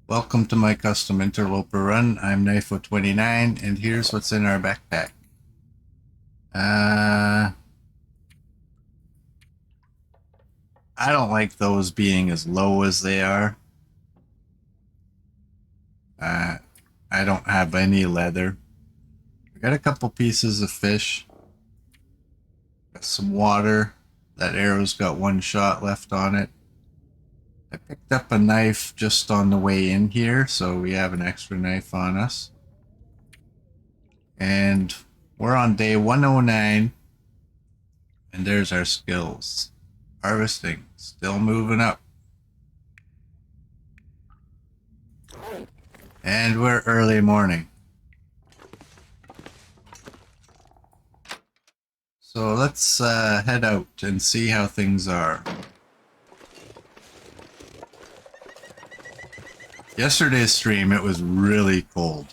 Welcome to my custom interloper run. I'm E29 and here's what's in our backpack. I don't like those being as low as they are. I don't have any leather. I got a couple pieces of fish. Got some water. That arrow's got one shot left on it. I picked up a knife just on the way in here, so we have an extra knife on us. And we're on day 109, and there's our skills. Harvesting, still moving up. And we're early morning. So let's head out and see how things are. Yesterday's stream, it was really cold.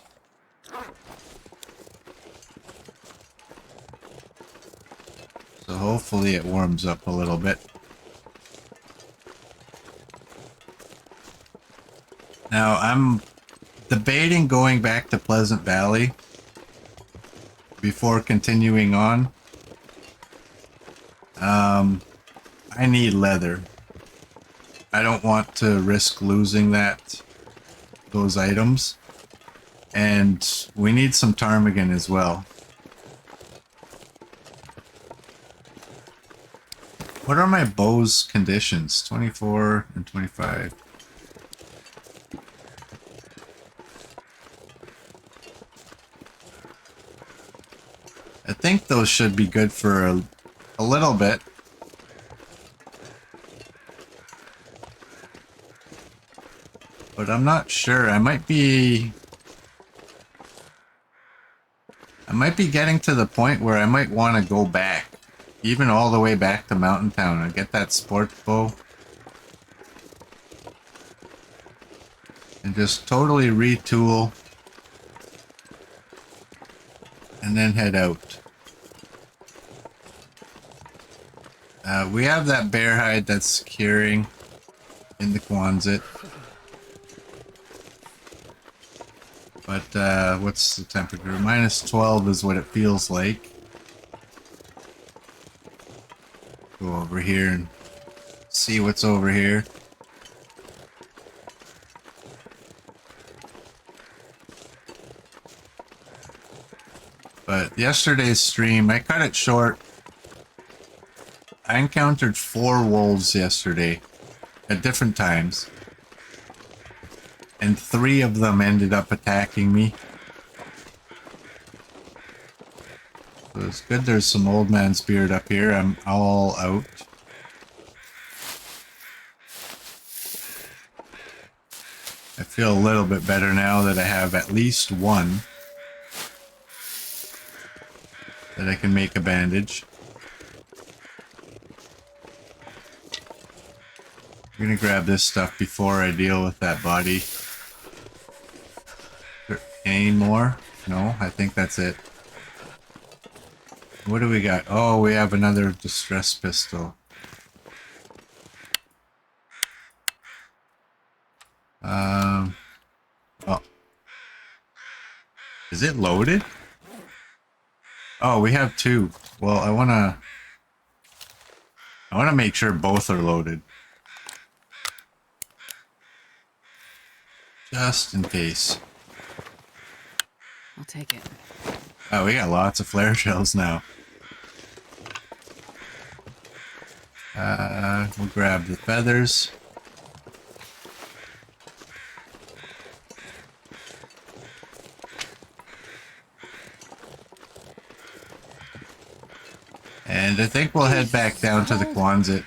So hopefully it warms up a little bit. Now I'm debating going back to Pleasant Valley before continuing on. I need leather. I don't want to risk losing those items. And we need some ptarmigan as well. What are my bow's conditions? 24 and 25. I think those should be good for a little bit. But I'm not sure. I might be getting to the point where I might want to go back. Even all the way back to Mountain Town and get that sports bow. And just totally retool. And then head out. We have that bear hide that's curing in the Quonset. But what's the temperature? -12 is what it feels like. Go over here and see what's over here. But yesterday's stream, I cut it short. I encountered 4 wolves yesterday at different times. And 3 of them ended up attacking me. So it's good there's some old man's beard up here. I'm all out. I feel a little bit better now that I have at least one that I can make a bandage. I'm gonna grab this stuff before I deal with that body. Any more? No, I think that's it. What do we got? Oh, we have another distress pistol. Oh. Is it loaded? Oh, we have 2. Well, I wanna make sure both are loaded. Just in case. I'll take it. Oh, we got lots of flare shells now. We'll grab the feathers. And I think we'll head back down to the Quonset.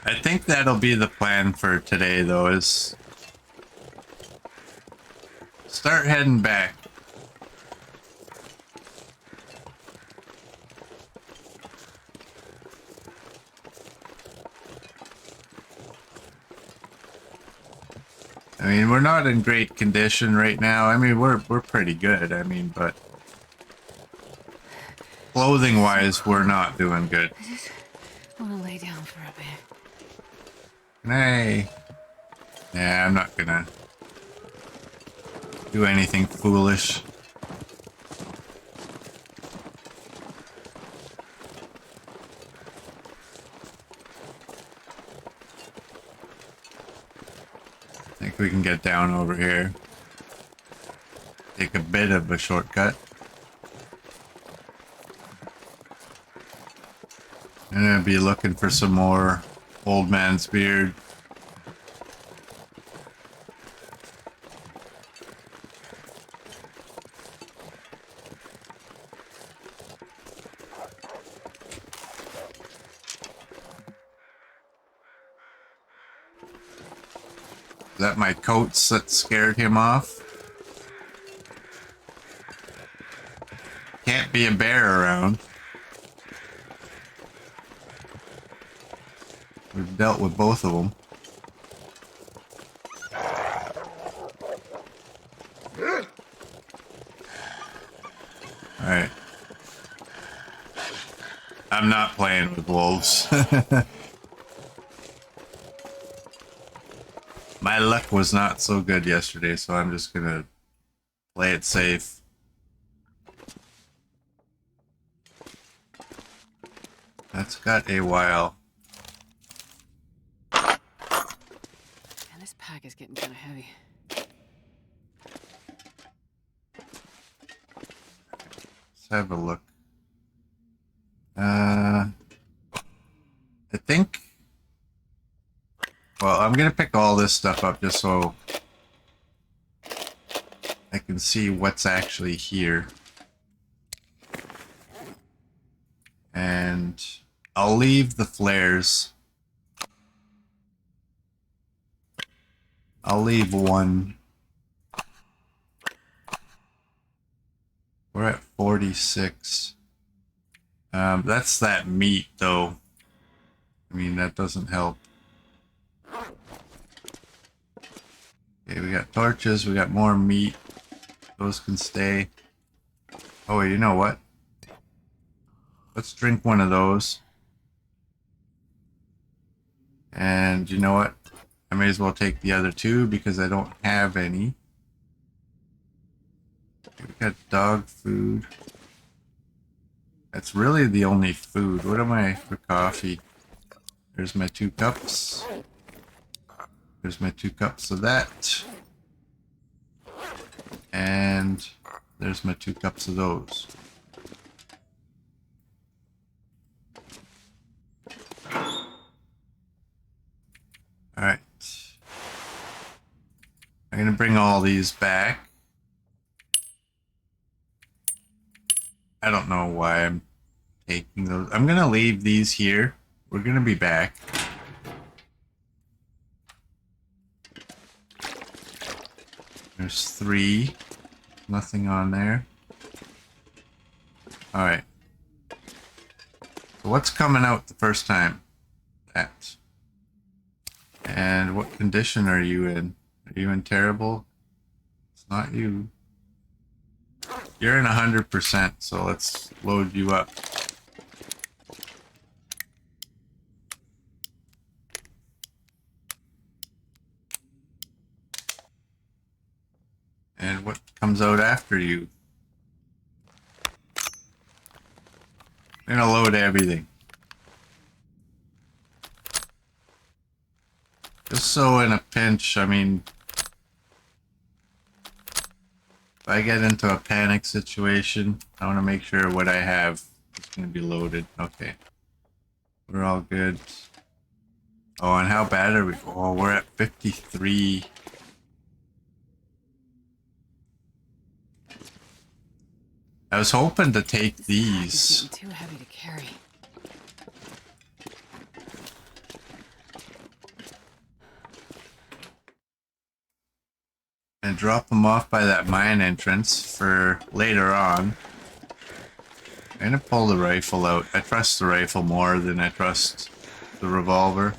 I think that'll be the plan for today, though, is start heading back. I mean, we're not in great condition right now. I mean, we're pretty good. I mean, but clothing wise, we're not doing good. I just want to lay down for a bit. Hey. Yeah, I'm not gonna do anything foolish. I think we can get down over here. Take a bit of a shortcut. I'm gonna be looking for some more old man's beard. Is that my coats that scared him off? Can't be a bear around. We've dealt with both of them. Alright. I'm not playing with wolves. My luck was not so good yesterday, so I'm just gonna play it safe. That's got a while. Man, this pack is getting kind of heavy. Let's have a look. I think... Well, I'm gonna pick all this stuff up just so I can see what's actually here. And I'll leave the flares. I'll leave one. We're at 46. That's that meat, though. I mean, that doesn't help. Okay, we got torches, we got more meat. Those can stay. Oh, you know what? Let's drink one of those. And you know what? I may as well take the other two because I don't have any. Okay, we got dog food. That's really the only food. What am I for coffee? There's my 2 cups. There's my 2 cups of that. And there's my 2 cups of those. Alright. I'm gonna bring all these back. I don't know why I'm taking those. I'm gonna leave these here. We're gonna be back. There's 3. Nothing on there. Alright. So what's coming out the first time? That. And what condition are you in? Are you in terrible? It's not you. You're in 100%, so let's load you up. And what comes out after you? I'm gonna load everything. Just so in a pinch, I mean, if I get into a panic situation, I want to make sure what I have is going to be loaded. Okay. We're all good. Oh, and how bad are we? Oh, we're at 53. I was hoping to take these. It's getting too heavy to carry. And drop them off by that mine entrance for later on. I'm gonna pull the rifle out. I trust the rifle more than I trust the revolver.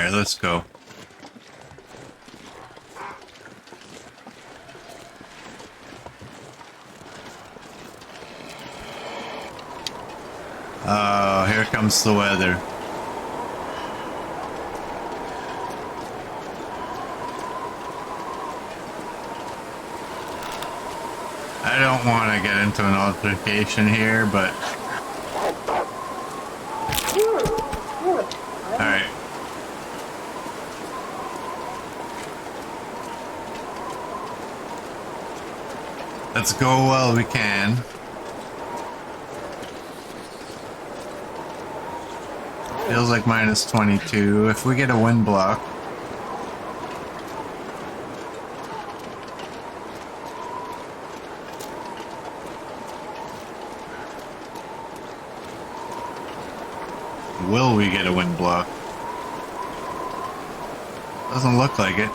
Alright, let's go. Oh, here comes the weather. I don't want to get into an altercation here, but... Alright. Let's go while we can. Feels like minus 22. If we get a wind block. Will we get a wind block? Doesn't look like it.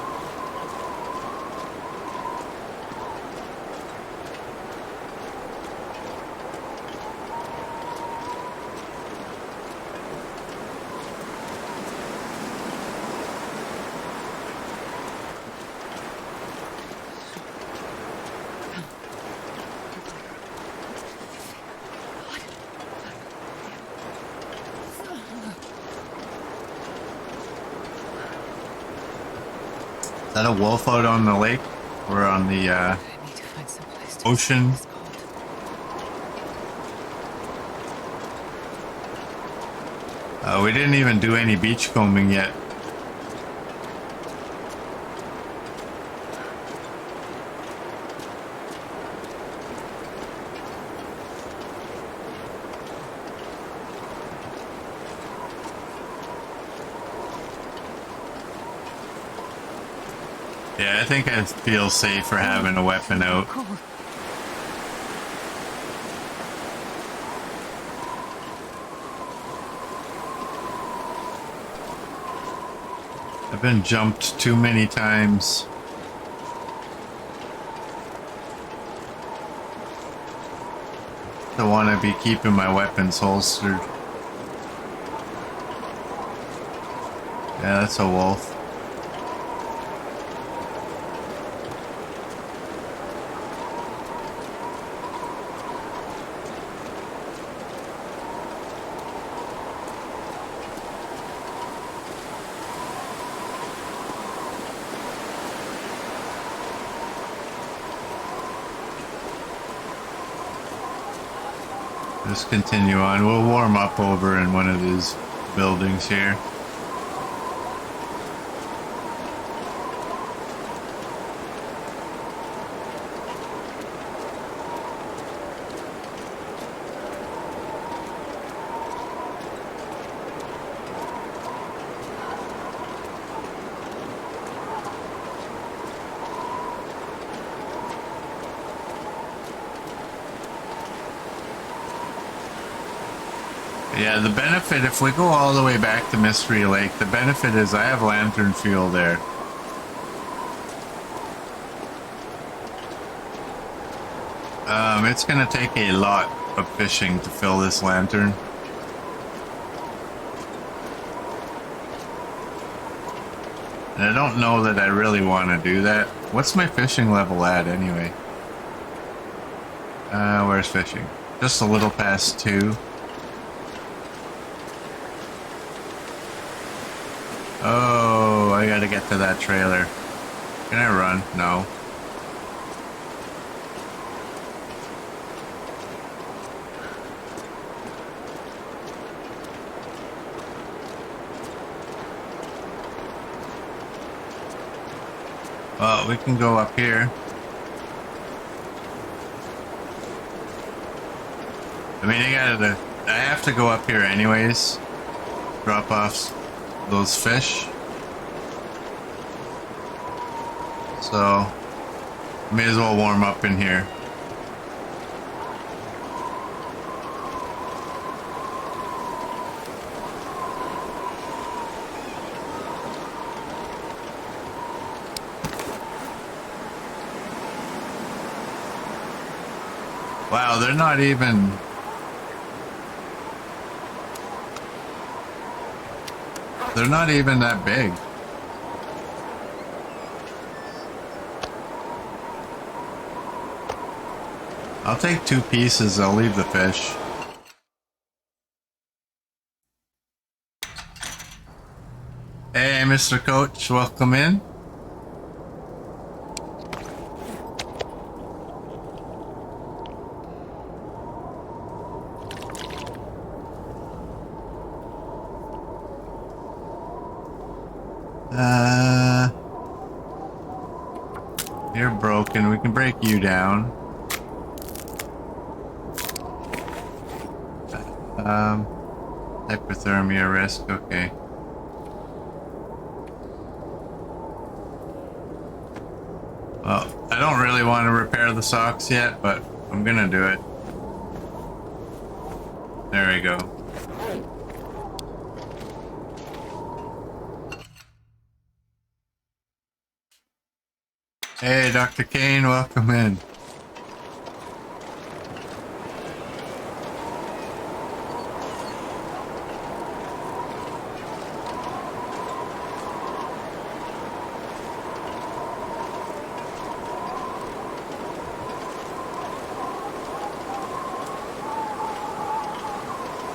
Is that a wolf out on the lake? Or on the I need to find some place to ocean? escape this cold. We didn't even do any beach combing yet. Yeah, I think I feel safe for having a weapon out. Cold. I've been jumped too many times. Don't want to be keeping my weapons holstered. Yeah, that's a wolf. Just continue on. We'll warm up over in one of these buildings here. Yeah, the benefit, if we go all the way back to Mystery Lake, the benefit is I have lantern fuel there. It's gonna take a lot of fishing to fill this lantern. And I don't know that I really want to do that. What's my fishing level at anyway? Where's fishing? Just a little past 2. Oh, I gotta get to that trailer. Can I run? No. Well, we can go up here. I mean, I have to go up here anyways. Drop off those fish. So, may as well warm up in here. Wow, they're not even... They're not even that big. I'll take 2 pieces. I'll leave the fish. Hey, Mr. Coach, welcome in. You're broken. We can break you down. Hypothermia risk. Okay. Well, I don't really want to repair the socks yet, but I'm gonna do it. There we go. Hey, Dr. Kane, welcome in.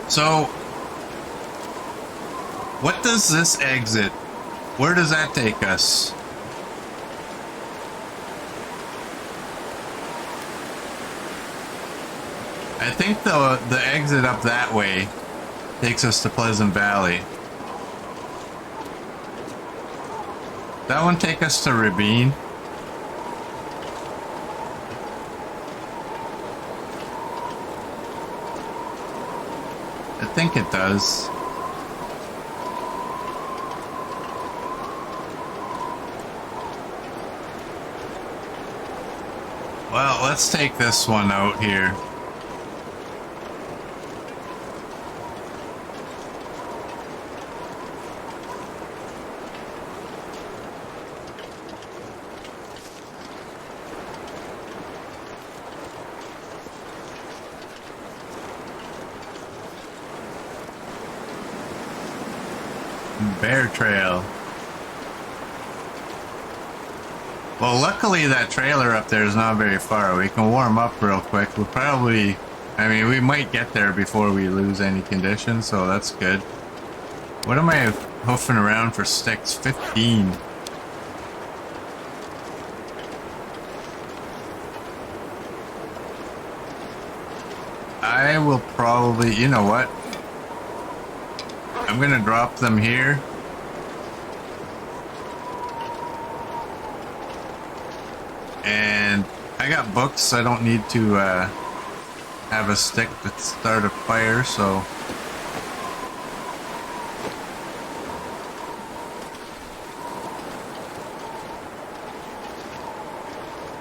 So, what does this exit? Where does that take us? I think the exit up that way takes us to Pleasant Valley. That one take us to Rabine? I think it does. Well, let's take this one out here. Bear Trail. Well, luckily that trailer up there is not very far. We can warm up real quick. We'll probably... I mean, we might get there before we lose any condition, so that's good. What am I hoofing around for sticks? 15. I will probably... You know what? I'm gonna drop them here. And I got books, so I don't need to have a stick to start a fire, so...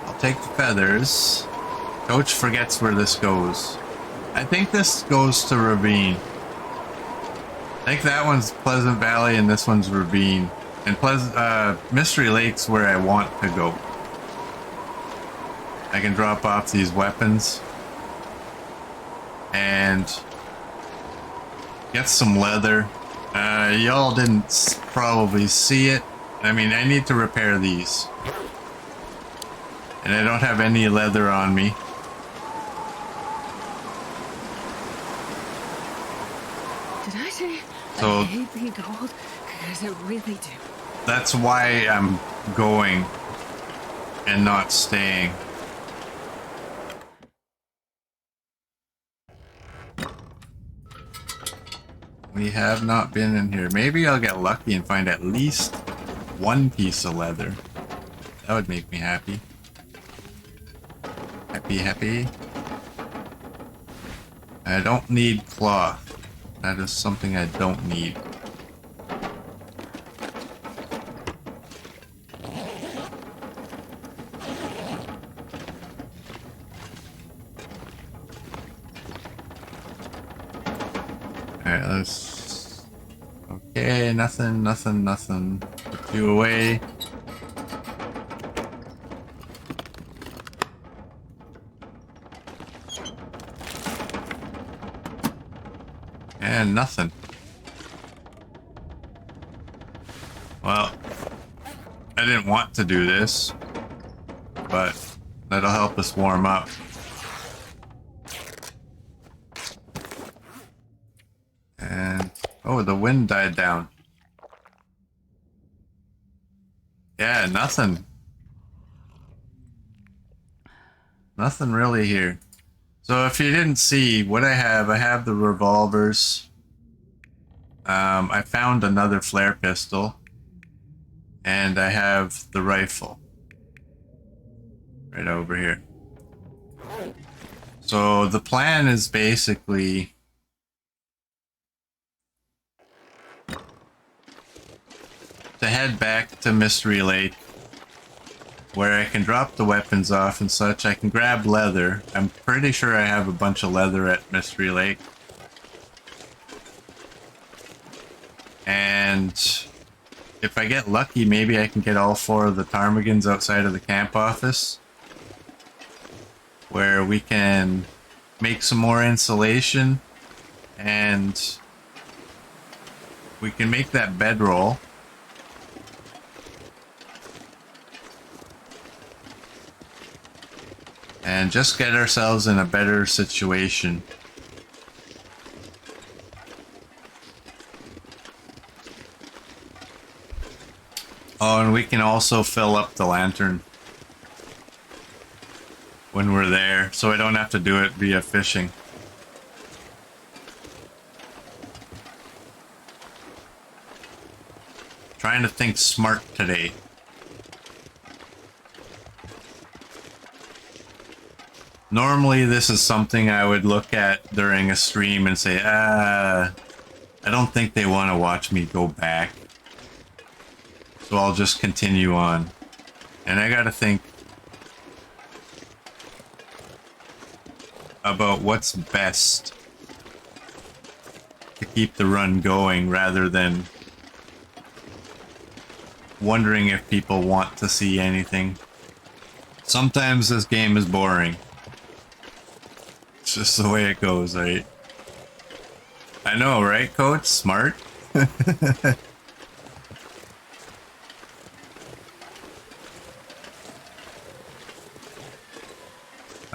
I'll take the feathers. Coach forgets where this goes. I think this goes to Ravine. I think that one's Pleasant Valley and this one's Ravine. And Mystery Lake's where I want to go. I can drop off these weapons and get some leather. Y'all didn't probably see it. I mean, I need to repair these. And I don't have any leather on me. Did I say So I hate being cold? Because I really do. that's why I'm going and not staying. We have not been in here. Maybe I'll get lucky and find at least one piece of leather. That would make me happy. Happy, happy. I don't need cloth. That is something I don't need. Alright, let's... Okay, nothing. Put you away. And nothing. didn't want to do this, but that'll help us warm up. And oh, the wind died down. Yeah, nothing. Nothing really here. So if you didn't see what I have the revolvers. I found another flare pistol. And I have the rifle. Right over here. So the plan is basically to head back to Mystery Lake, where I can drop the weapons off and such. I can grab leather. I'm pretty sure I have a bunch of leather at Mystery Lake. And if I get lucky, maybe I can get all 4 of the ptarmigans outside of the camp office, where we can make some more insulation and we can make that bedroll. And just get ourselves in a better situation. Oh, and we can also fill up the lantern when we're there, so I don't have to do it via fishing. Trying to think smart today. Normally this is something I would look at during a stream and say, I don't think they want to watch me go back. So I'll just continue on. And I gotta think about what's best to keep the run going rather than wondering if people want to see anything. Sometimes this game is boring. It's just the way it goes, right? I know, right, Coach? Smart?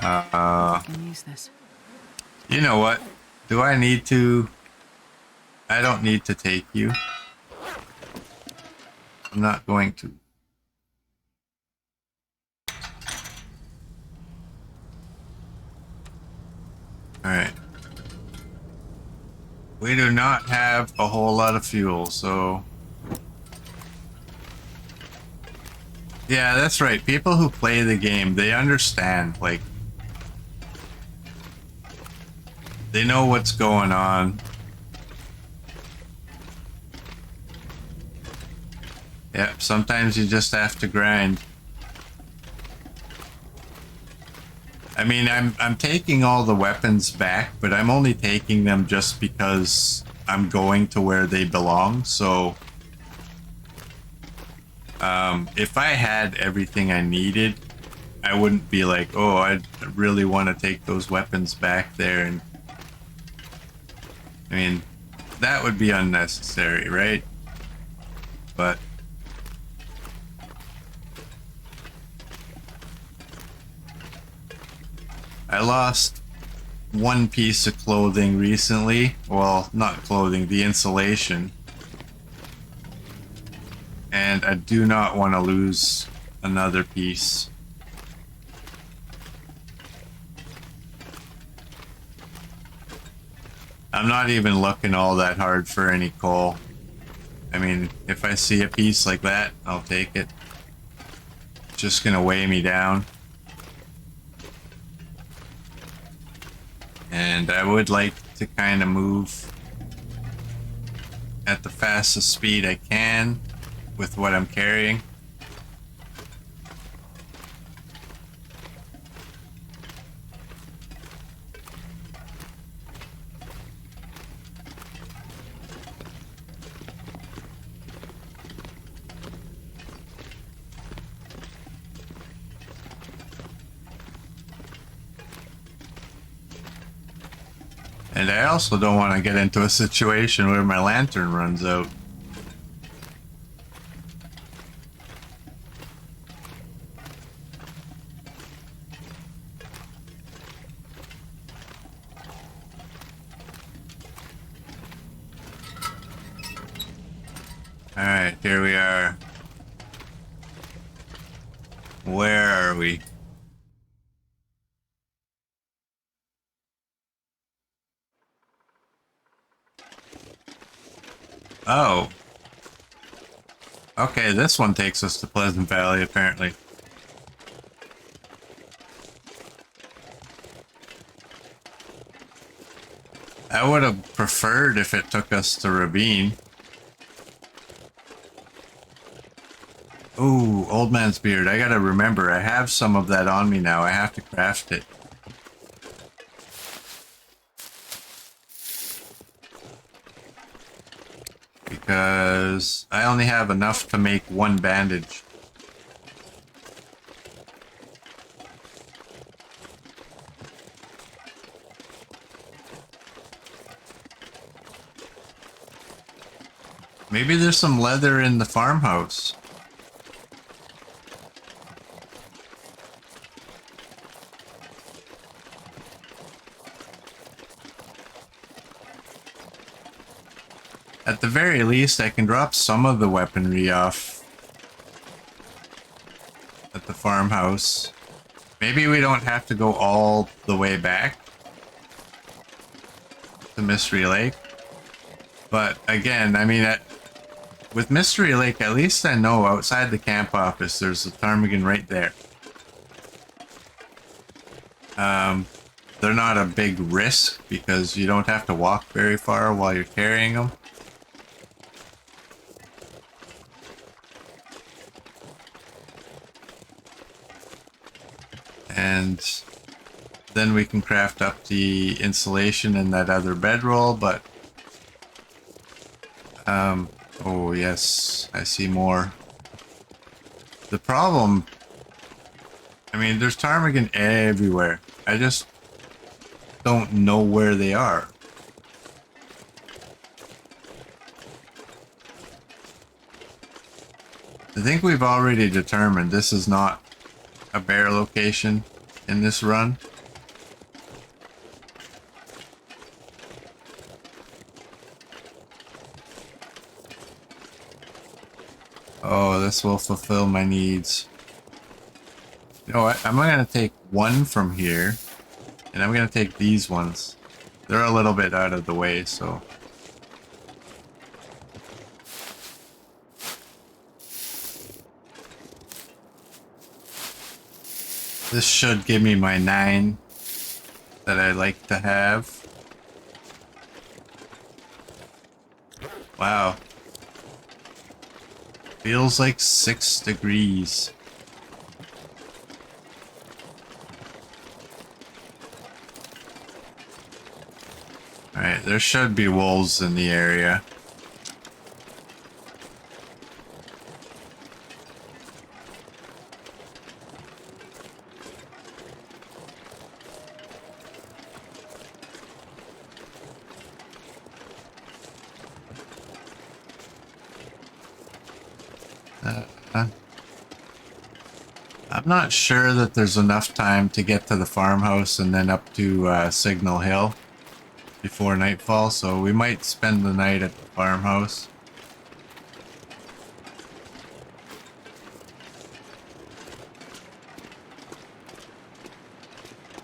I can use this. You know what? Do I need to? I don't need to take you. I'm not going to. Alright. We do not have a whole lot of fuel, so... Yeah, that's right. People who play the game, they understand, like... They know what's going on. Yep, sometimes you just have to grind. I mean, I'm taking all the weapons back, but I'm only taking them just because I'm going to where they belong, so... if I had everything I needed, I wouldn't be like, oh, I really want to take those weapons back there, and... I mean, that would be unnecessary, right? But... I lost one piece of clothing recently. Well, not clothing, the insulation. And I do not want to lose another piece. I'm not even looking all that hard for any coal. I mean, if I see a piece like that, I'll take it. It's just gonna weigh me down. And I would like to kind of move at the fastest speed I can with what I'm carrying. And I also don't want to get into a situation where my lantern runs out. Alright, here we are. Where are we? Oh. Okay, this one takes us to Pleasant Valley, apparently. I would have preferred if it took us to Rabine. Ooh, old man's beard. I gotta remember, I have some of that on me now. I have to craft it. Because I only have enough to make one bandage. Maybe there's some leather in the farmhouse. At the very least, I can drop some of the weaponry off at the farmhouse. Maybe we don't have to go all the way back to Mystery Lake. But again, I mean, with Mystery Lake, at least I know outside the camp office, there's a ptarmigan right there. They're not a big risk because you don't have to walk very far while you're carrying them. And then we can craft up the insulation in that other bedroll, but oh yes, I see more. The problem, I mean, there's ptarmigan everywhere. I just don't know where they are. I think we've already determined this is not a bear location in this run. Oh, this will fulfill my needs. You know what? I'm going to take one from here, and I'm going to take these ones. They're a little bit out of the way, so... This should give me my 9 that I like to have. Wow. Feels like 6 degrees. Alright, there should be wolves in the area. I'm not sure that there's enough time to get to the farmhouse and then up to Signal Hill before nightfall, so we might spend the night at the farmhouse.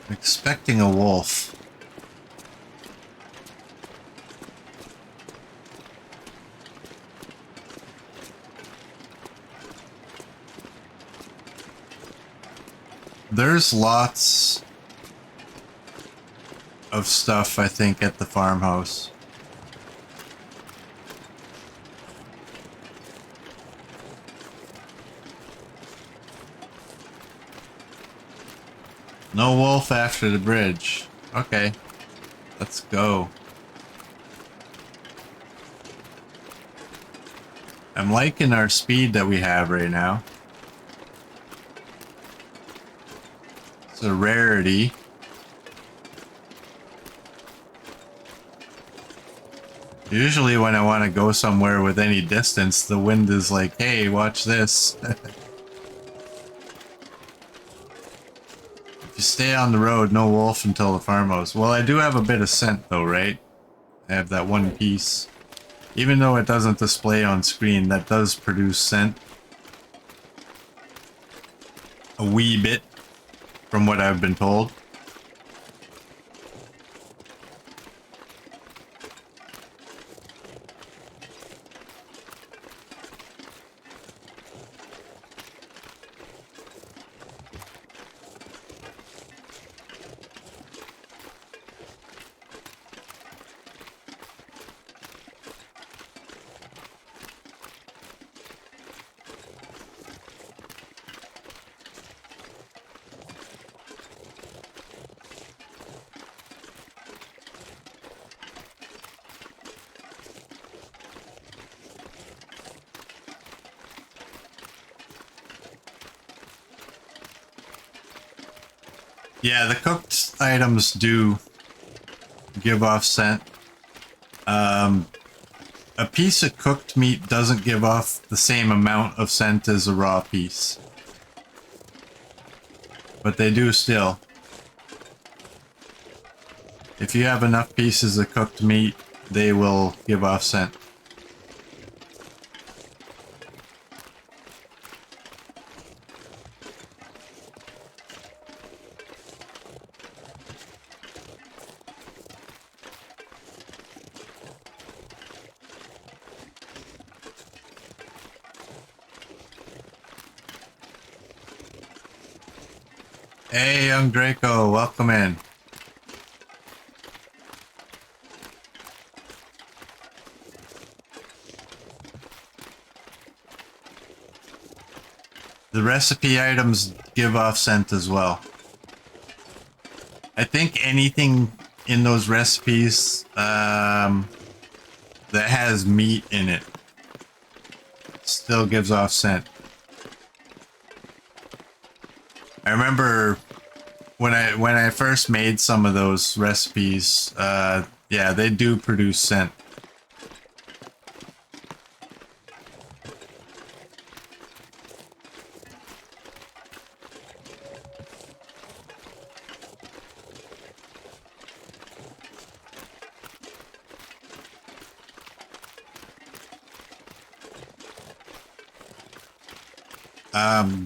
I'm expecting a wolf. There's lots of stuff, I think, at the farmhouse. No wolf after the bridge. Okay, let's go. I'm liking our speed that we have right now. It's a rarity. Usually when I want to go somewhere with any distance, the wind is like, hey, watch this. If you stay on the road, no wolf until the farmhouse. Well, I do have a bit of scent though, right? I have that one piece. Even though it doesn't display on screen, that does produce scent. A wee bit, from what I've been told. Yeah, the cooked items do give off scent. A piece of cooked meat doesn't give off the same amount of scent as a raw piece. But they do still. If you have enough pieces of cooked meat, they will give off scent. Hey, young Draco, welcome in. The recipe items give off scent as well. I think anything in those recipes that has meat in it still gives off scent. I remember when I first made some of those recipes, yeah, they do produce scent.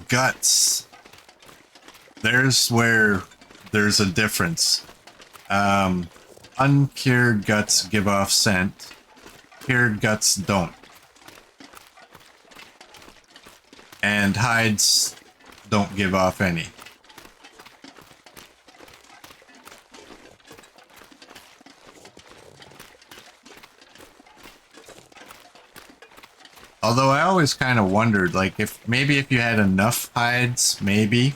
Guts. There's where there's a difference. Uncured guts give off scent. Cured guts don't. And hides don't give off any. Although I always kind of wondered, like, if you had enough hides, maybe.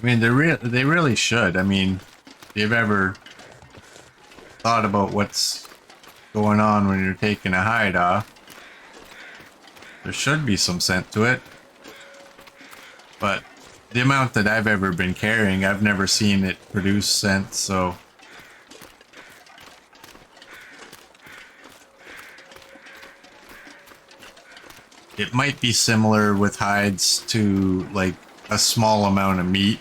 I mean, they really should. I mean, if you've ever thought about what's going on when you're taking a hide off, there should be some scent to it. But the amount that I've ever been carrying, I've never seen it produce scent, so... It might be similar with hides to, like, a small amount of meat,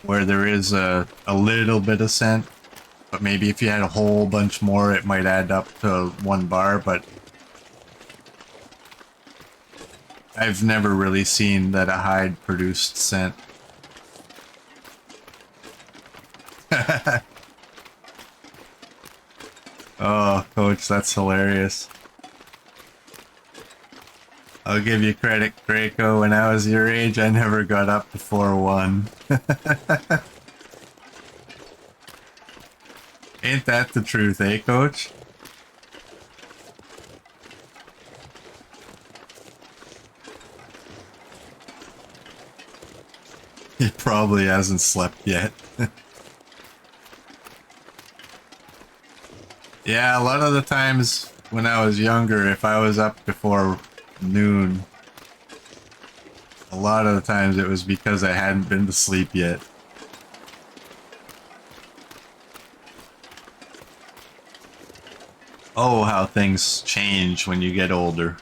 where there is a little bit of scent, but maybe if you had a whole bunch more, it might add up to 1 bar, but I've never really seen that a hide produced scent. Oh, Coach, that's hilarious. I'll give you credit, Draco. When I was your age, I never got up to 4-1. Ain't that the truth, eh, Coach? He probably hasn't slept yet. Yeah, a lot of the times when I was younger, if I was up before noon, a lot of the times it was because I hadn't been to sleep yet. Oh, how things change when you get older.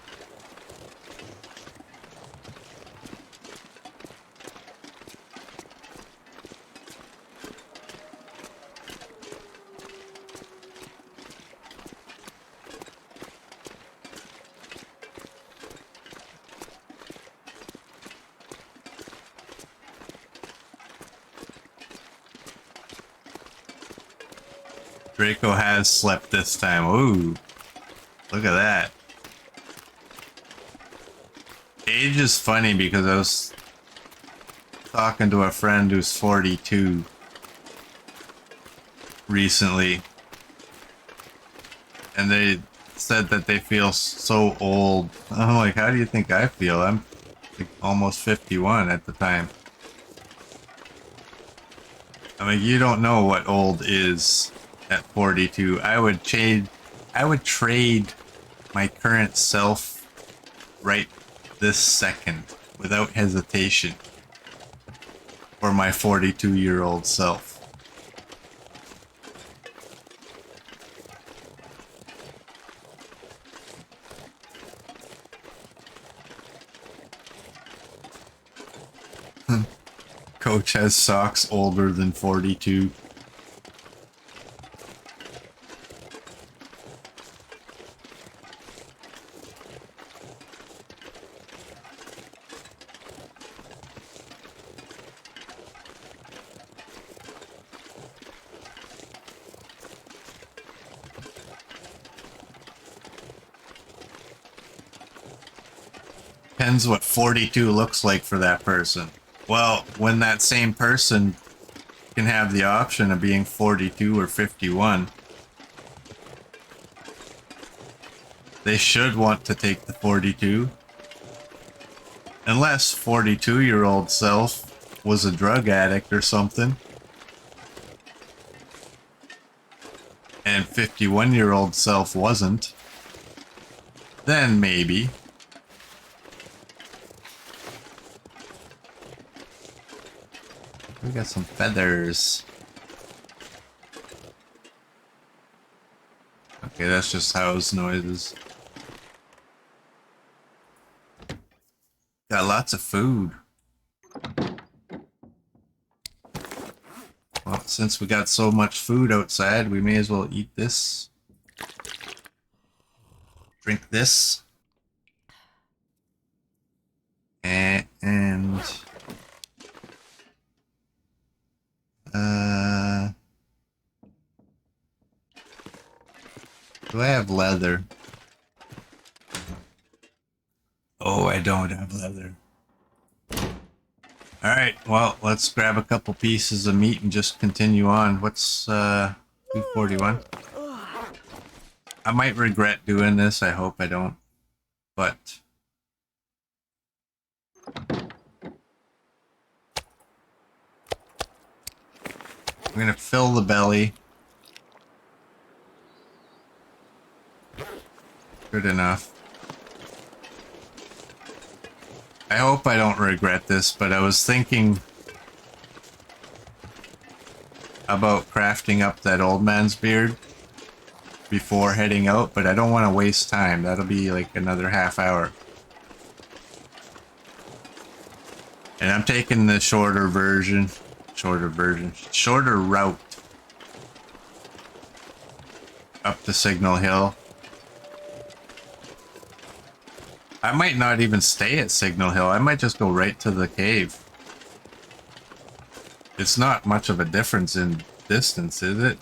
Draco has slept this time. Ooh, look at that. Age is funny because I was talking to a friend who's 42 recently, and they said that they feel so old. I'm like, how do you think I feel? I'm like almost 51 at the time. I mean, you don't know what old is at 42. I would trade my current self right this second without hesitation for my 42-year-old self. Coach has socks older than 42. Depends what 42 looks like for that person. Well, when that same person can have the option of being 42 or 51, they should want to take the 42. Unless 42-year-old self was a drug addict or something, and 51-year-old self wasn't, then maybe. We got some feathers. Okay, that's just house noises. Got lots of food. Well, since we got so much food outside, we may as well eat this. Drink this. And do I have leather? Oh, I don't have leather. Alright, well, let's grab a couple pieces of meat and just continue on. What's 241? I might regret doing this, I hope I don't. But I'm gonna fill the belly. Good enough. I hope I don't regret this, but I was thinking about crafting up that old man's beard before heading out, but I don't want to waste time. That'll be like another half hour. And I'm taking the shorter route up to Signal Hill. I might not even stay at Signal Hill. I might just go right to the cave. It's not much of a difference in distance, is it?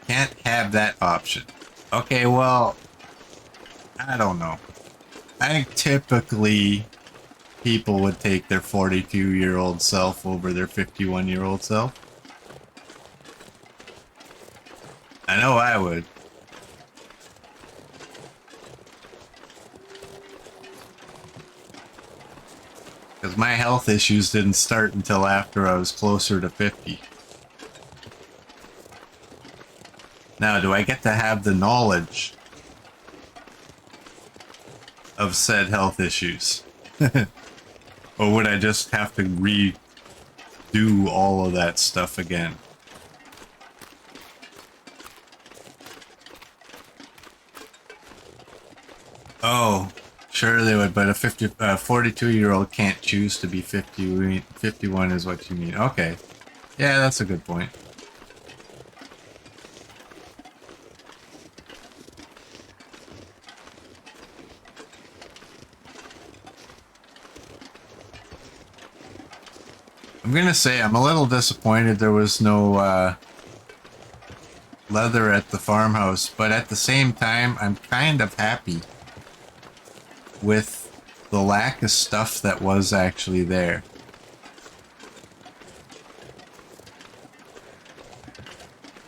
Can't have that option. Okay, well, I don't know. I think typically people would take their 42-year-old self over their 51-year-old self. I know I would. Because my health issues didn't start until after I was closer to 50. Now, do I get to have the knowledge of said health issues? Or would I just have to redo all of that stuff again? Oh, sure they would, but a 42-year-old can't choose to be 50. 51 is what you mean. Okay. Yeah, that's a good point. I'm gonna say I'm a little disappointed there was no leather at the farmhouse, but at the same time, I'm kind of happy with the lack of stuff that was actually there.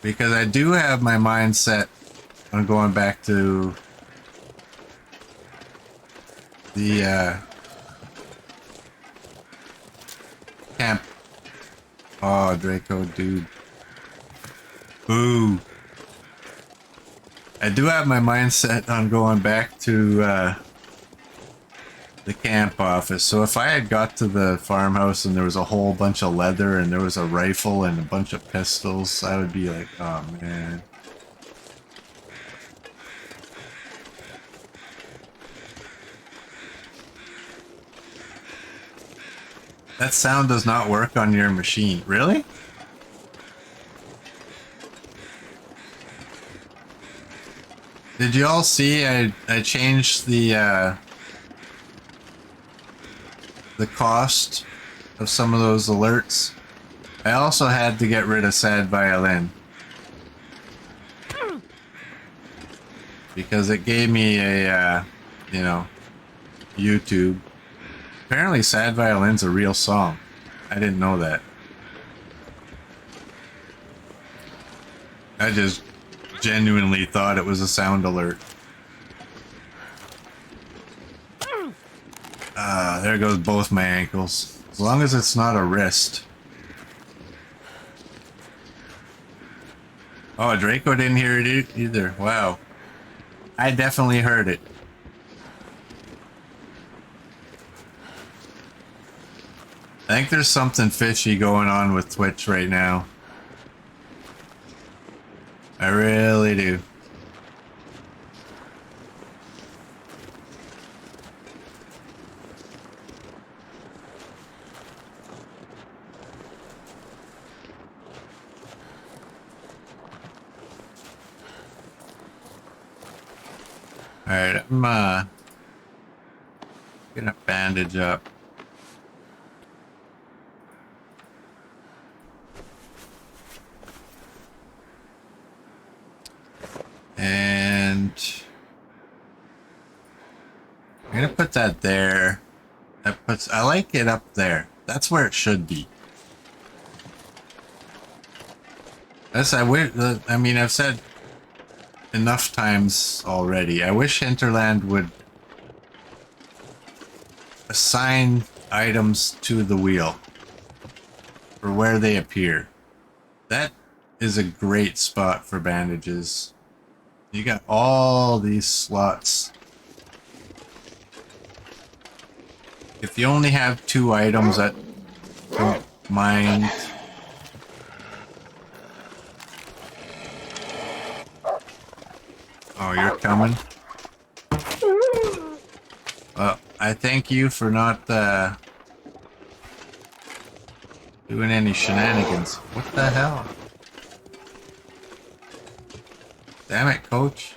Because I do have my mind set on going back to the camp. Oh, Draco, dude. Boo. I do have my mind set on going back to the camp office. So if I had got to the farmhouse and there was a whole bunch of leather and there was a rifle and a bunch of pistols, I would be like, oh man. That sound does not work on your machine. Really? Did you all see I changed the cost of some of those alerts? I also had to get rid of Sad Violin. Because it gave me a, you know, YouTube. Apparently Sad Violin's a real song. I didn't know that. I just genuinely thought it was a sound alert. There goes both my ankles. As long as it's not a wrist. Oh, Draco didn't hear it either. Wow. I definitely heard it. I think there's something fishy going on with Twitch right now. I really do. Alright, I'm gonna bandage up. And I'm gonna put that there. I like it up there. That's where it should be. I mean, I've said enough times already. I wish Hinterland would assign items to the wheel for where they appear. That is a great spot for bandages. You got all these slots. If you only have 2 items, I don't mind. Oh, you're coming? Well, I thank you for not doing any shenanigans. What the hell? Damn it, coach.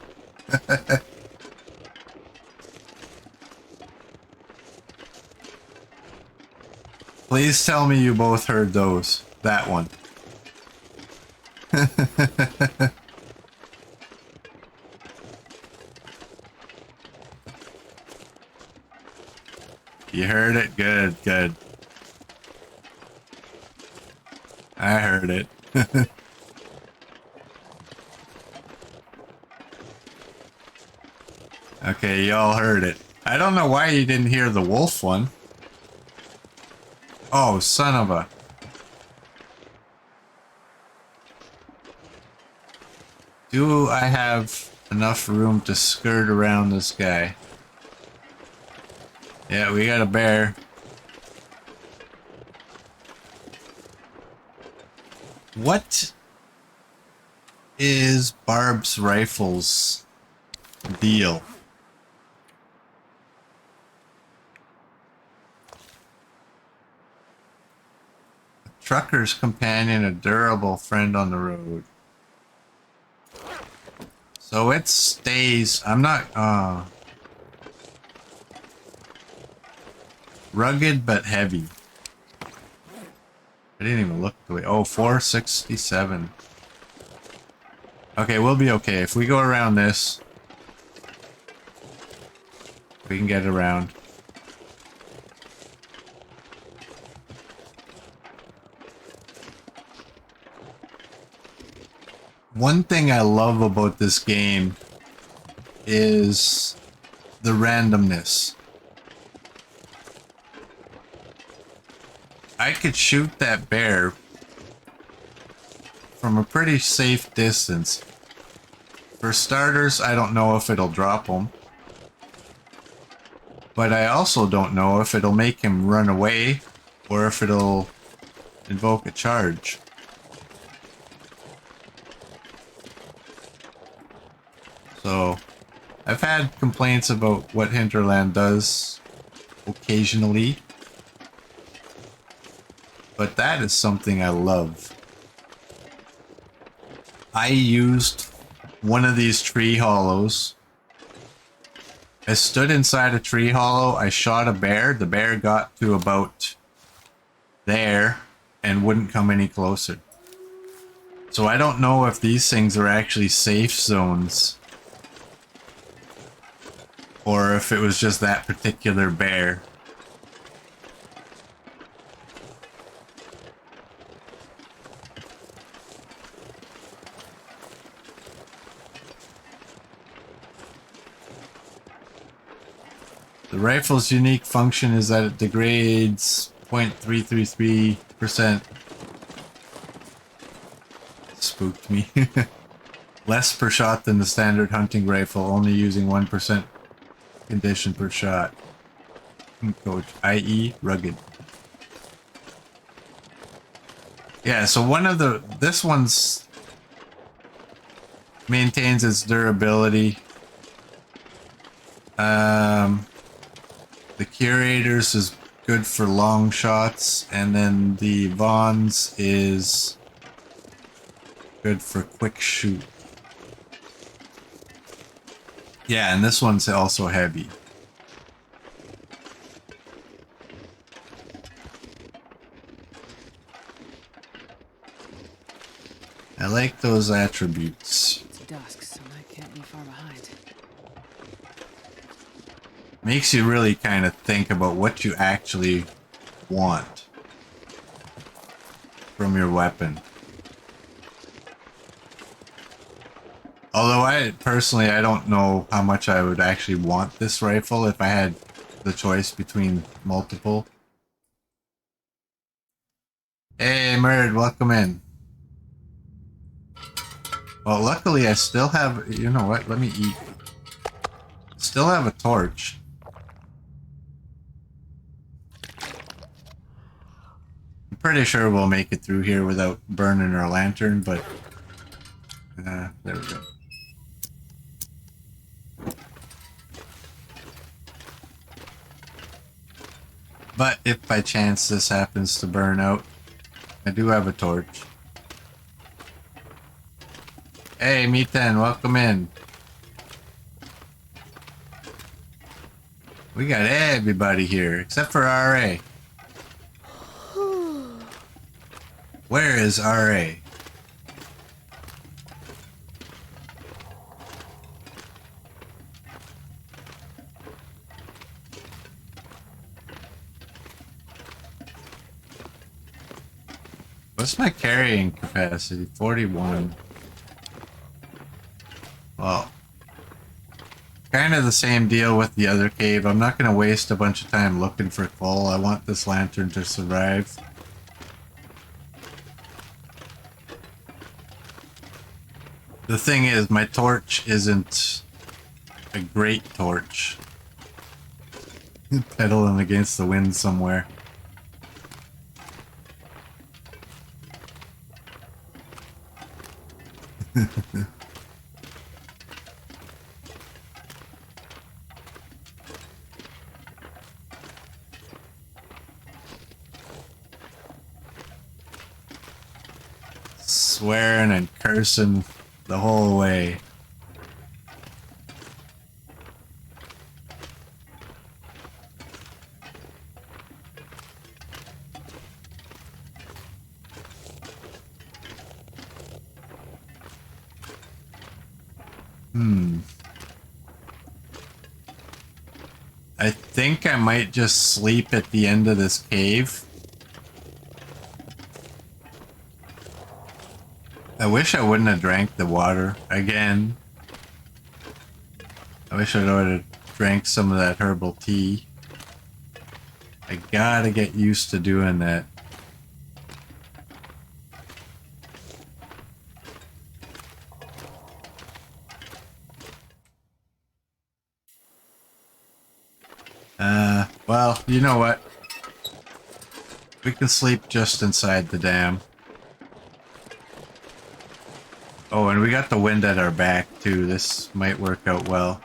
Please tell me you both heard those. That one. You heard it? Good, good. I heard it. Okay, y'all heard it. I don't know why you didn't hear the wolf one. Oh, son of a... Do I have enough room to skirt around this guy? Yeah, we got a bear. What is Barb's rifle's deal? trucker's companion, a durable friend on the road. So it stays. I'm not rugged but heavy. I didn't even look the way. Oh, 467. Okay, we'll be okay. If we go around this, we can get around. One thing I love about this game is the randomness. I could shoot that bear from a pretty safe distance. For starters, I don't know if it'll drop him. But I also don't know if it'll make him run away or if it'll invoke a charge. So, I've had complaints about what Hinterland does occasionally. But that is something I love. I used one of these tree hollows. I stood inside a tree hollow, I shot a bear, the bear got to about there and wouldn't come any closer. So I don't know if these things are actually safe zones or if it was just that particular bear. The rifle's unique function is that it degrades 0.333%. Spooked me. Less per shot than the standard hunting rifle, only using 1% condition per shot. Coach, i.e. rugged. Yeah, so this one's maintains its durability. The Curators is good for long shots, and then the Vaughn's is good for quick shoot. Yeah, and this one's also heavy. I like those attributes. It's dusk, so I can't be far behind. Makes you really kind of think about what you actually want from your weapon. Although I don't know how much I would actually want this rifle if I had the choice between multiple. Hey, Murd, welcome in. Well, luckily I still have, you know what, let me eat. Still have a torch. I'm pretty sure we'll make it through here without burning our lantern, but there we go. But if by chance this happens to burn out, I do have a torch. Hey, Meat10, welcome in. We got everybody here, except for RA. Where is RA? What's my carrying capacity? 41. Well, kind of the same deal with the other cave. I'm not going to waste a bunch of time looking for coal. I want this lantern to survive. The thing is, my torch isn't a great torch. Pedaling against the wind somewhere. swearing and cursing the whole way. I think I might just sleep at the end of this cave. I wish I wouldn't have drank the water again. I wish I would have drank some of that herbal tea. I gotta get used to doing that. Well, you know what? We can sleep just inside the dam. Oh, and we got the wind at our back, too. This might work out well.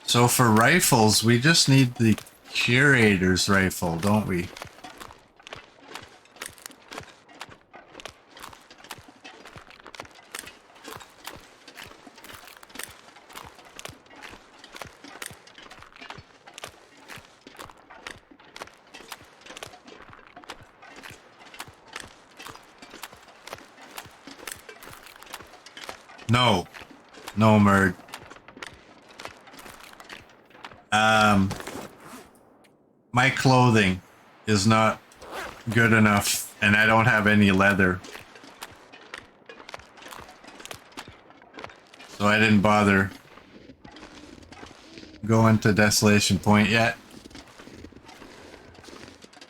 So for rifles, we just need the curator's rifle, don't we? No. No, Merd. My clothing is not good enough, and I don't have any leather. So I didn't bother going to Desolation Point yet.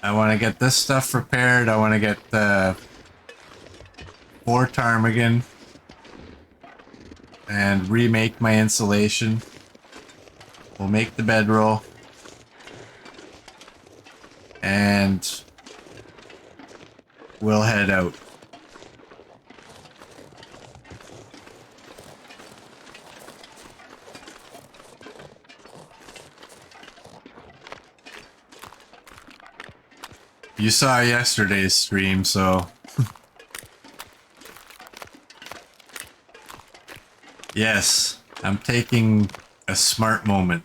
I want to get this stuff repaired. I want to get the 4 ptarmigan and remake my insulation. We'll make the bedroll. And we'll head out. You saw yesterday's stream, so... Yes, I'm taking a smart moment.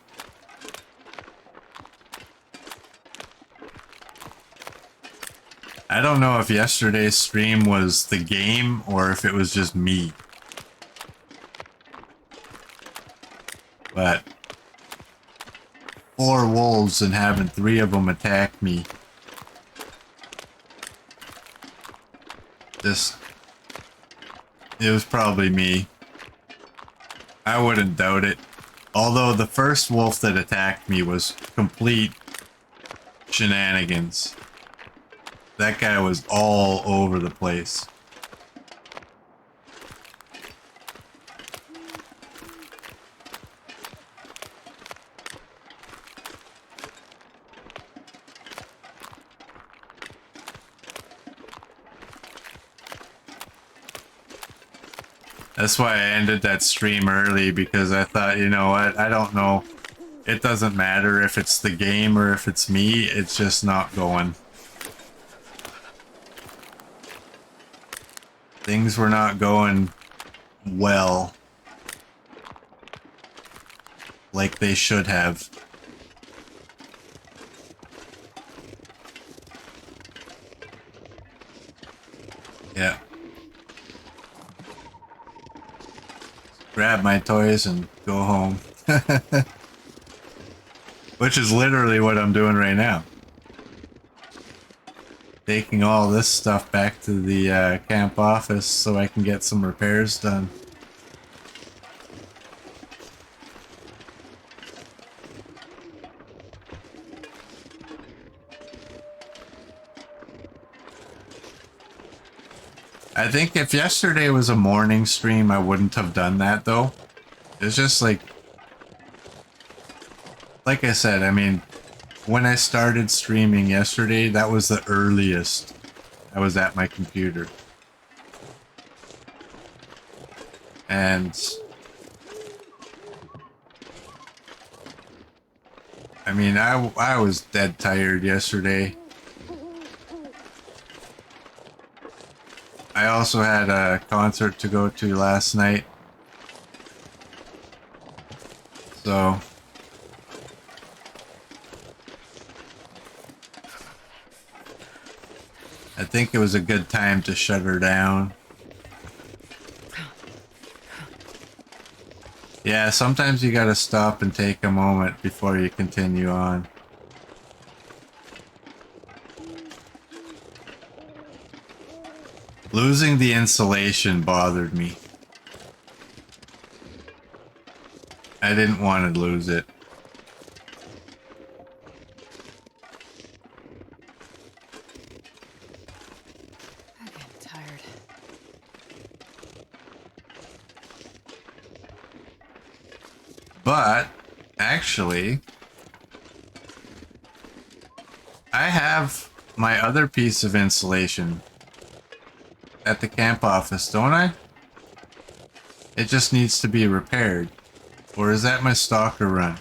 I don't know if yesterday's stream was the game or if it was just me. But 4 wolves and having 3 of them attack me. It was probably me. I wouldn't doubt it. Although the first wolf that attacked me was complete shenanigans. That guy was all over the place. That's why I ended that stream early, because I thought, you know what, I don't know. It doesn't matter if it's the game or if it's me, it's just not going. Things were not going well. Like they should have. Yeah. Grab my toys and go home. Which is literally what I'm doing right now. Taking all this stuff back to the camp office so I can get some repairs done. I think if yesterday was a morning stream, I wouldn't have done that though. It's just like I said, I mean, when I started streaming yesterday, that was the earliest I was at my computer. And I mean, I was dead tired yesterday. I also had a concert to go to last night. So I think it was a good time to shut her down. Yeah, sometimes you gotta stop and take a moment before you continue on. Losing the insulation bothered me. I didn't want to lose it. I'm getting tired. But, actually, I have my other piece of insulation at the camp office, don't I? It just needs to be repaired. Or is that my stalker run?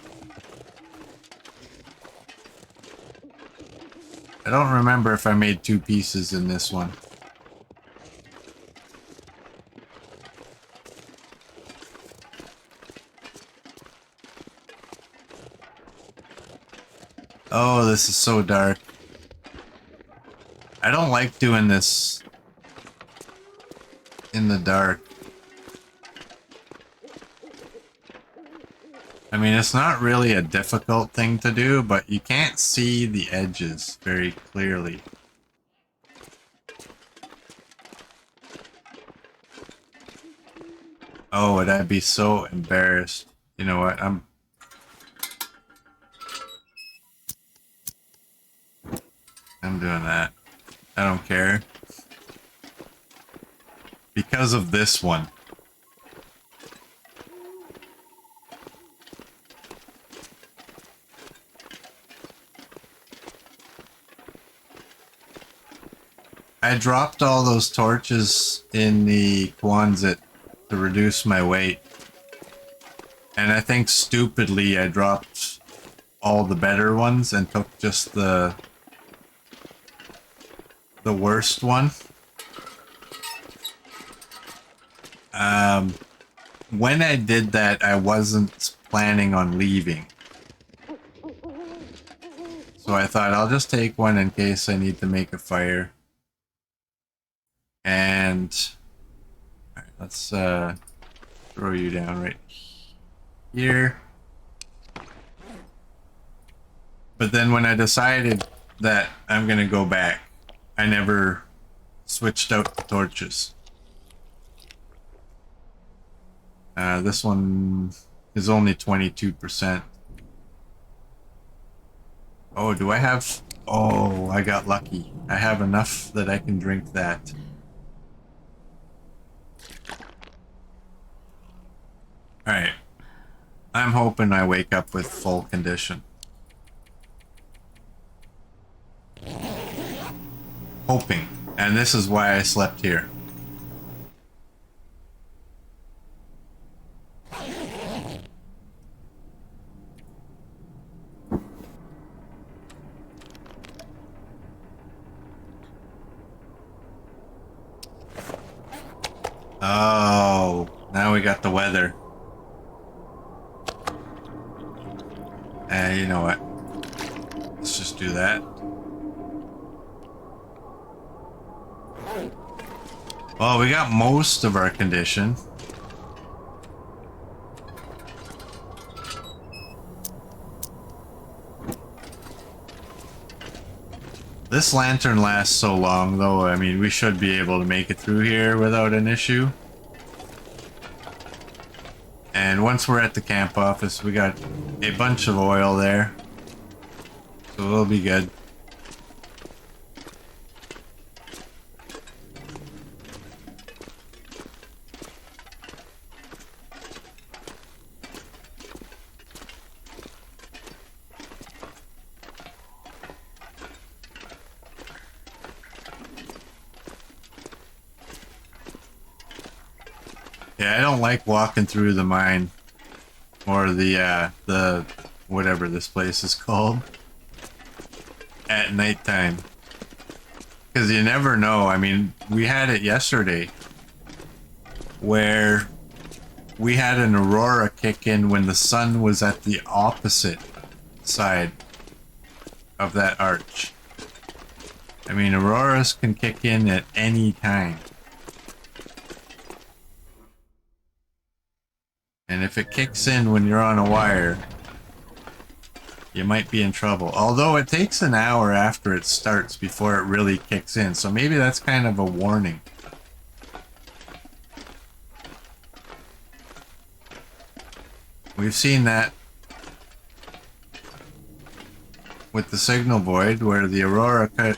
I don't remember if I made two pieces in this one. Oh, this is so dark. I don't like doing this in the dark. I mean, it's not really a difficult thing to do, but you can't see the edges very clearly. Oh, would I be so embarrassed? You know what? I'm doing that. I don't care. Because of this one. I dropped all those torches in the Quonset to reduce my weight. And I think stupidly I dropped all the better ones and took just the worst one. When I did that, I wasn't planning on leaving. So I thought I'll just take one in case I need to make a fire. And alright, let's throw you down right here. But then when I decided that I'm gonna go back, I never switched out the torches. This one is only 22%. Oh, do I have... Oh, I got lucky. I have enough that I can drink that. Alright. I'm hoping I wake up with full condition. Hoping. And this is why I slept here. Oh, now we got the weather. You know what? Let's just do that. Well, we got most of our condition. This lantern lasts so long, though. I mean, we should be able to make it through here without an issue. And once we're at the camp office, we got a bunch of oil there. So we'll be good. Yeah, I don't like walking through the mine or the whatever this place is called, at nighttime. Because you never know. I mean, we had it yesterday where we had an aurora kick in when the sun was at the opposite side of that arch. I mean, auroras can kick in at any time. And if it kicks in when you're on a wire, you might be in trouble. Although it takes an hour after it starts before it really kicks in, so maybe that's kind of a warning. We've seen that with the signal void where the aurora cut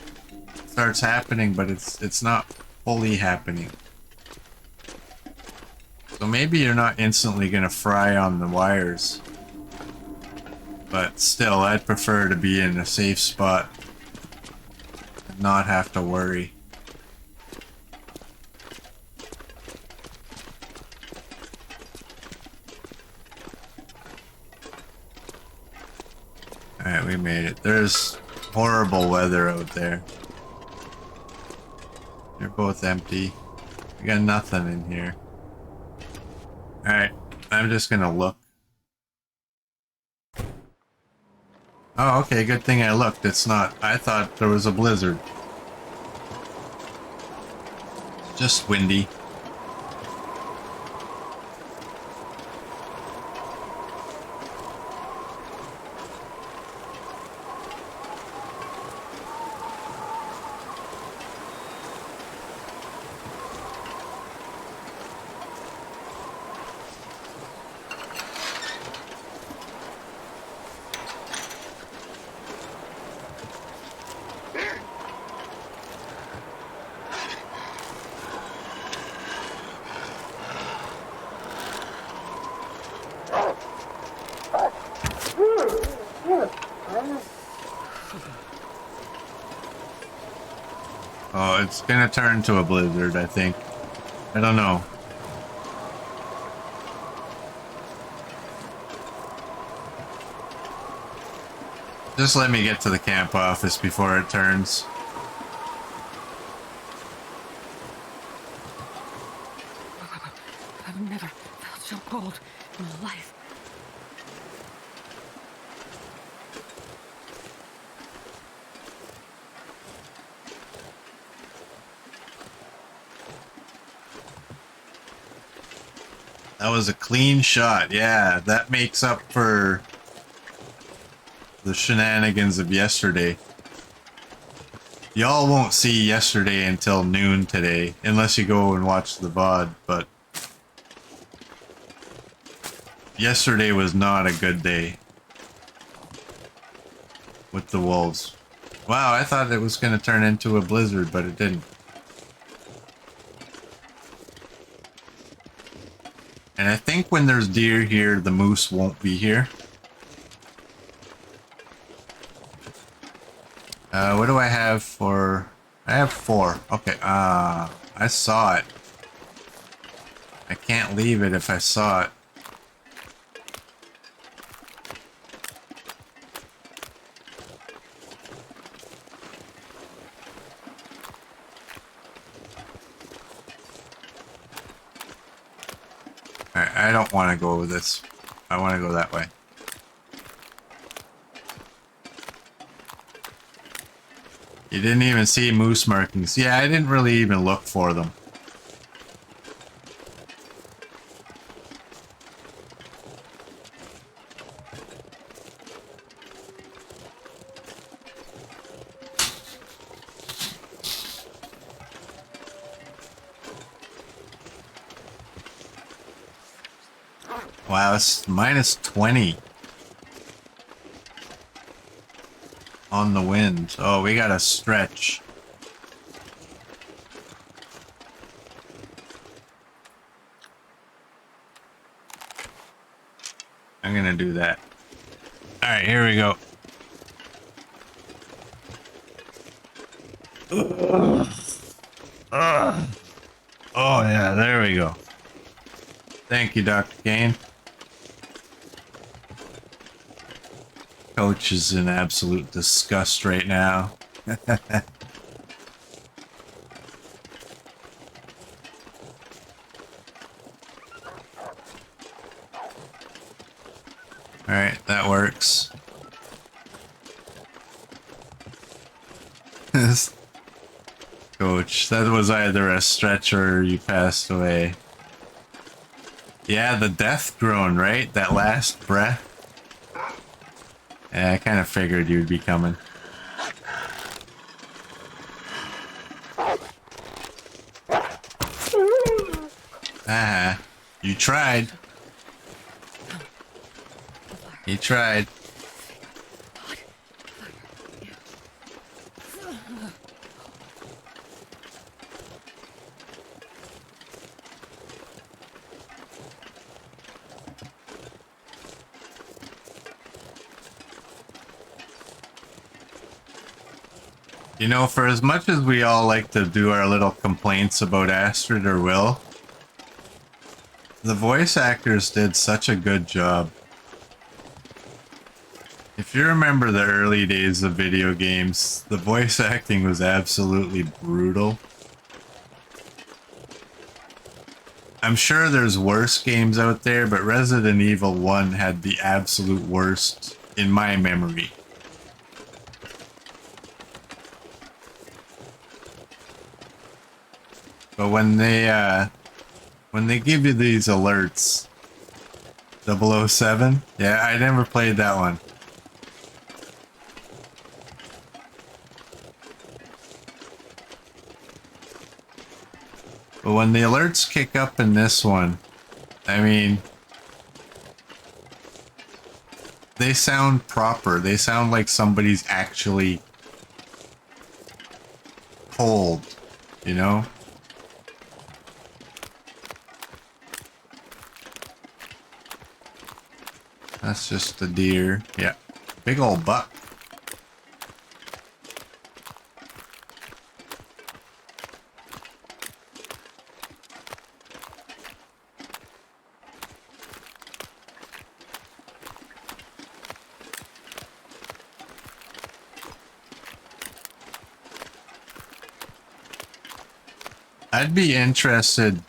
starts happening, but it's not fully happening. So maybe you're not instantly going to fry on the wires. But still, I'd prefer to be in a safe spot and not have to worry. Alright, we made it. There's horrible weather out there. They're both empty. We got nothing in here. Alright, I'm just gonna look. Oh, okay, good thing I looked. It's not. I thought there was a blizzard. Just windy. Oh, it's gonna turn to a blizzard, I think. I don't know. Just let me get to the camp office before it turns. I've never felt so cold in my life. That was a clean shot. Yeah, that makes up for the shenanigans of yesterday. Y'all won't see yesterday until noon today, unless you go and watch the VOD, but yesterday was not a good day with the wolves. Wow, I thought it was going to turn into a blizzard, but it didn't. And I think when there's deer here, the moose won't be here. What do I have for... I have 4. Okay, I saw it. I can't leave it if I saw it. Alright, I don't want to go with this. I want to go that way. You didn't even see moose markings. Yeah, I didn't really even look for them. Wow, it's minus 20 on the wind. Oh, we gotta stretch. I'm gonna do that. Alright, here we go. Oh yeah, there we go. Thank you, Dr. Kane. Coach is in absolute disgust right now. Alright, that works. Coach, that was either a stretch or you passed away. Yeah, the death groan, right? That last breath. Yeah, I kind of figured you'd be coming. Ah, you tried. You tried. You know, for as much as we all like to do our little complaints about Astrid or Will, the voice actors did such a good job. If you remember the early days of video games, the voice acting was absolutely brutal. I'm sure there's worse games out there, but Resident Evil 1 had the absolute worst in my memory. But when they give you these alerts, 007, yeah, I never played that one. But when the alerts kick up in this one, I mean, they sound proper. They sound like somebody's actually cold, you know? That's just a deer. Yeah. Big old buck. I'd be interested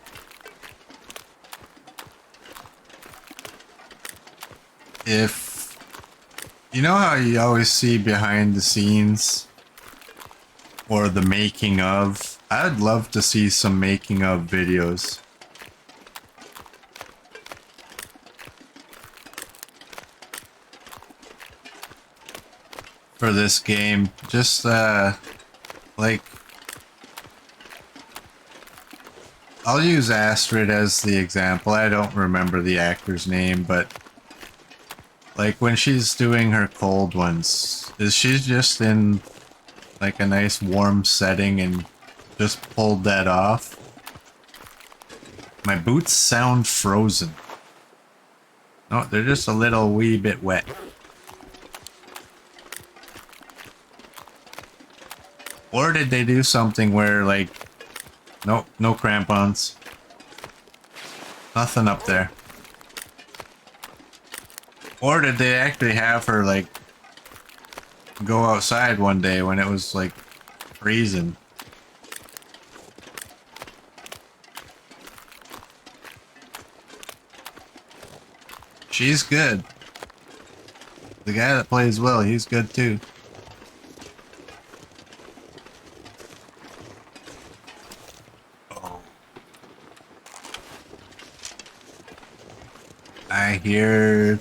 if, you know how you always see behind the scenes or the making of? I'd love to see some making of videos. For this game, just like, I'll use Astrid as the example. I don't remember the actor's name, but like when she's doing her cold ones, is she just in like a nice warm setting and just pulled that off? My boots sound frozen. No, they're just a little wee bit wet. Or did they do something where like, nope, no crampons. Nothing up there. Or did they actually have her like go outside one day when it was like freezing? She's good. The guy that plays Will, he's good too. I hear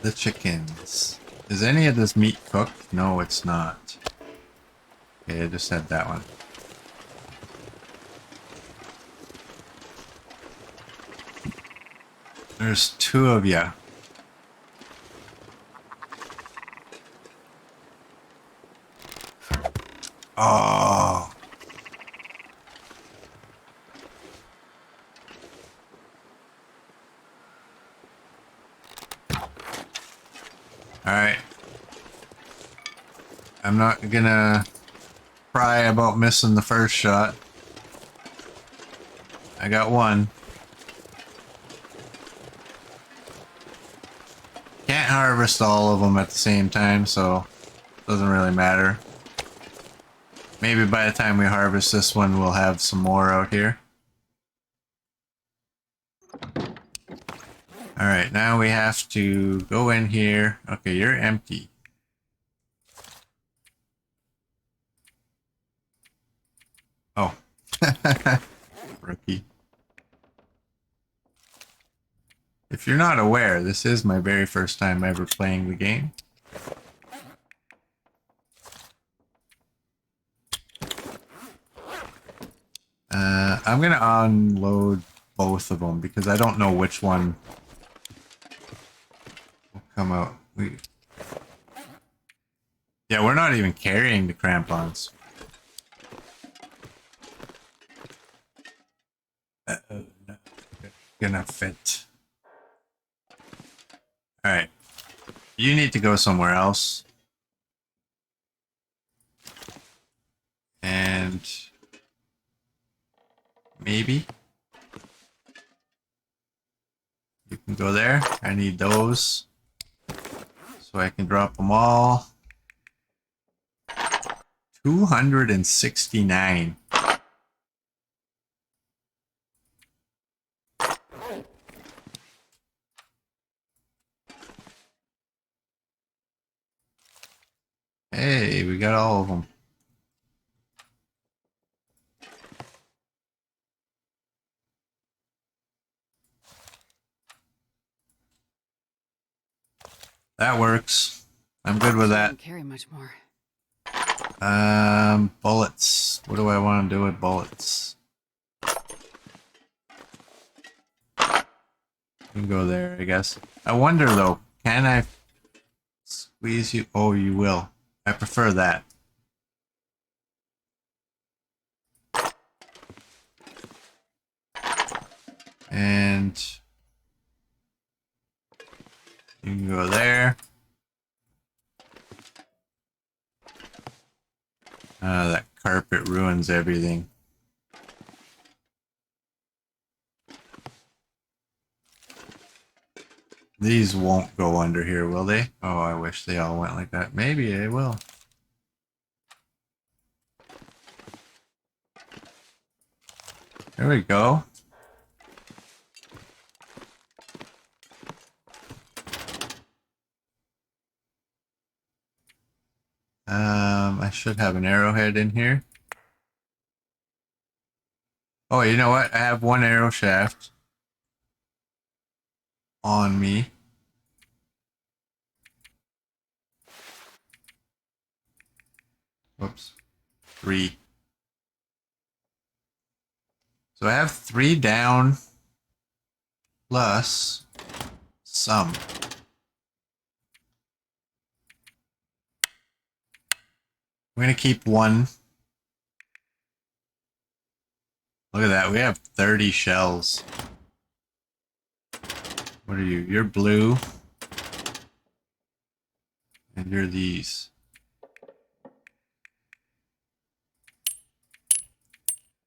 the chickens. Is any of this meat cooked? No, it's not. Okay, I just had that one. There's two of ya. Oh. Alright. I'm not gonna cry about missing the first shot. I got one. Can't can't harvest all of them at the same time, so it doesn't really matter. Maybe by the time we harvest this one, we'll have some more out here. Alright, now we have to go in here. Okay, you're empty. Oh. Rookie. If you're not aware, this is my very first time ever playing the game. I'm gonna unload both of them because I don't know which one will come out. Yeah, we're not even carrying the crampons. Uh-oh, no. Gonna fit. Alright. You need to go somewhere else. And maybe you can go there. I need those so I can drop them all. 269. Hey, we got all of them. That works. I'm good with that. Don't carry much more. Bullets. What do I want to do with bullets? You can go there, I guess. I wonder though, can I squeeze you? Oh, you will. I prefer that. And you can go there. That carpet ruins everything. These won't go under here, will they? Oh, I wish they all went like that. Maybe they will. There we go. I should have an arrowhead in here. Oh, you know what? I have one arrow shaft on me. Whoops. 3. So I have 3 down plus some. I'm going to keep 1. Look at that. We have 30 shells. What are you? You're blue. And you're these.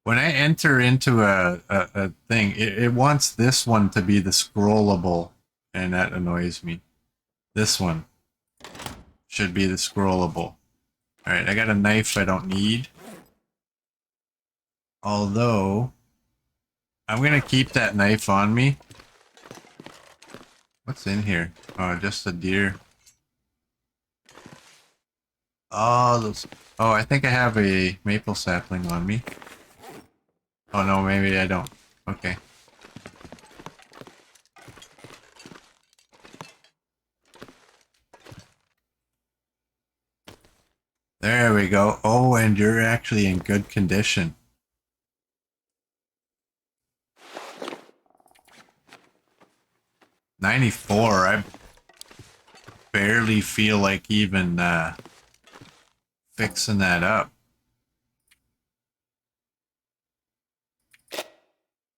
When I enter into a thing, it wants this one to be the scrollable, and that annoys me. This one should be the scrollable. Alright, I got a knife I don't need. Although, I'm going to keep that knife on me. What's in here? Oh, just a deer. Oh, those. Oh, I think I have a maple sapling on me. Oh no, maybe I don't. Okay. There we go. Oh, and you're actually in good condition. '94. I barely feel like even fixing that up.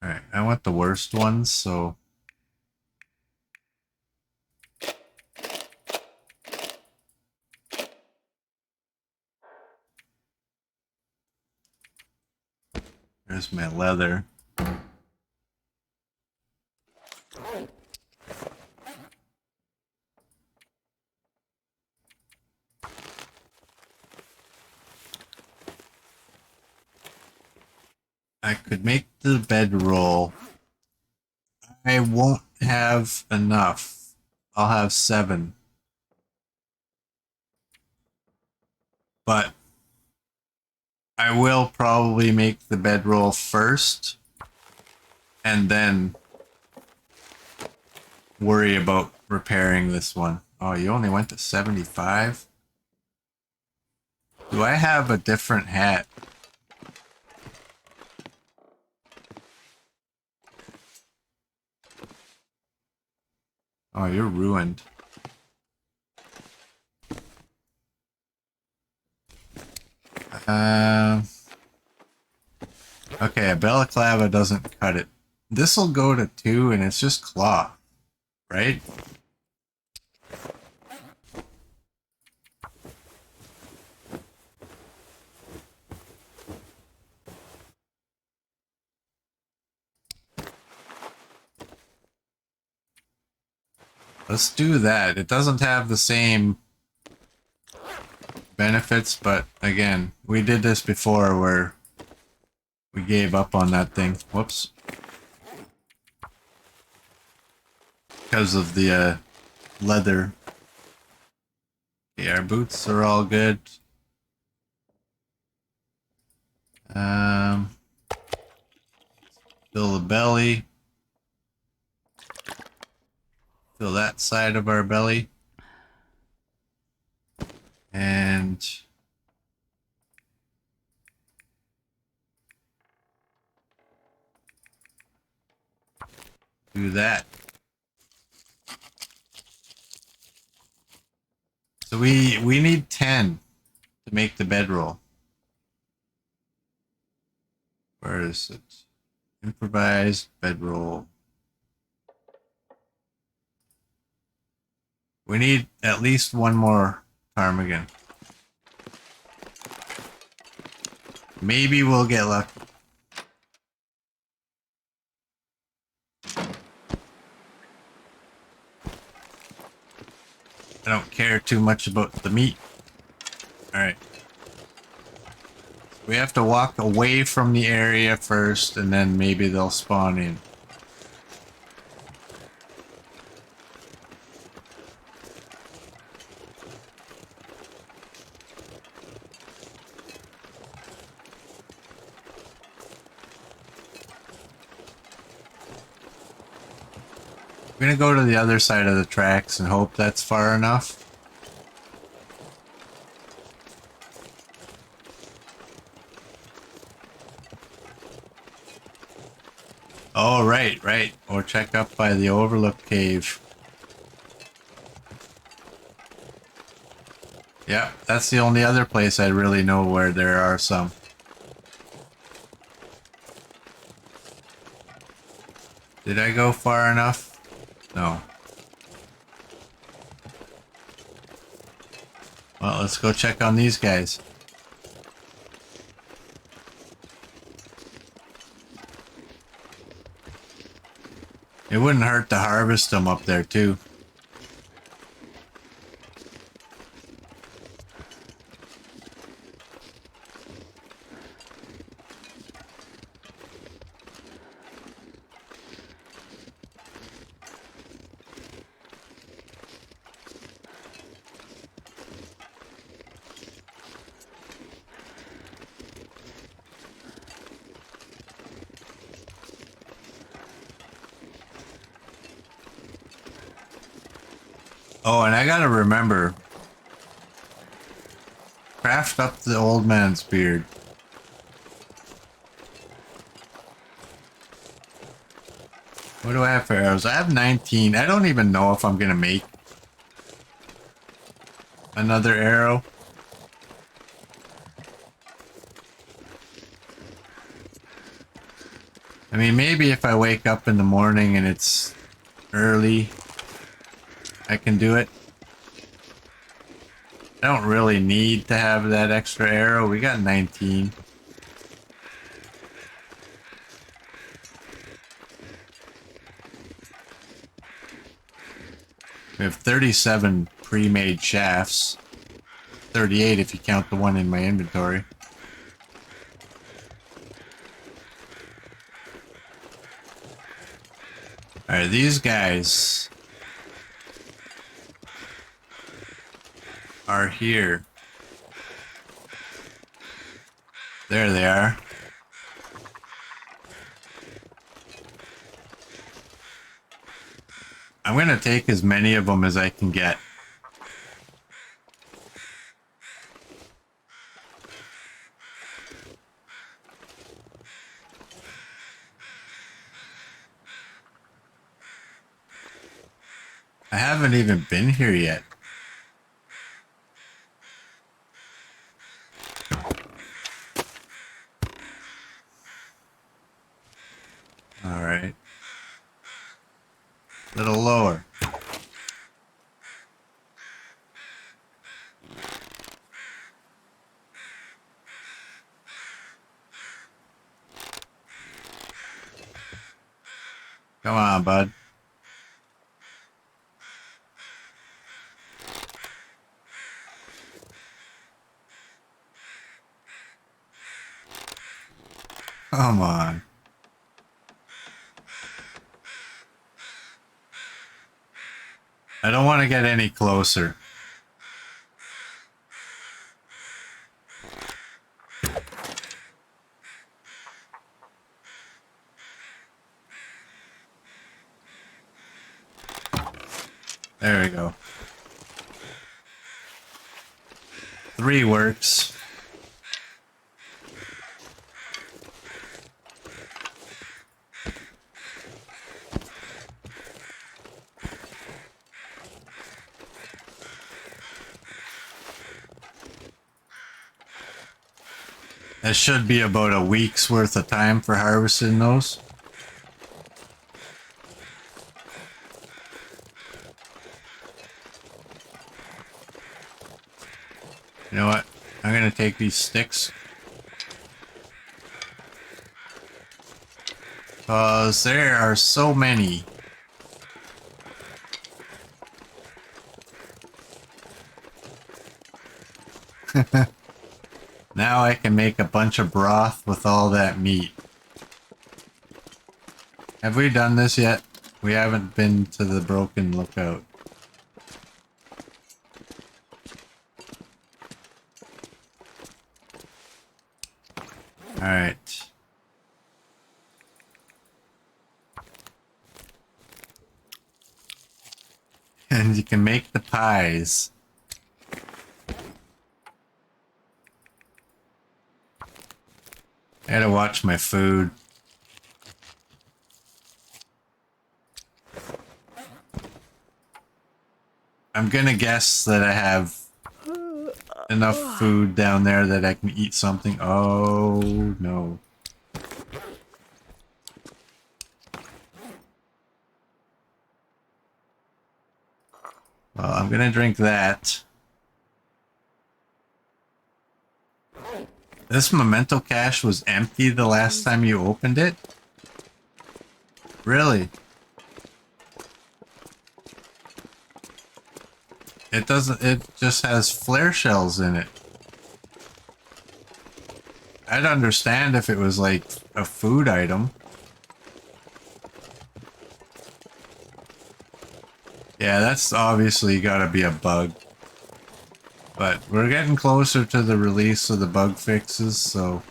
Alright, I want the worst ones, so... There's my leather. I could make the bedroll. I won't have enough. I'll have 7. But I will probably make the bedroll first and then worry about repairing this one. Oh, you only went to 75? Do I have a different hat? Oh, you're ruined. Okay, a balaclava doesn't cut it. This'll go to 2 and it's just cloth, right? Let's do that. It doesn't have the same benefits, but again, we did this before where we gave up on that thing. Whoops. Because of the leather. Okay, our boots are all good. Fill the belly. Fill that side of our belly. And do that. So we need 10 to make the bedroll. Where is it? Improvised bedroll. We need at least one more ptarmigan. Maybe we'll get lucky. I don't care too much about the meat. Alright. We have to walk away from the area first, and then maybe they'll spawn in. I'm gonna go to the other side of the tracks and hope that's far enough. Oh, right. Or check up by the Overlook Cave. Yeah, that's the only other place I really know where there are some. Did I go far enough? No. Well, let's go check on these guys. It wouldn't hurt to harvest them up there too. Oh, and I gotta remember, craft up the old man's beard. What do I have for arrows? I have 19. I don't even know if I'm gonna make another arrow. I mean, maybe if I wake up in the morning and it's early, I can do it. I don't really need to have that extra arrow. We got 19. We have 37 pre-made shafts. 38 if you count the one in my inventory. Alright, these guys are here. There they are. I'm gonna take as many of them as I can get. I haven't even been here yet. Alright. A little lower. Come on, bud. Come on. I don't want to get any closer. There we go. 3 works. That should be about a week's worth of time for harvesting those. You know what? I'm gonna take these sticks. Because there are so many. Now I can make a bunch of broth with all that meat. Have we done this yet? We haven't been to the Broken Lookout. Alright. And you can make the pies. I gotta watch my food. I'm gonna guess that I have enough food down there that I can eat something. Oh no. Well, I'm gonna drink that. This memento cache was empty the last time you opened it? Really? It doesn't, it just has flare shells in it. I'd understand if it was like a food item. Yeah, that's obviously gotta be a bug. But we're getting closer to the release of the bug fixes, so...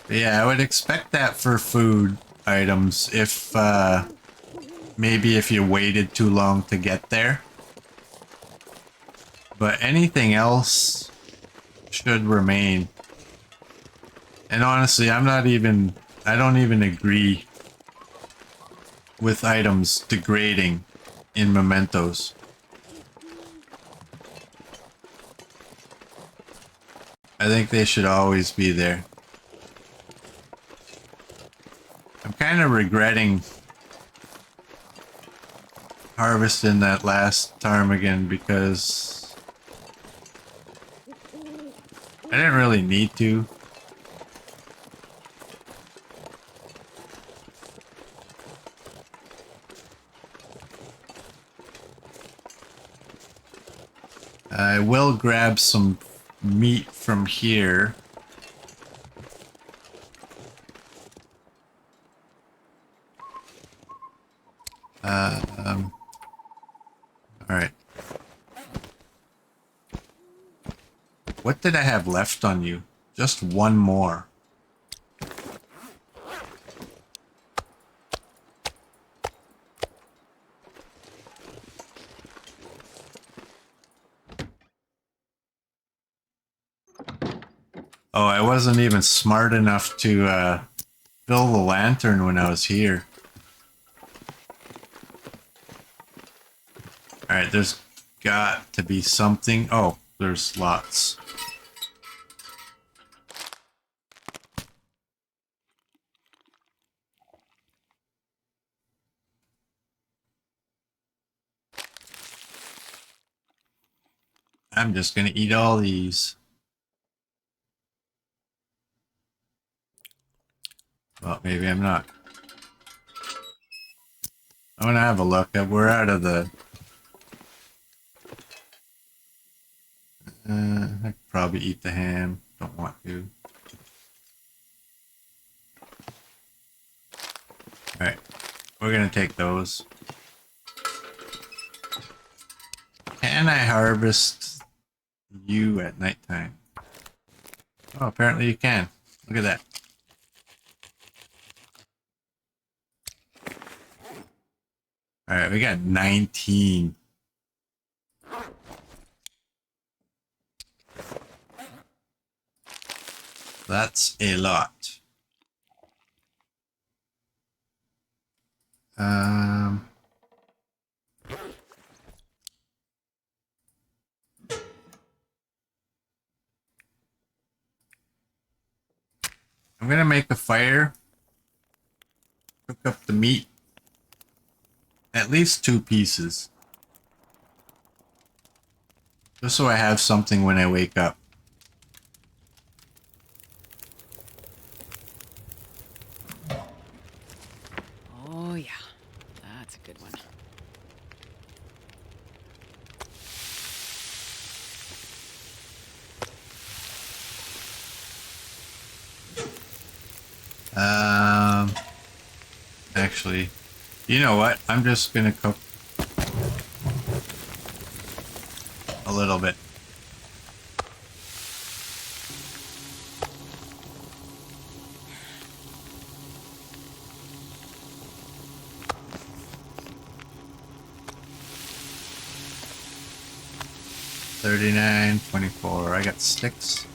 Yeah, I would expect that for food items if, maybe if you waited too long to get there. But anything else should remain. And honestly, I don't even agree with items degrading in mementos. I think they should always be there. I'm kind of regretting harvesting that last ptarmigan because I didn't really need to. I will grab some meat from here. Alright. What did I have left on you? Just one more. Oh, I wasn't even smart enough to fill the lantern when I was here. Alright, there's got to be something. Oh, there's lots. I'm just gonna eat all these. Well, maybe I'm not. I'm gonna have a look. We're out of the... I could probably eat the ham. Don't want to. Alright. We're gonna take those. Can I harvest you at nighttime? Oh, apparently you can. Look at that. Alright, we got 19. That's a lot. I'm gonna make a fire. Cook up the meat. At least 2 pieces. Just so I have something when I wake up. Oh, yeah. That's a good one. Actually, you know what? I'm just gonna cook a little bit. $39, $24. I got sticks.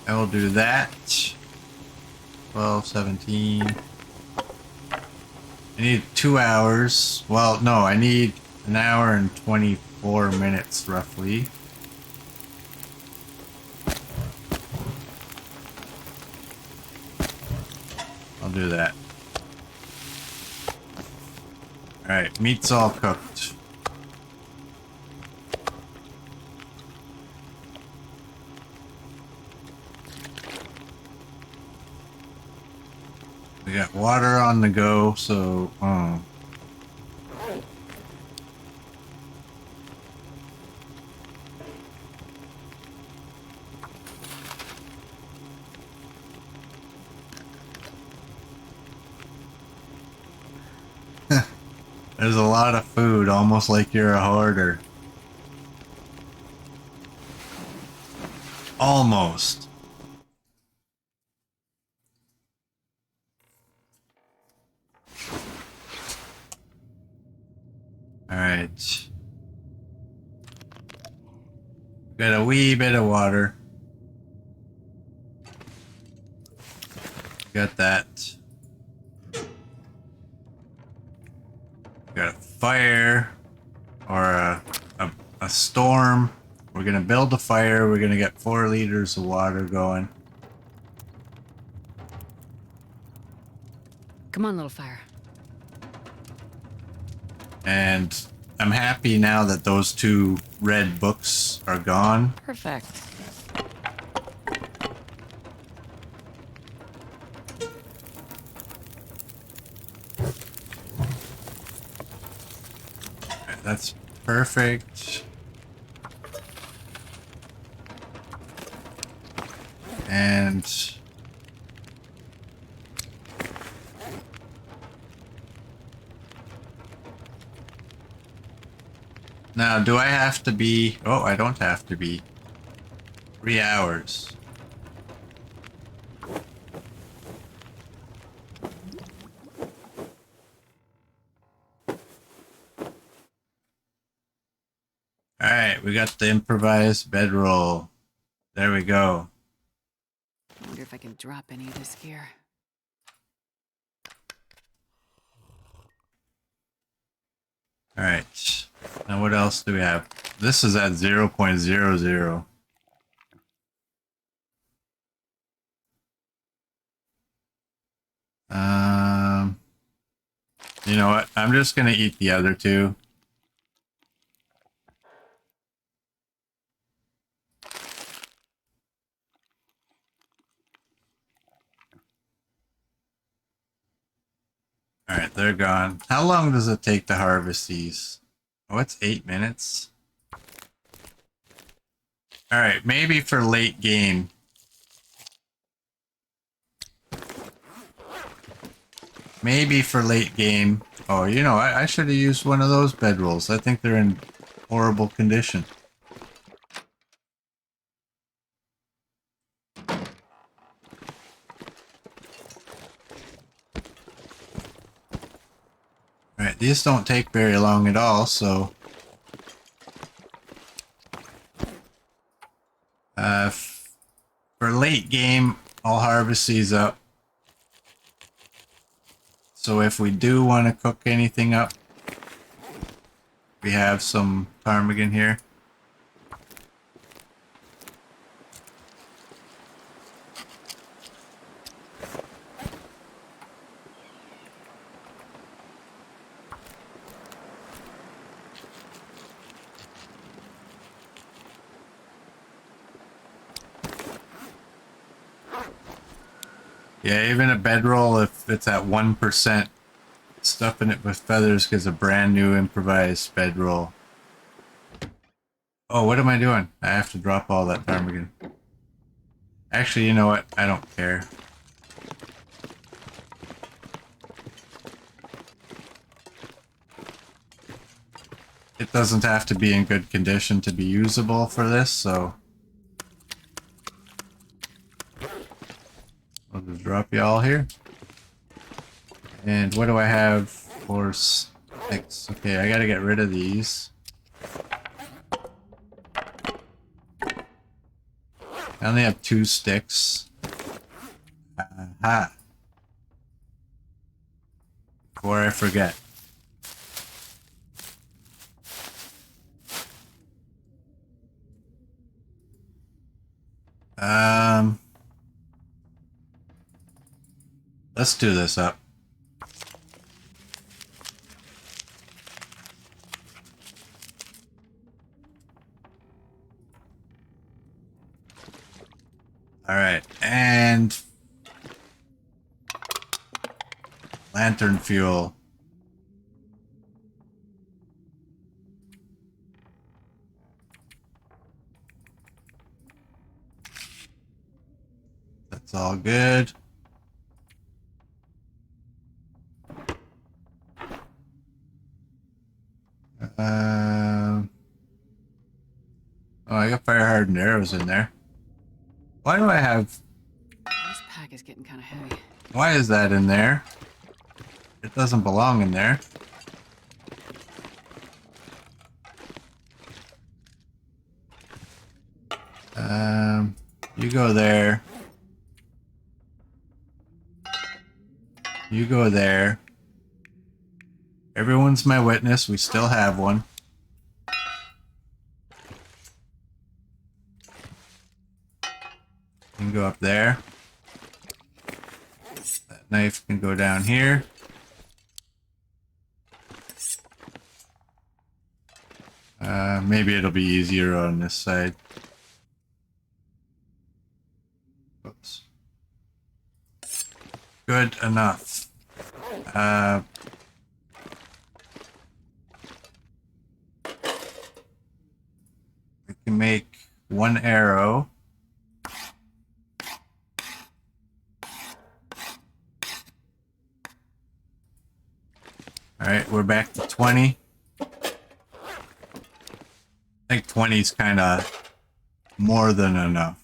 I will do that. 12, 17. I need 2 hours. Well, no, I need an hour and 24 minutes roughly. I'll do that. Alright, meat's all cooked. We got water on the go, so there's a lot of food, almost like you're a hoarder. Almost. Alright. Got a wee bit of water. Got that. Got a fire or a storm. We're gonna build a fire. We're gonna get 4 liters of water going. Come on, little fire. And I'm happy now that those 2 red books are gone. Perfect. that's perfect. And now, do I have to be... Oh, I don't have to be. 3 hours. Alright, we got the improvised bedroll. There we go. I wonder if I can drop any of this gear. Alright. Now what else do we have? This is at 0.00. You know what? I'm just gonna eat the other two. Alright, they're gone. How long does it take to harvest these? Oh, it's 8 minutes. Alright, maybe for late game. Maybe for late game. Oh, you know, I should have used one of those bedrolls. I think they're in horrible condition. Alright, these don't take very long at all, so... for late game, I'll harvest these up. So if we do want to cook anything up, we have some ptarmigan here. Yeah, even a bedroll, if it's at 1%, stuffing it with feathers gives a brand new improvised bedroll. Oh, what am I doing? I have to drop all that ptarmigan. Actually, you know what? I don't care. It doesn't have to be in good condition to be usable for this, so... I'll just drop you all here. And what do I have for sticks? Okay, I gotta get rid of these. I only have 2 sticks. Aha. Before I forget. Let's do this up. Alright, and lantern fuel. That's all good. Oh, I got fire hardened arrows in there. Why do I have... This pack is getting kind of heavy. Why is that in there? It doesn't belong in there. You go there. You go there. Everyone's my witness. We still have one. You can go up there. That knife can go down here. Maybe it'll be easier on this side. Oops. Good enough. 1 arrow. Alright, we're back to 20. I think 20 is kind of more than enough.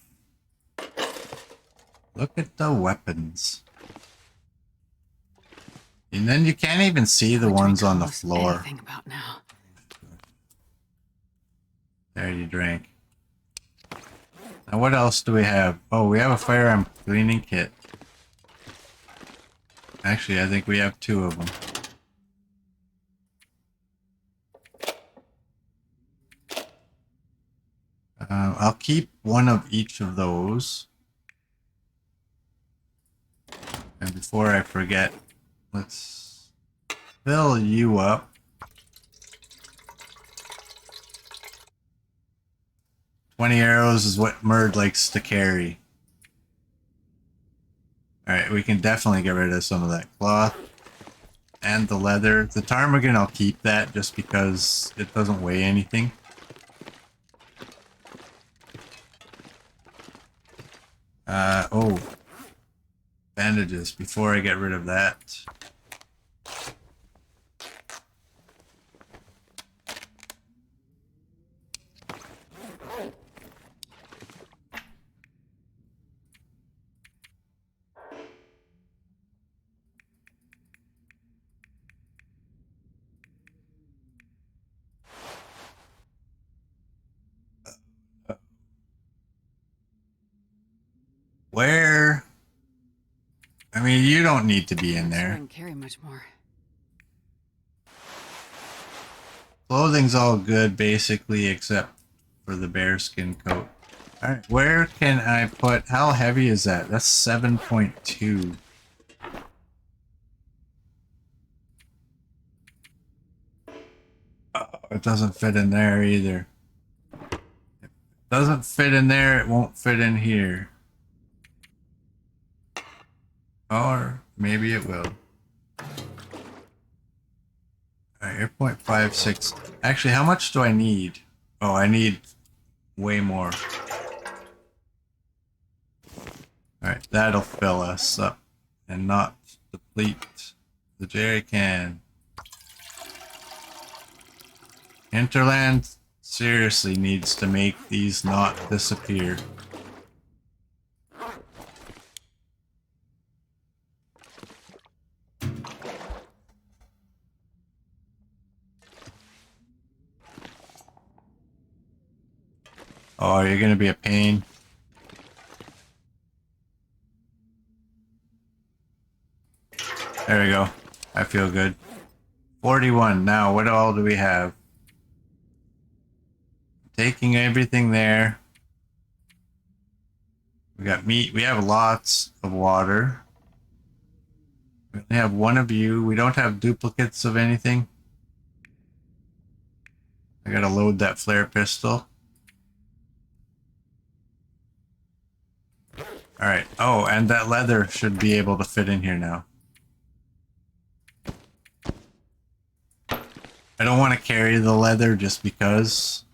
Look at the weapons. And then you can't even see the Which we ones can on the almost floor. anything about now. There, you drank. Now what else do we have? Oh, we have a firearm cleaning kit. Actually, I think we have 2 of them. I'll keep 1 of each of those. And before I forget, let's fill you up. 20 arrows is what Murd likes to carry. Alright, we can definitely get rid of some of that cloth. And the leather. The ptarmigan, I'll keep that just because it doesn't weigh anything. Oh. Bandages, before I get rid of that. Where? I mean, you don't need to be in Sure I there. can carry much more. Clothing's all good, basically, except for the bearskin coat. Alright, where can I put... How heavy is that? That's 7.2. Oh, it doesn't fit in there either. If it doesn't fit in there, it won't fit in here. Or maybe it will. Alright, you're 0.56. Actually, how much do I need? Oh, I need way more. Alright, that'll fill us up and not deplete the jerry can. Hinterland seriously needs to make these not disappear. Oh, you're gonna be a pain. There we go. I feel good. 41. Now, what all do we have? Taking everything there. We got meat. We have lots of water. We only have 1 of you. We don't have duplicates of anything. I gotta load that flare pistol. Alright. Oh, and that leather should be able to fit in here now. I don't want to carry the leather just because.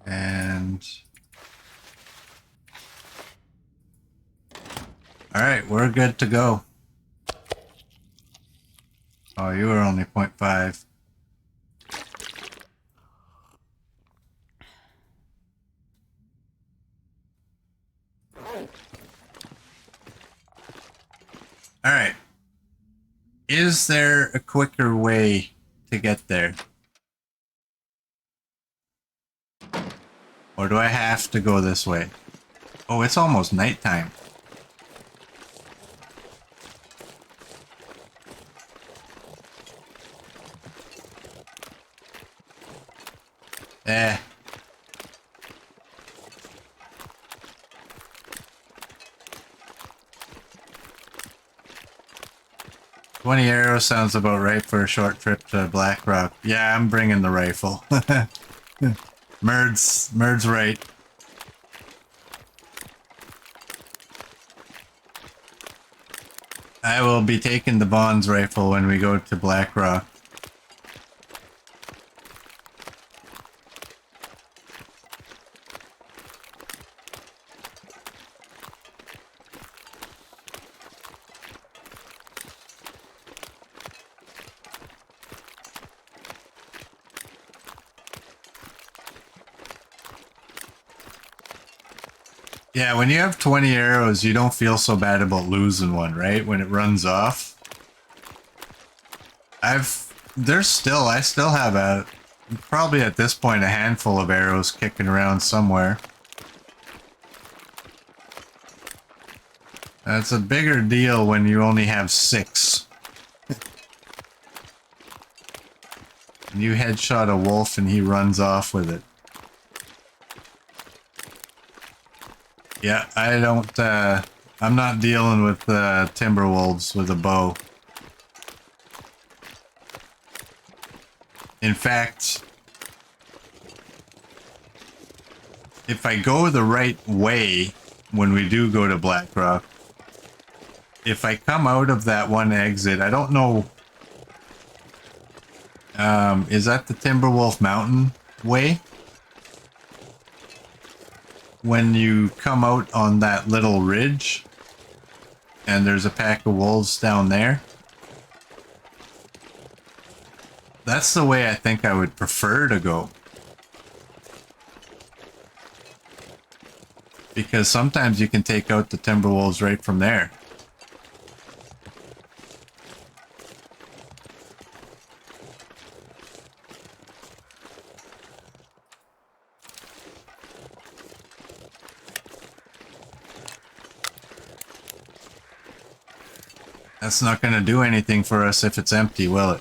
And... Alright, we're good to go. Oh, you were only 0.5. Alright. Is there a quicker way to get there? Or do I have to go this way? Oh, it's almost nighttime. Eh. 20 arrows sounds about right for a short trip to Blackrock. Yeah, I'm bringing the rifle. Murd's right. I will be taking the Bonds rifle when we go to Black Rock. Yeah, when you have 20 arrows, you don't feel so bad about losing one, right? When it runs off. I still have probably at this point a handful of arrows kicking around somewhere. That's a bigger deal when you only have 6. And you headshot a wolf and he runs off with it. Yeah, I'm not dealing with timber wolves with a bow. In fact, if I go the right way when we do go to Black Rock, if I come out of that one exit, I don't know, is that the Timberwolf Mountain way? When you come out on that little ridge and there's a pack of wolves down there, that's the way I think I would prefer to go. Because sometimes you can take out the Timberwolves right from there. That's not going to do anything for us if it's empty, will it?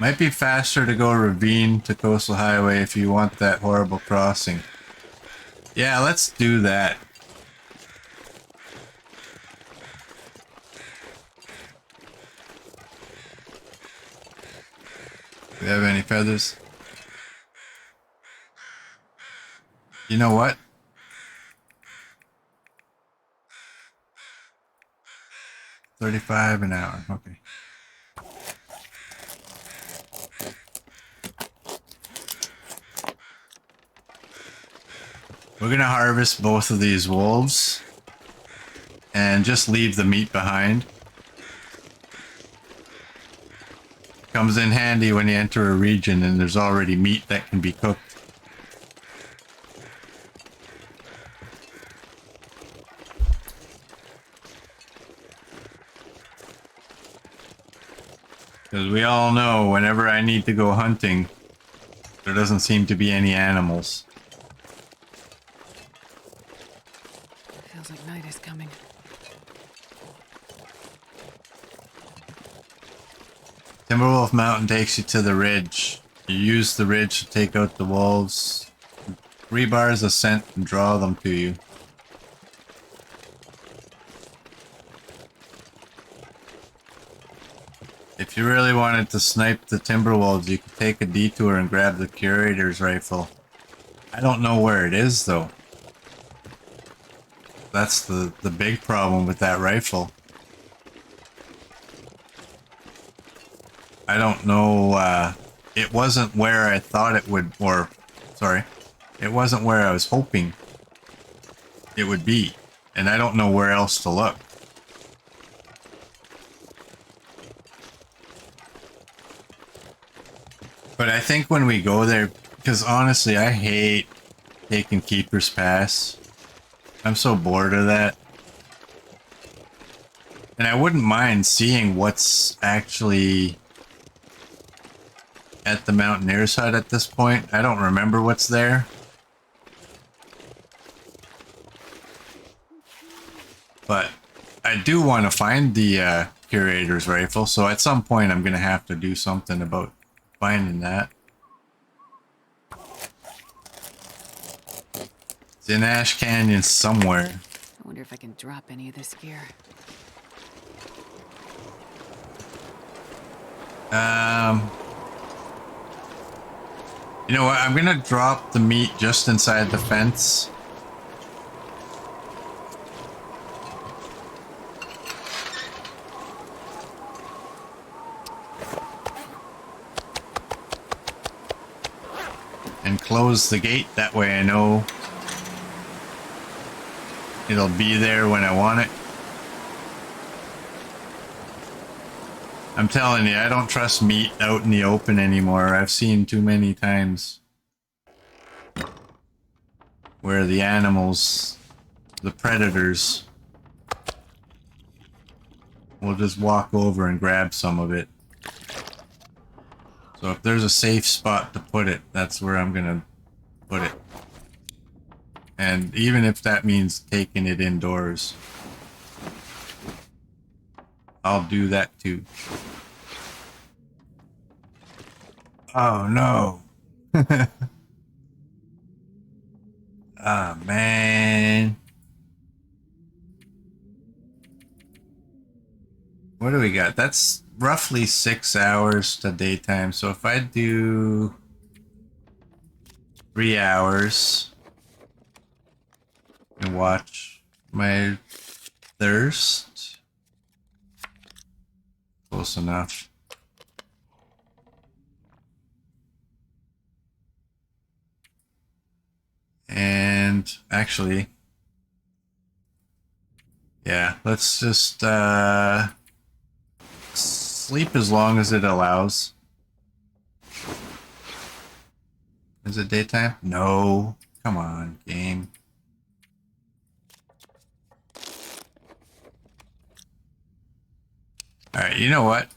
Might be faster to go ravine to Coastal Highway if you want that horrible crossing. Yeah, let's do that. Do we have any feathers? You know what? $35 an hour. Okay. We're gonna harvest both of these wolves and just leave the meat behind. Comes in handy when you enter a region and there's already meat that can be cooked. Because we all know whenever I need to go hunting, there doesn't seem to be any animals. Feels like night is coming. Timberwolf Mountain takes you to the ridge. You use the ridge to take out the wolves. 3 bars of scent and draw them to you. If you really wanted to snipe the Timberwolves, you could take a detour and grab the Curator's rifle. I don't know where it is, though. That's the big problem with that rifle. I don't know, it wasn't where I thought it would, or, sorry, it wasn't where I was hoping it would be, and I don't know where else to look. But I think when we go there, because honestly, I hate taking Keeper's Pass. I'm so bored of that. And I wouldn't mind seeing what's actually at the Mountaineer's Hut at this point. I don't remember what's there. But I do want to find the Curator's rifle, so at some point I'm going to have to do something about finding that. It's in Ash Canyon somewhere. I wonder if I can drop any of this gear. You know what? I'm gonna drop the meat just inside the fence. And close the gate. That way I know it'll be there when I want it. I'm telling you, I don't trust meat out in the open anymore. I've seen too many times where the animals, the predators, will just walk over and grab some of it. So if there's a safe spot to put it, that's where I'm gonna put it. And even if that means taking it indoors, I'll do that too. Oh no. Ah, man. What do we got? That's roughly 6 hours to daytime. So if I do 3 hours and watch my thirst, close enough. And actually, yeah, let's just sleep as long as it allows. Is it daytime? No. Come on, game. Alright, you know what?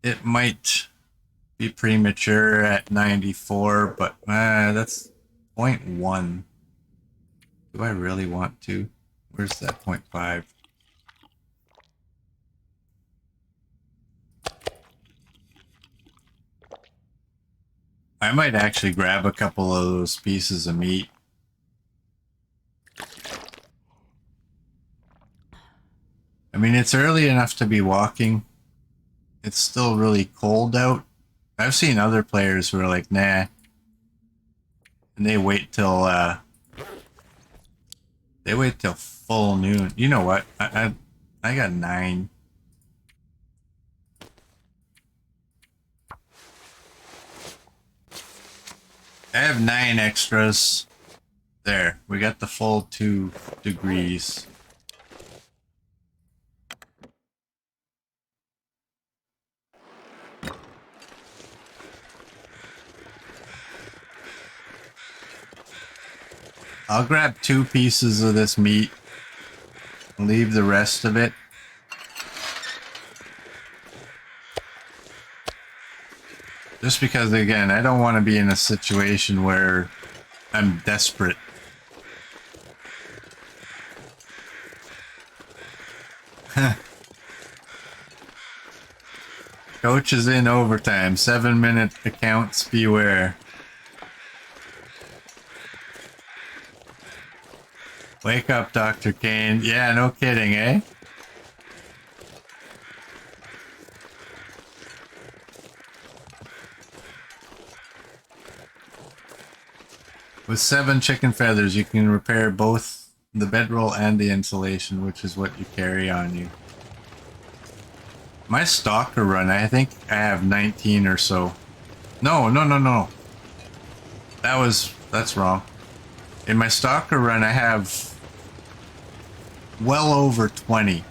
It might be premature at 94, but that's 0.1. Do I really want to? Where's that 0.5? I might actually grab a couple of those pieces of meat. I mean, it's early enough to be walking. It's still really cold out. I've seen other players who are like, nah. And they wait till full noon. You know what? I got 9. I have 9 extras. There, we got the full 2 degrees. I'll grab 2 pieces of this meat. Leave the rest of it. Just because, again, I don't want to be in a situation where I'm desperate. Coach is in overtime. 7-minute accounts beware. Wake up, Dr. Kane. Yeah, no kidding, eh? With 7 chicken feathers, you can repair both the bedroll and the insulation, which is what you carry on you. My stalker run, I think I have 19 or so. No. That's wrong. In my stalker run, I have well over 20.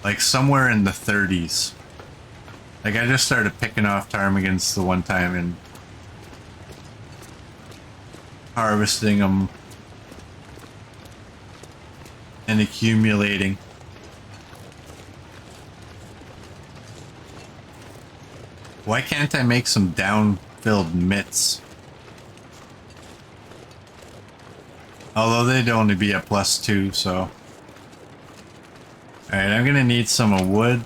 Like somewhere in the 30s. Like I just started picking off ptarmigans the one time and harvesting them and accumulating. Why can't I make some down-filled mitts? Although they'd only be a +2, so. Alright, I'm gonna need some wood.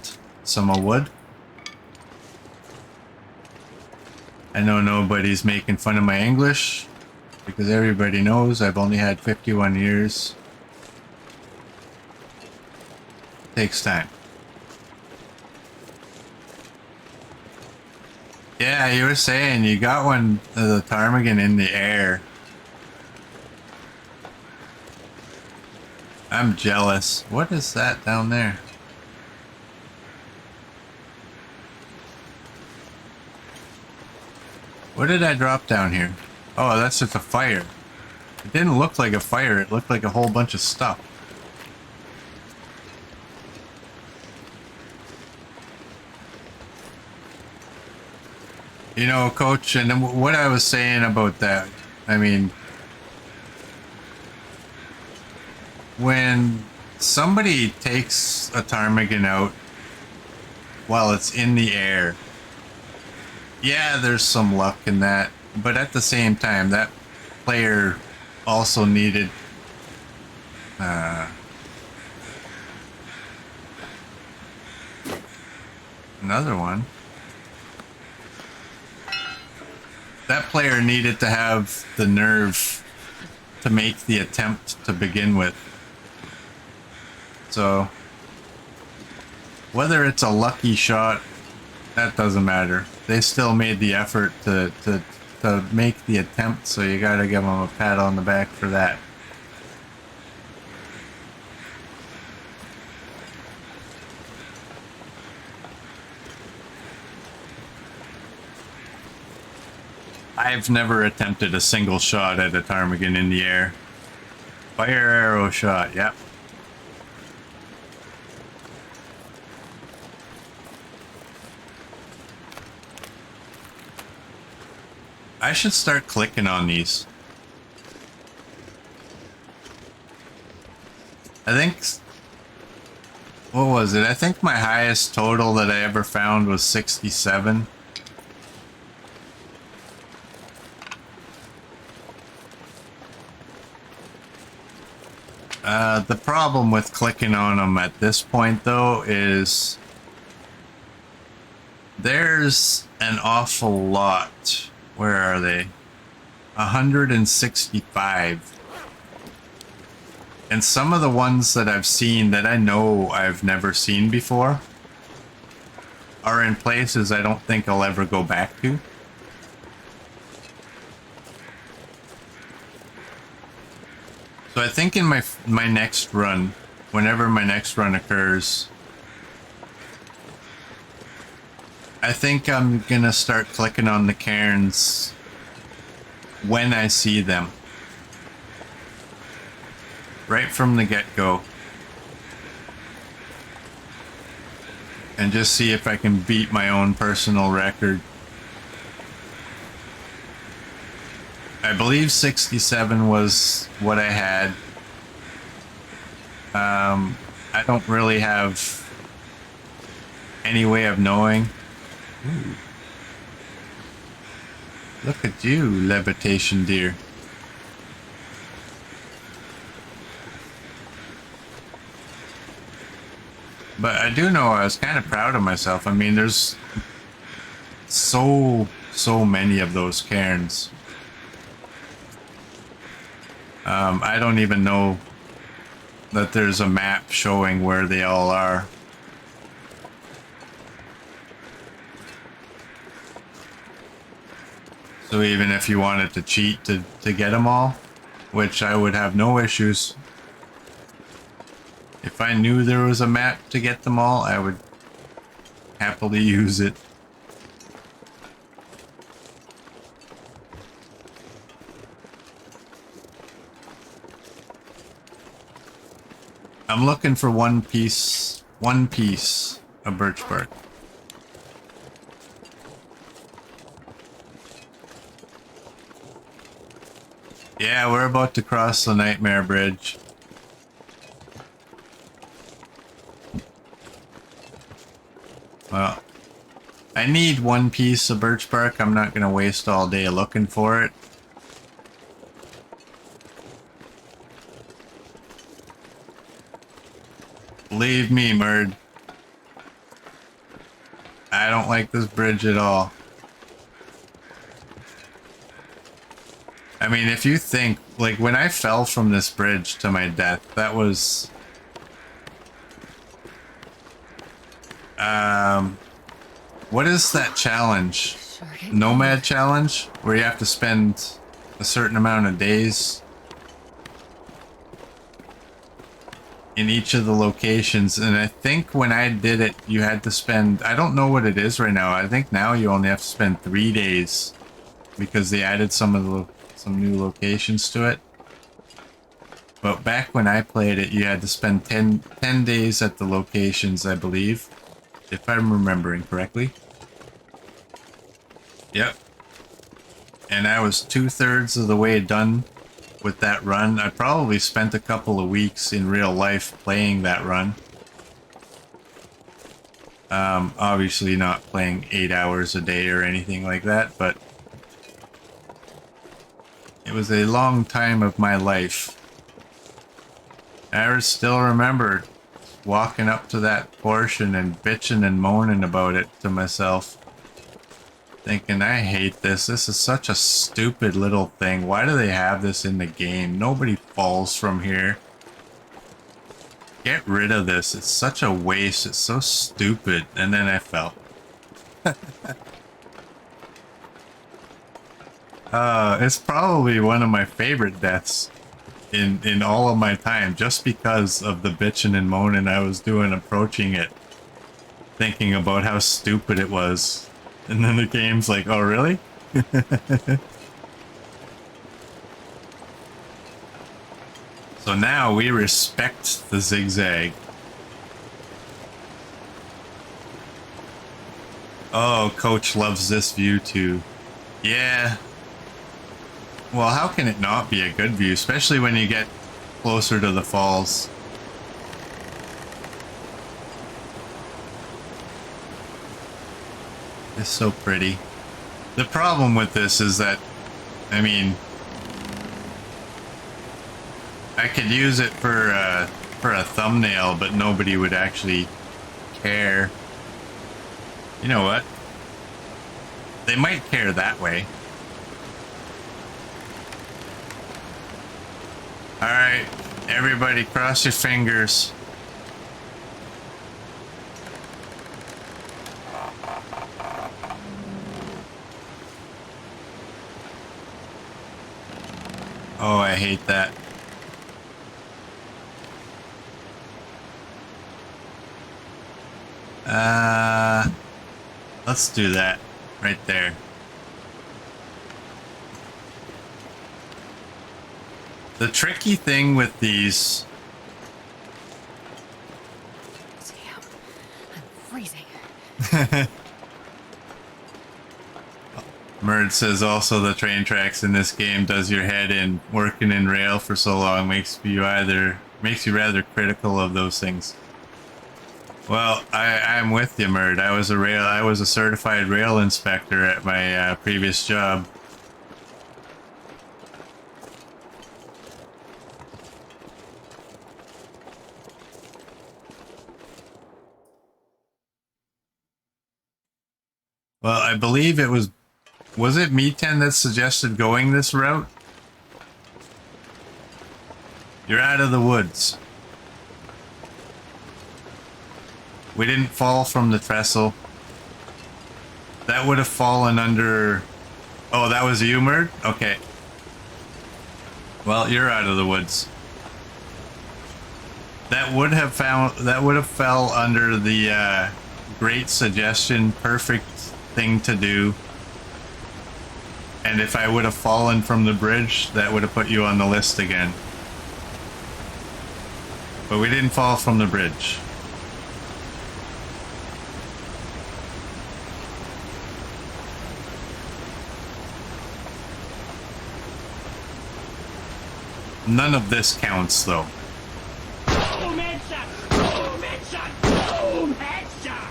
I know nobody's making fun of my English, because everybody knows I've only had 51 years. Takes time. Yeah, you were saying you got one of the ptarmigan in the air. I'm jealous. What is that down there? What did I drop down here? Oh, that's just a fire. It didn't look like a fire. It looked like a whole bunch of stuff. You know, Coach, and what I was saying about that, I mean, when somebody takes a ptarmigan out while it's in the air, yeah, there's some luck in that, but at the same time, that player also needed another one. That player needed to have the nerve to make the attempt to begin with. So, whether it's a lucky shot, that doesn't matter. They still made the effort to make the attempt, so you gotta give them a pat on the back for that. I've never attempted a single shot at a ptarmigan in the air. Fire arrow shot, yep. I should start clicking on these. I think... What was it? I think my highest total that I ever found was 67. The problem with clicking on them at this point, though, is there's an awful lot. Where are they? 165. And some of the ones that I've seen that I know I've never seen before are in places I don't think I'll ever go back to. So I think in my next run, whenever my next run occurs, I think I'm gonna start clicking on the cairns when I see them. Right from the get-go. And just see if I can beat my own personal record. I believe 67 was what I had. I don't really have any way of knowing. Ooh. Look at you, levitation deer. But I do know I was kind of proud of myself. I mean, there's so many of those cairns. I don't even know that there's a map showing where they all are. So even if you wanted to cheat to get them all, which I would have no issues. If I knew there was a map to get them all, I would happily use it. I'm looking for one piece of birch bark. Yeah, we're about to cross the Nightmare Bridge. Well, I need one piece of birch bark. I'm not going to waste all day looking for it. Believe me, Murd. I don't like this bridge at all. I mean, if you think, like, when I fell from this bridge to my death, that was... what is that challenge? Sure getting nomad cold. challenge where you have to spend a certain amount of days in each of the locations, and I think when I did it you had to spend, I don't know what it is right now, I think now you only have to spend 3 days because they added some new locations to it. But back when I played it, you had to spend 10 days at the locations, I believe, if I'm remembering correctly. Yep. And I was 2/3 of the way done with that run. I probably spent a couple of weeks in real life playing that run. Obviously not playing 8 hours a day or anything like that, but it was a long time of my life. I still remember walking up to that portion and bitching and moaning about it to myself. Thinking, I hate this. This is such a stupid little thing. Why do they have this in the game? Nobody falls from here. Get rid of this. It's such a waste. It's so stupid. And then I fell. It's probably one of my favorite deaths in all of my time, just because of the bitching and moaning I was doing approaching it, thinking about how stupid it was. And then the game's like, oh really? So now we respect the zigzag. Oh, Coach loves this view too. Yeah. Well, how can it not be a good view, especially when you get closer to the falls? It's so pretty. The problem with this is that, I mean, I could use it for a thumbnail, but nobody would actually care. You know what? They might care that way. Alright, everybody cross your fingers. Oh, I hate that. Let's do that right there. The tricky thing with these... Damn, I'm freezing. Merd says also the train tracks in this game does your head in. Working in rail for so long makes you rather critical of those things. Well, I'm with you, Merd. I was a certified rail inspector at my previous job. Well, I believe it was it Me10 that suggested going this route? You're out of the woods. We didn't fall from the trestle. That would have fallen under... Oh, that was you, Merd? Okay. Well, you're out of the woods. That would have fell under the great suggestion, perfect thing to do. And if I would have fallen from the bridge, that would have put you on the list again. But we didn't fall from the bridge. None of this counts, though. Boom headshot! Boom headshot! Boom headshot!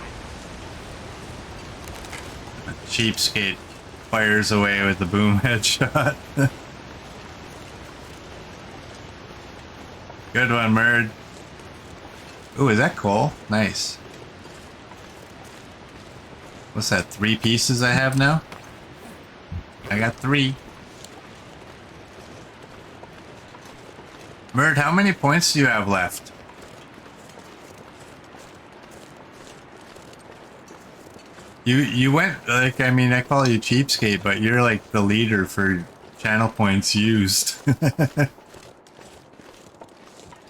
Cheapskate fires away with the boom headshot. Good one, Merd. Ooh, is that coal? Nice. What's that, 3 pieces I have now? I got 3. Merd, how many points do you have left? You went like, I mean, I call you cheapskate, but you're like the leader for channel points used.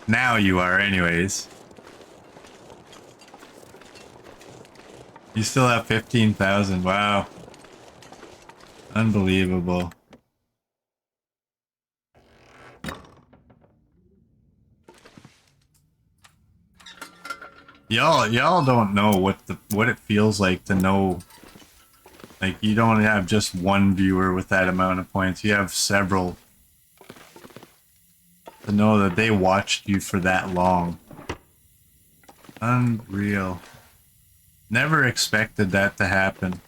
Now you are, anyways. You still have 15,000. Wow. Unbelievable. Y'all don't know what it feels like to know, like, you don't have just one viewer with that amount of points. You have several. To know that they watched you for that long. Unreal. Never expected that to happen.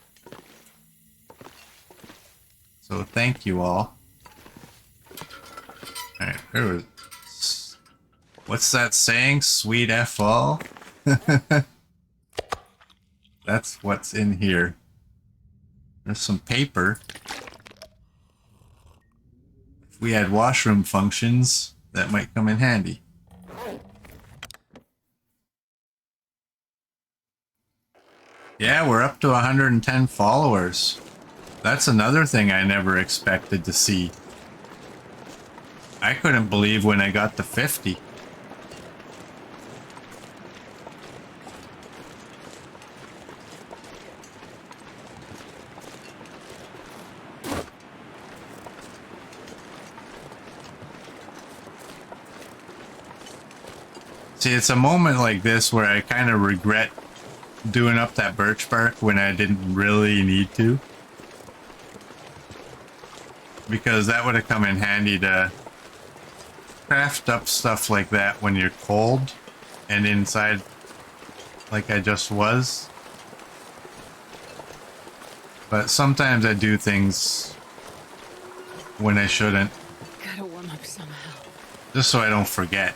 So thank you all. Alright, there was... What's that saying? Sweet F all? That's what's in here. There's some paper. If we had washroom functions, that might come in handy. Yeah, we're up to 110 followers. That's another thing I never expected to see. I couldn't believe when I got to 50. See, it's a moment like this where I kind of regret doing up that birch bark when I didn't really need to. Because that would have come in handy to craft up stuff like that when you're cold and inside like I just was. But sometimes I do things when I shouldn't. Gotta warm up somehow. Just so I don't forget.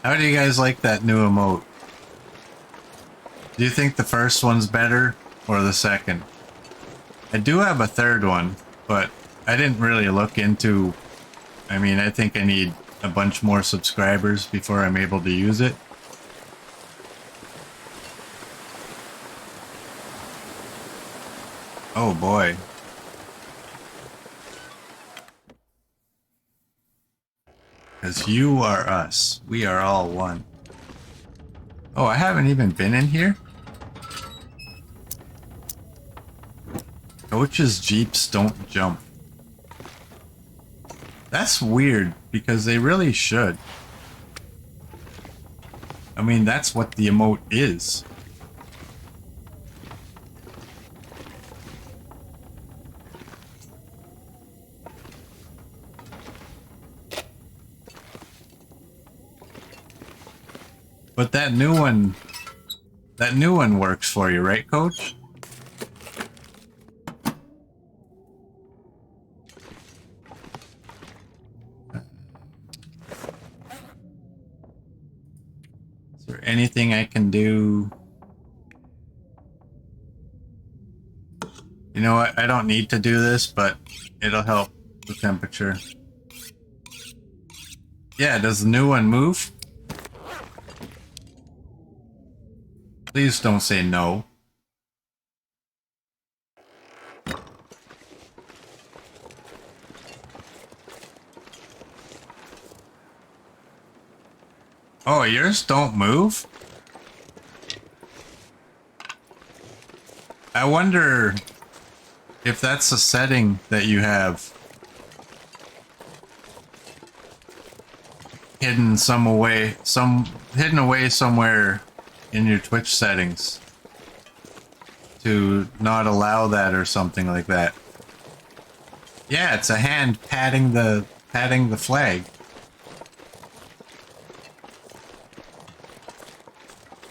How do you guys like that new emote? Do you think the first one's better or the second? I do have a third one, but I didn't really look into... I mean, I think I need a bunch more subscribers before I'm able to use it. Oh boy. Because you are us. We are all one. Oh, I haven't even been in here? Coach's Jeeps don't jump. That's weird, because they really should. I mean, that's what the emote is. But that new one works for you, right, Coach? Is there anything I can do? You know what? I don't need to do this, but it'll help the temperature. Yeah, does the new one move? Please don't say no. Oh, yours don't move? I wonder if that's a setting that you have hidden hidden away somewhere in your Twitch settings to not allow that or something like that. Yeah, it's a hand patting the flag.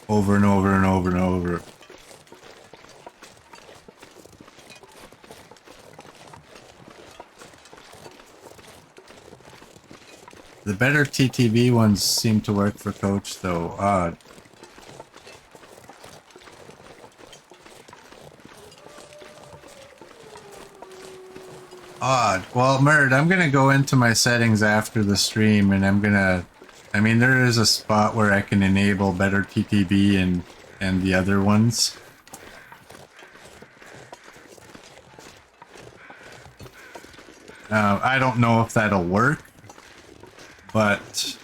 Over and over and over and over. The better TTV ones seem to work for Coach, though. Odd. Odd. Well, Merd, I'm gonna go into my settings after the stream, and I'm gonna. I mean, there is a spot where I can enable better TTB and the other ones. I don't know if that'll work, but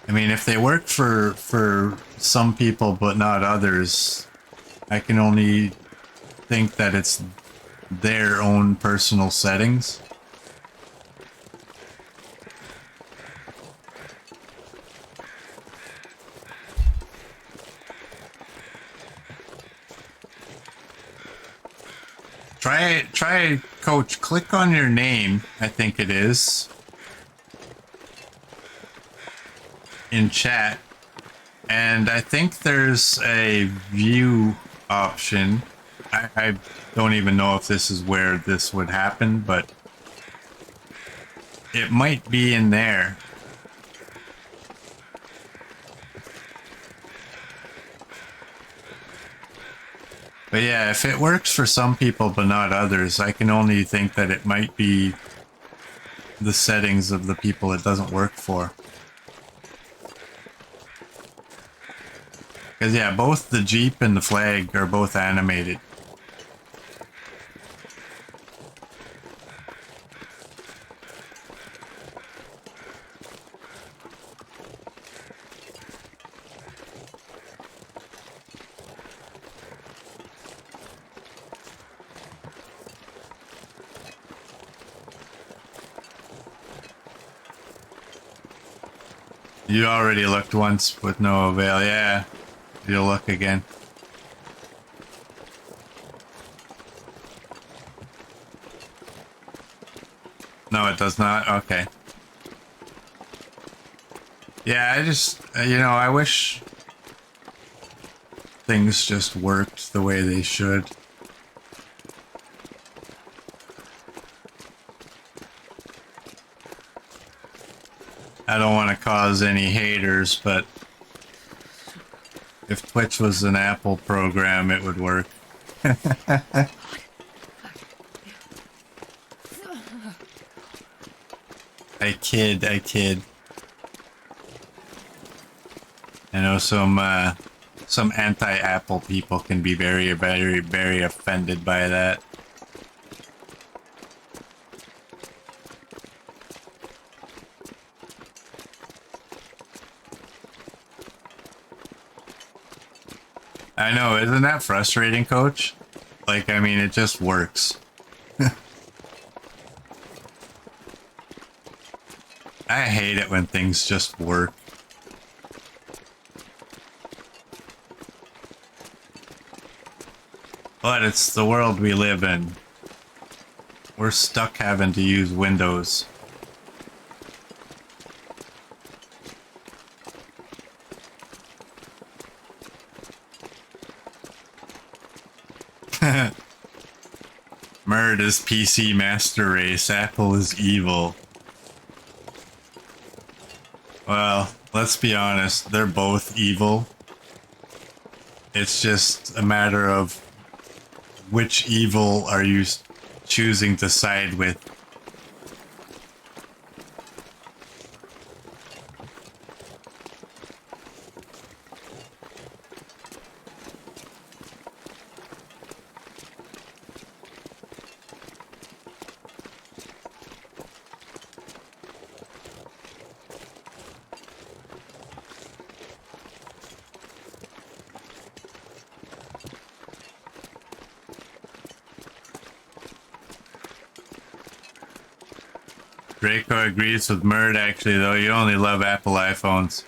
I mean, if they work for some people but not others, I can only think that it's their own personal settings. Try, Coach, click on your name, I think it is, in chat, and I think there's a view option. I don't even know if this is where this would happen, but it might be in there. But yeah, if it works for some people but not others, I can only think that it might be the settings of the people it doesn't work for. Because yeah, both the Jeep and the flag are both animated. You already looked once with no avail, yeah. You'll look again. No, it does not? Okay. Yeah, I just, you know, I wish things just worked the way they should. I don't want to cause any haters, but if Twitch was an Apple program, it would work. I kid. I know some anti-Apple people can be very, very, very offended by that. I know, isn't that frustrating, Coach? Like, I mean, it just works. I hate it when things just work. But it's the world we live in. We're stuck having to use Windows. Merd is PC master race. Apple is evil. Well, let's be honest. They're both evil. It's just a matter of which evil are you choosing to side with. Draco agrees with Merd, actually, though. You only love Apple iPhones.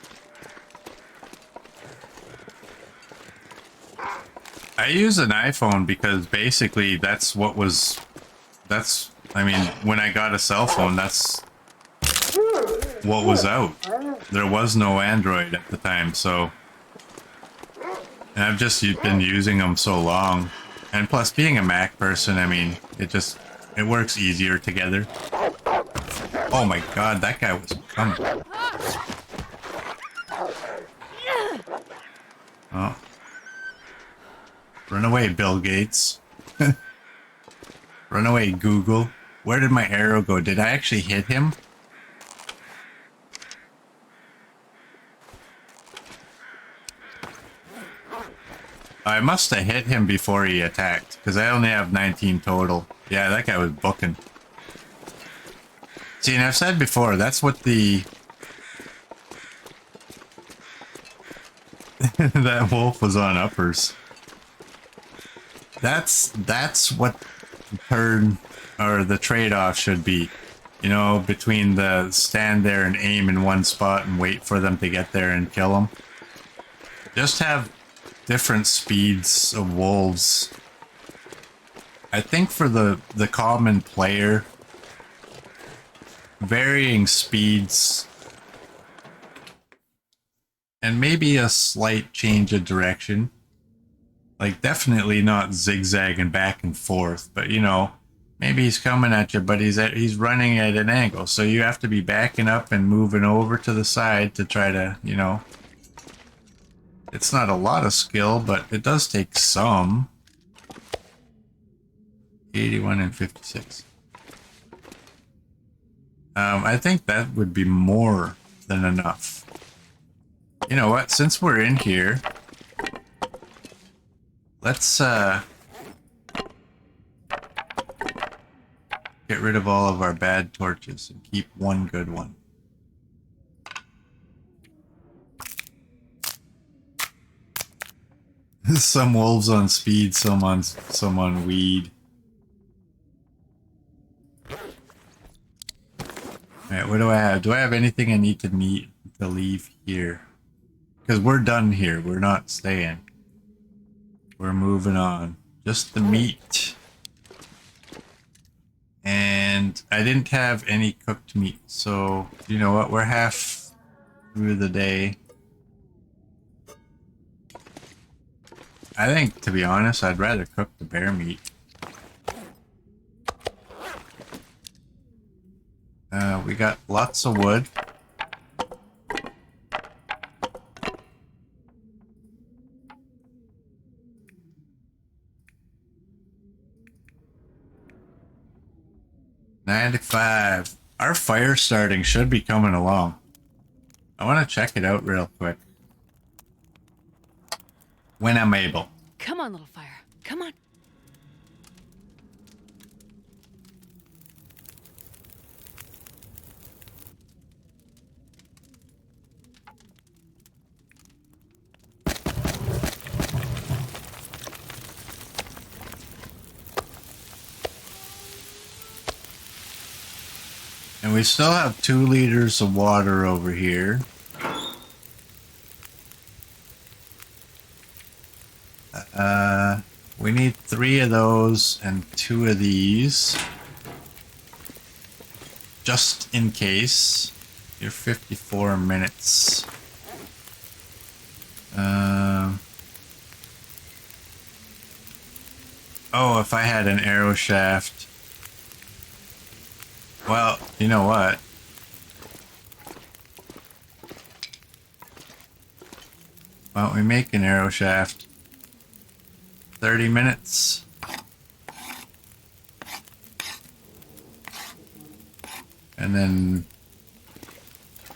I use an iPhone because basically that's what was... I mean, when I got a cell phone, that's what was out. There was no Android at the time, so... And I've just been using them so long. And plus, being a Mac person, I mean, it works easier together. Oh my god, that guy was coming. Oh. Run away, Bill Gates. Run away, Google. Where did my arrow go? Did I actually hit him? I must have hit him before he attacked, because I only have 19 total. Yeah, that guy was booking. See, and I've said before, that's what the... that wolf was on uppers. That's what the turn, or the trade-off should be. You know, between the stand there and aim in one spot and wait for them to get there and kill them. Just have different speeds of wolves. I think for the common player, varying speeds and maybe a slight change of direction. Like, definitely not zigzagging back and forth, but you know, maybe he's coming at you, but he's running at an angle, so you have to be backing up and moving over to the side to try to, you know. It's not a lot of skill, but it does take some. 81 and 56. I think that would be more than enough. You know what? Since we're in here, let's get rid of all of our bad torches and keep one good one. Some wolves on speed, some on weed. Alright, what do I have? Do I have anything I need to leave here? Because we're done here. We're not staying. We're moving on. Just the meat. And I didn't have any cooked meat, so you know what? We're half through the day. I think, to be honest, I'd rather cook the bear meat. We got lots of wood. $95. Our fire starting should be coming along. I want to check it out real quick. When I'm able. Come on, little fire. Come on. And we still have 2 liters of water over here. We need 3 of those and 2 of these. Just in case. You're 54 minutes. Oh, if I had an arrow shaft. Well, you know what? Why don't we make an arrow shaft? 30 minutes. And then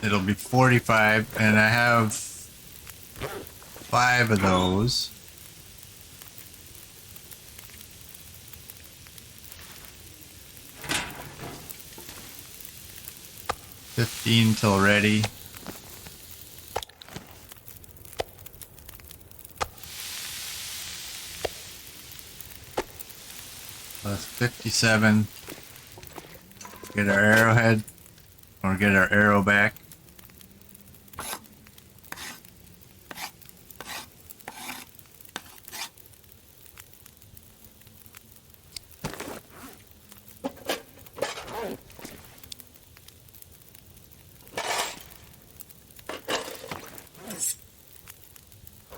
it'll be 45, and I have 5 of those. $15 till ready. Plus 57. Get our arrowhead, or get our arrow back.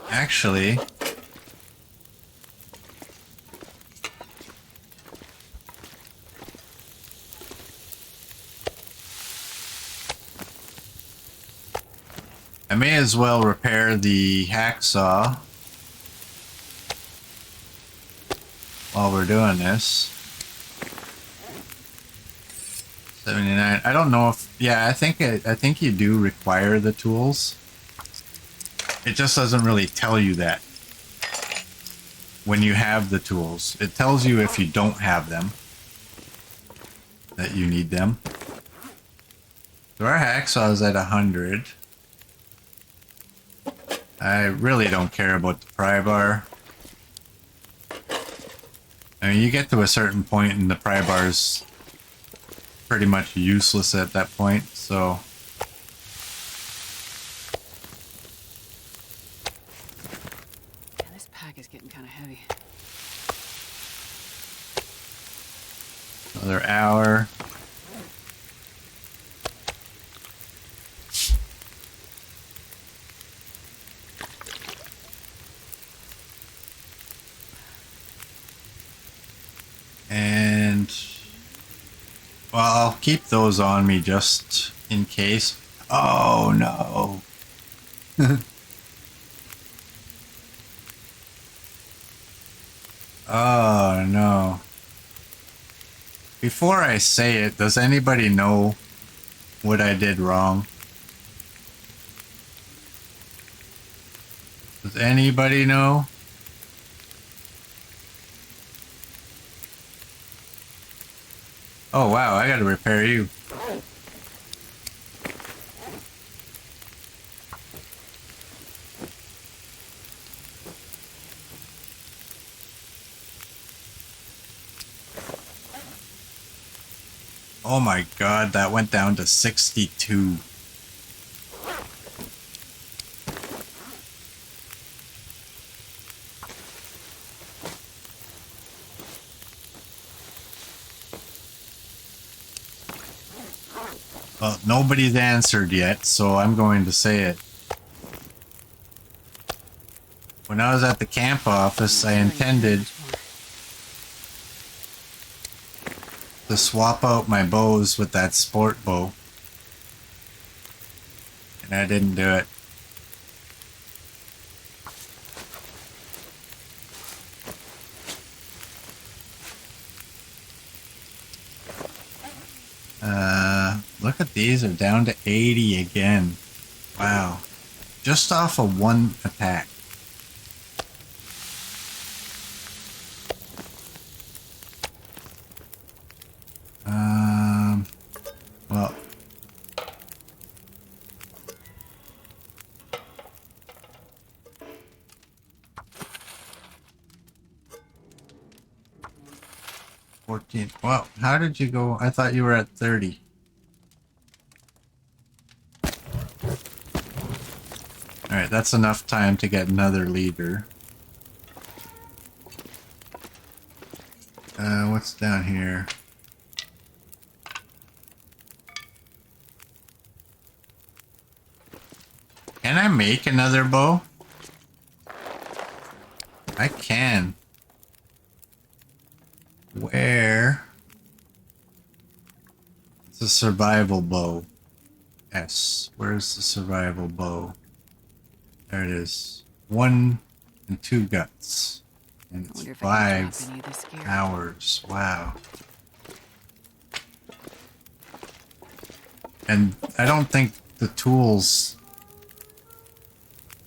Actually, I may as well repair the hacksaw while we're doing this. 79. I don't know if... Yeah, I think you do require the tools. It just doesn't really tell you that when you have the tools. It tells you if you don't have them that you need them. So our hacksaw is at 100. I really don't care about the pry bar. I mean, you get to a certain point and the pry bar's pretty much useless at that point, so... Man, this pack is getting kind of heavy. Another hour. And... Well, I'll keep those on me just in case. Oh, no. Oh, no. Before I say it, does anybody know what I did wrong? Does anybody know? Oh, wow, I gotta repair you. Oh my god, that went down to 62. Well, nobody's answered yet, so I'm going to say it. When I was at the camp office, I intended to swap out my bows with that sport bow. And I didn't do it. Look at these, are down to 80 again. Wow. Just off of one attack. Well. Well, how did you go? I thought you were at 30. Alright, that's enough time to get another leader. What's down here? Can I make another bow? I can. Where? It's a survival bow. Yes. Where's the survival bow? There it is. 1 and 2 guts. And it's 5 hours. Wow. And I don't think the tools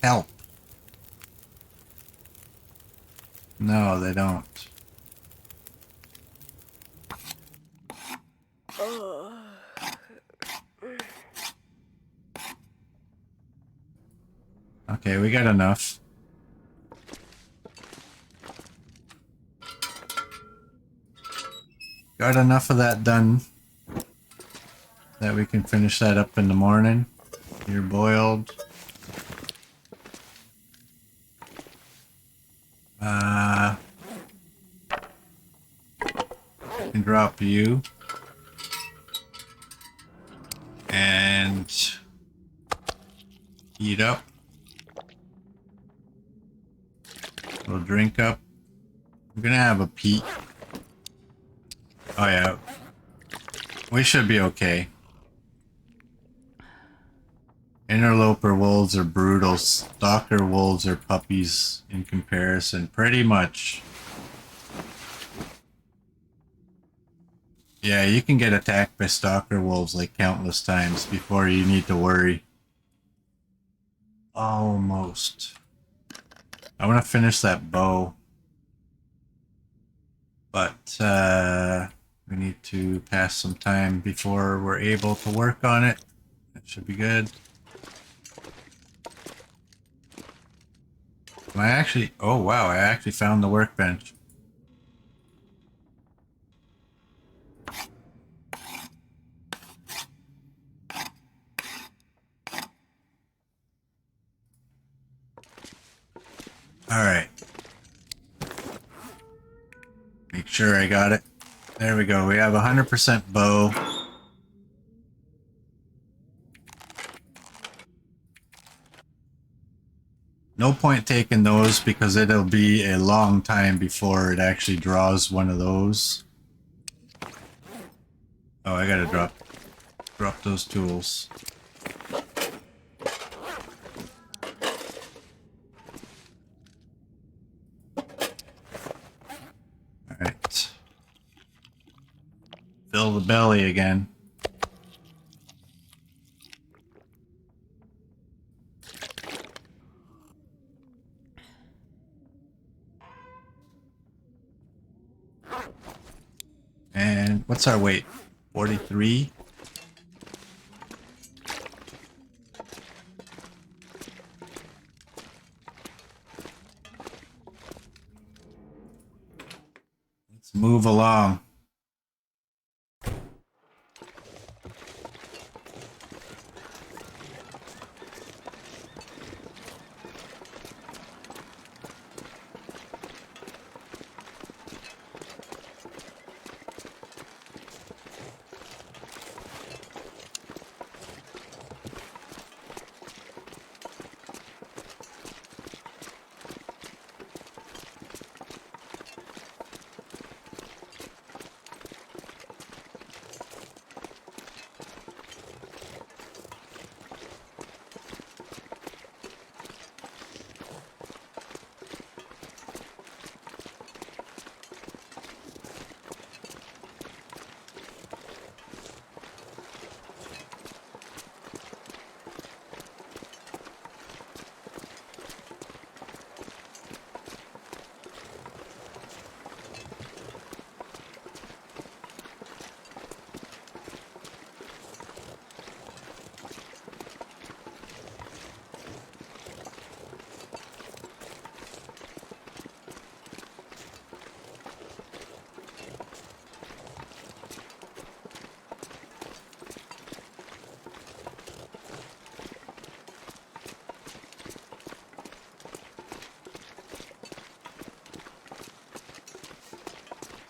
help. No, they don't. Okay, we got enough. Got enough of that done that we can finish that up in the morning. You're boiled. Can drop you. And eat up. We'll drink up. I'm gonna have a peek. Oh yeah. We should be okay. Interloper wolves are brutal. Stalker wolves are puppies in comparison. Pretty much. Yeah, you can get attacked by stalker wolves like countless times before you need to worry. Almost. I want to finish that bow. But we need to pass some time before we're able to work on it. That should be good. I actually... Oh, wow. I actually found the workbench. Alright. Make sure I got it. There we go. We have 100% bow. No point taking those because it'll be a long time before it actually draws one of those. Oh, I gotta drop those tools. Alright. Fill the belly again. And what's our weight? 43? Let's move along.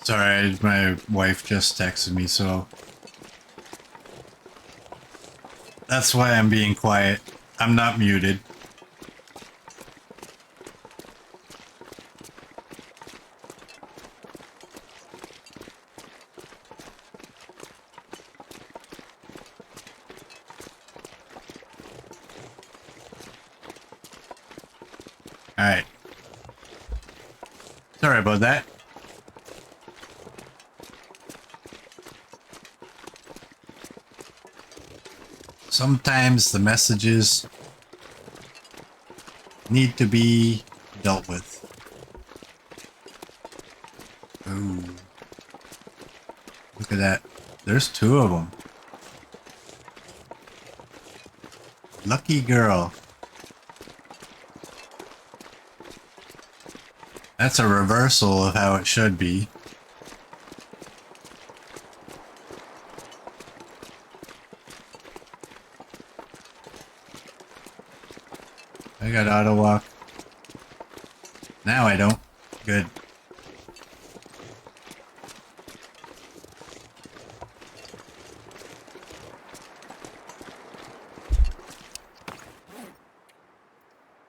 Sorry, my wife just texted me, so that's why I'm being quiet. I'm not muted. Alright. Sorry about that. Sometimes the messages need to be dealt with. Ooh. Look at that. There's two of them. Lucky girl. That's a reversal of how it should be. I got auto walk. Now I don't. Good.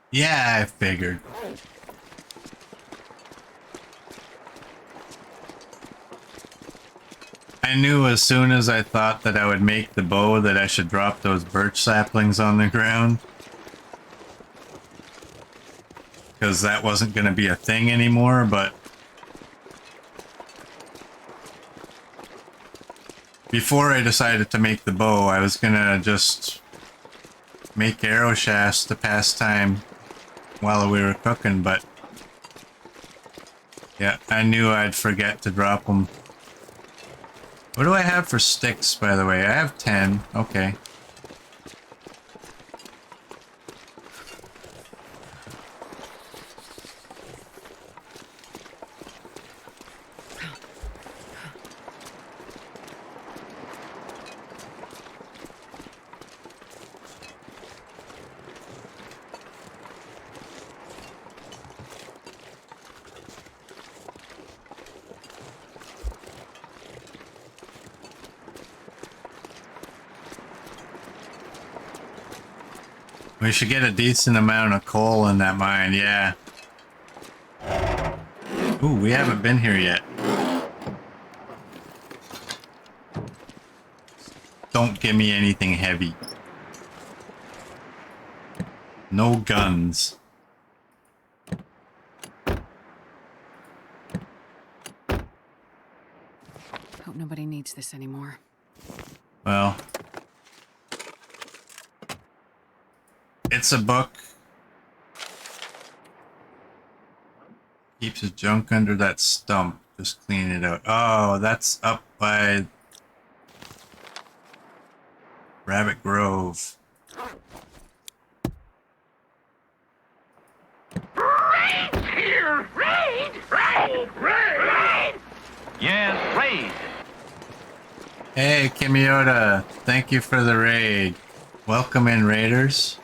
Yeah, I figured. I knew as soon as I thought that I would make the bow that I should drop those birch saplings on the ground. Because that wasn't going to be a thing anymore, but Before I decided to make the bow, I was gonna just make arrow shafts to pass time while we were cooking, but yeah, I knew I'd forget to drop them. What do I have for sticks, by the way? I have 10. Okay. We should get a decent amount of coal in that mine, yeah. Ooh, we haven't been here yet. Don't give me anything heavy. No guns. Hope nobody needs this anymore. Well, it's a book. Keeps his junk under that stump. Just clean it out. Oh, that's up by Rabbit Grove. Raid here! Raid! Raid! Raid! Yes, raid. Hey, Kimiota. Thank you for the raid. Welcome in, raiders.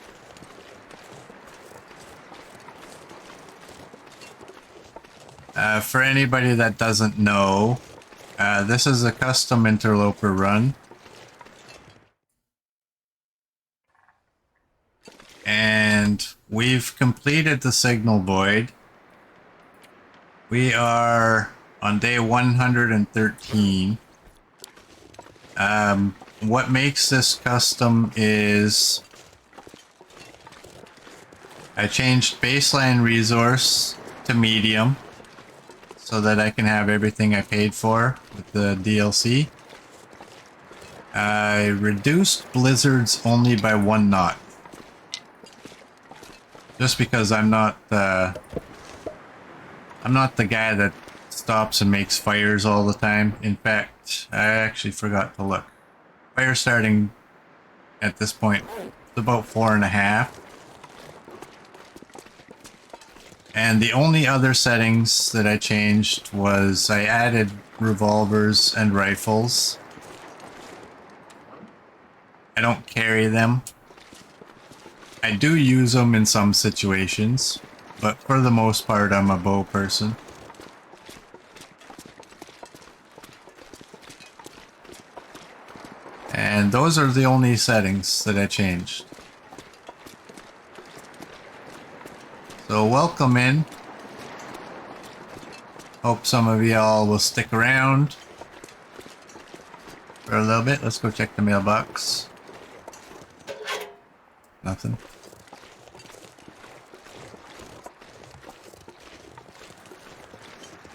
For anybody that doesn't know, this is a custom Interloper run. And we've completed the Signal Void. We are on day 113. What makes this custom is I changed baseline resource to medium so that I can have everything I paid for with the DLC. I reduced blizzards only by 1 knot. Just because I'm not the guy that stops and makes fires all the time. In fact, I actually forgot to look. Fire starting at this point is about 4.5. And the only other settings that I changed was I added revolvers and rifles. I don't carry them. I do use them in some situations, but for the most part I'm a bow person. And those are the only settings that I changed. So welcome in. Hope some of y'all will stick around for a little bit. Let's go check the mailbox. Nothing.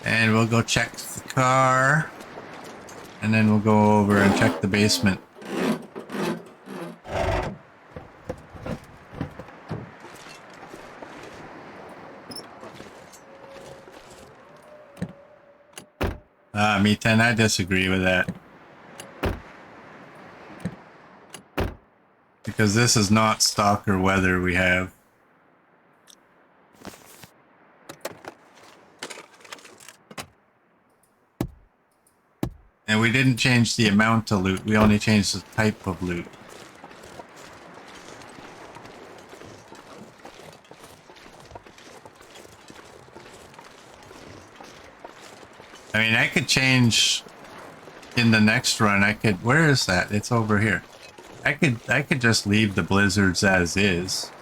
And we'll go check the car. And then we'll go over and check the basement. Me 10, I disagree with that. Because this is not stalker weather we have. And we didn't change the amount of loot, we only changed the type of loot. I mean, I could change in the next run. I could, where is that? It's over here. I could just leave the blizzards as is.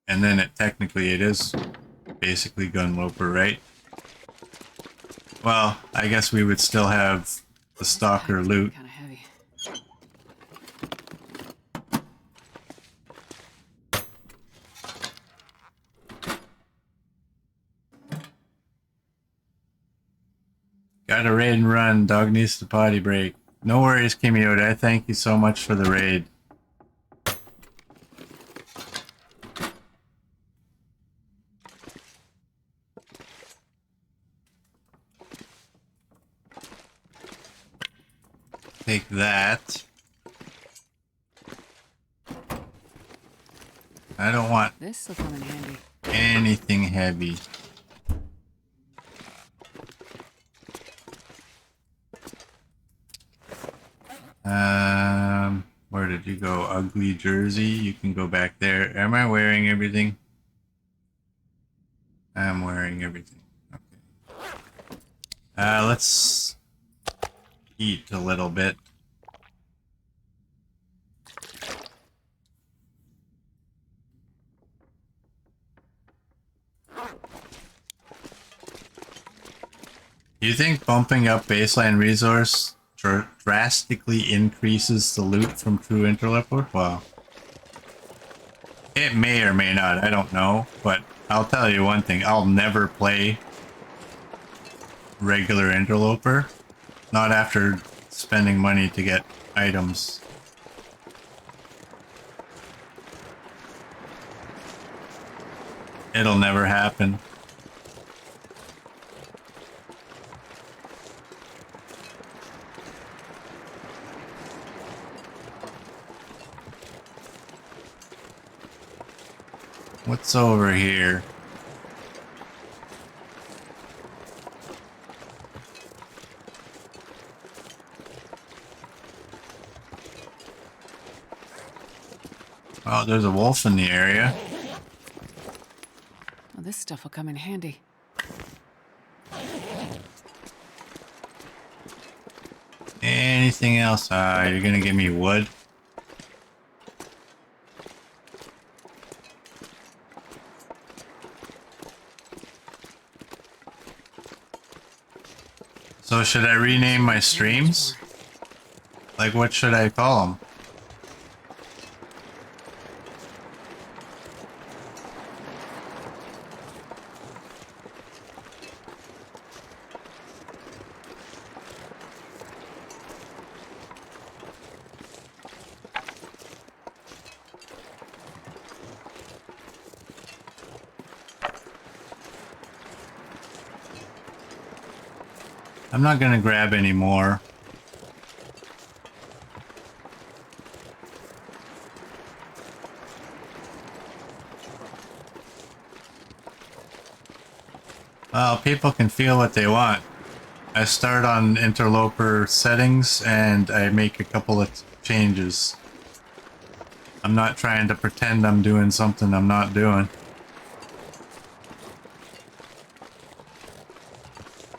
And then technically it is basically Gunloper, right? Well, I guess we would still have the stalker loot. Kind of heavy. Gotta raid and run. Dog needs to potty break. No worries, Kimiota. Thank you so much for the raid. Take that. I don't want This will come in handy. anything heavy. Where did you go? Ugly Jersey. You can go back there. Am I wearing everything? I'm wearing everything. Okay. Let's eat a little bit. Do you think bumping up baseline resource drastically increases the loot from True Interloper? Well, it may or may not. I don't know. But I'll tell you one thing. I'll never play regular Interloper. Not after spending money to get items. It'll never happen. What's over here? Oh, there's a wolf in the area. Well, this stuff will come in handy. Anything else? You're gonna give me wood? So should I rename my streams? Like, what should I call them? I'm not gonna grab any more. Well, people can feel what they want. I start on Interloper settings and I make a couple of changes. I'm not trying to pretend I'm doing something I'm not doing.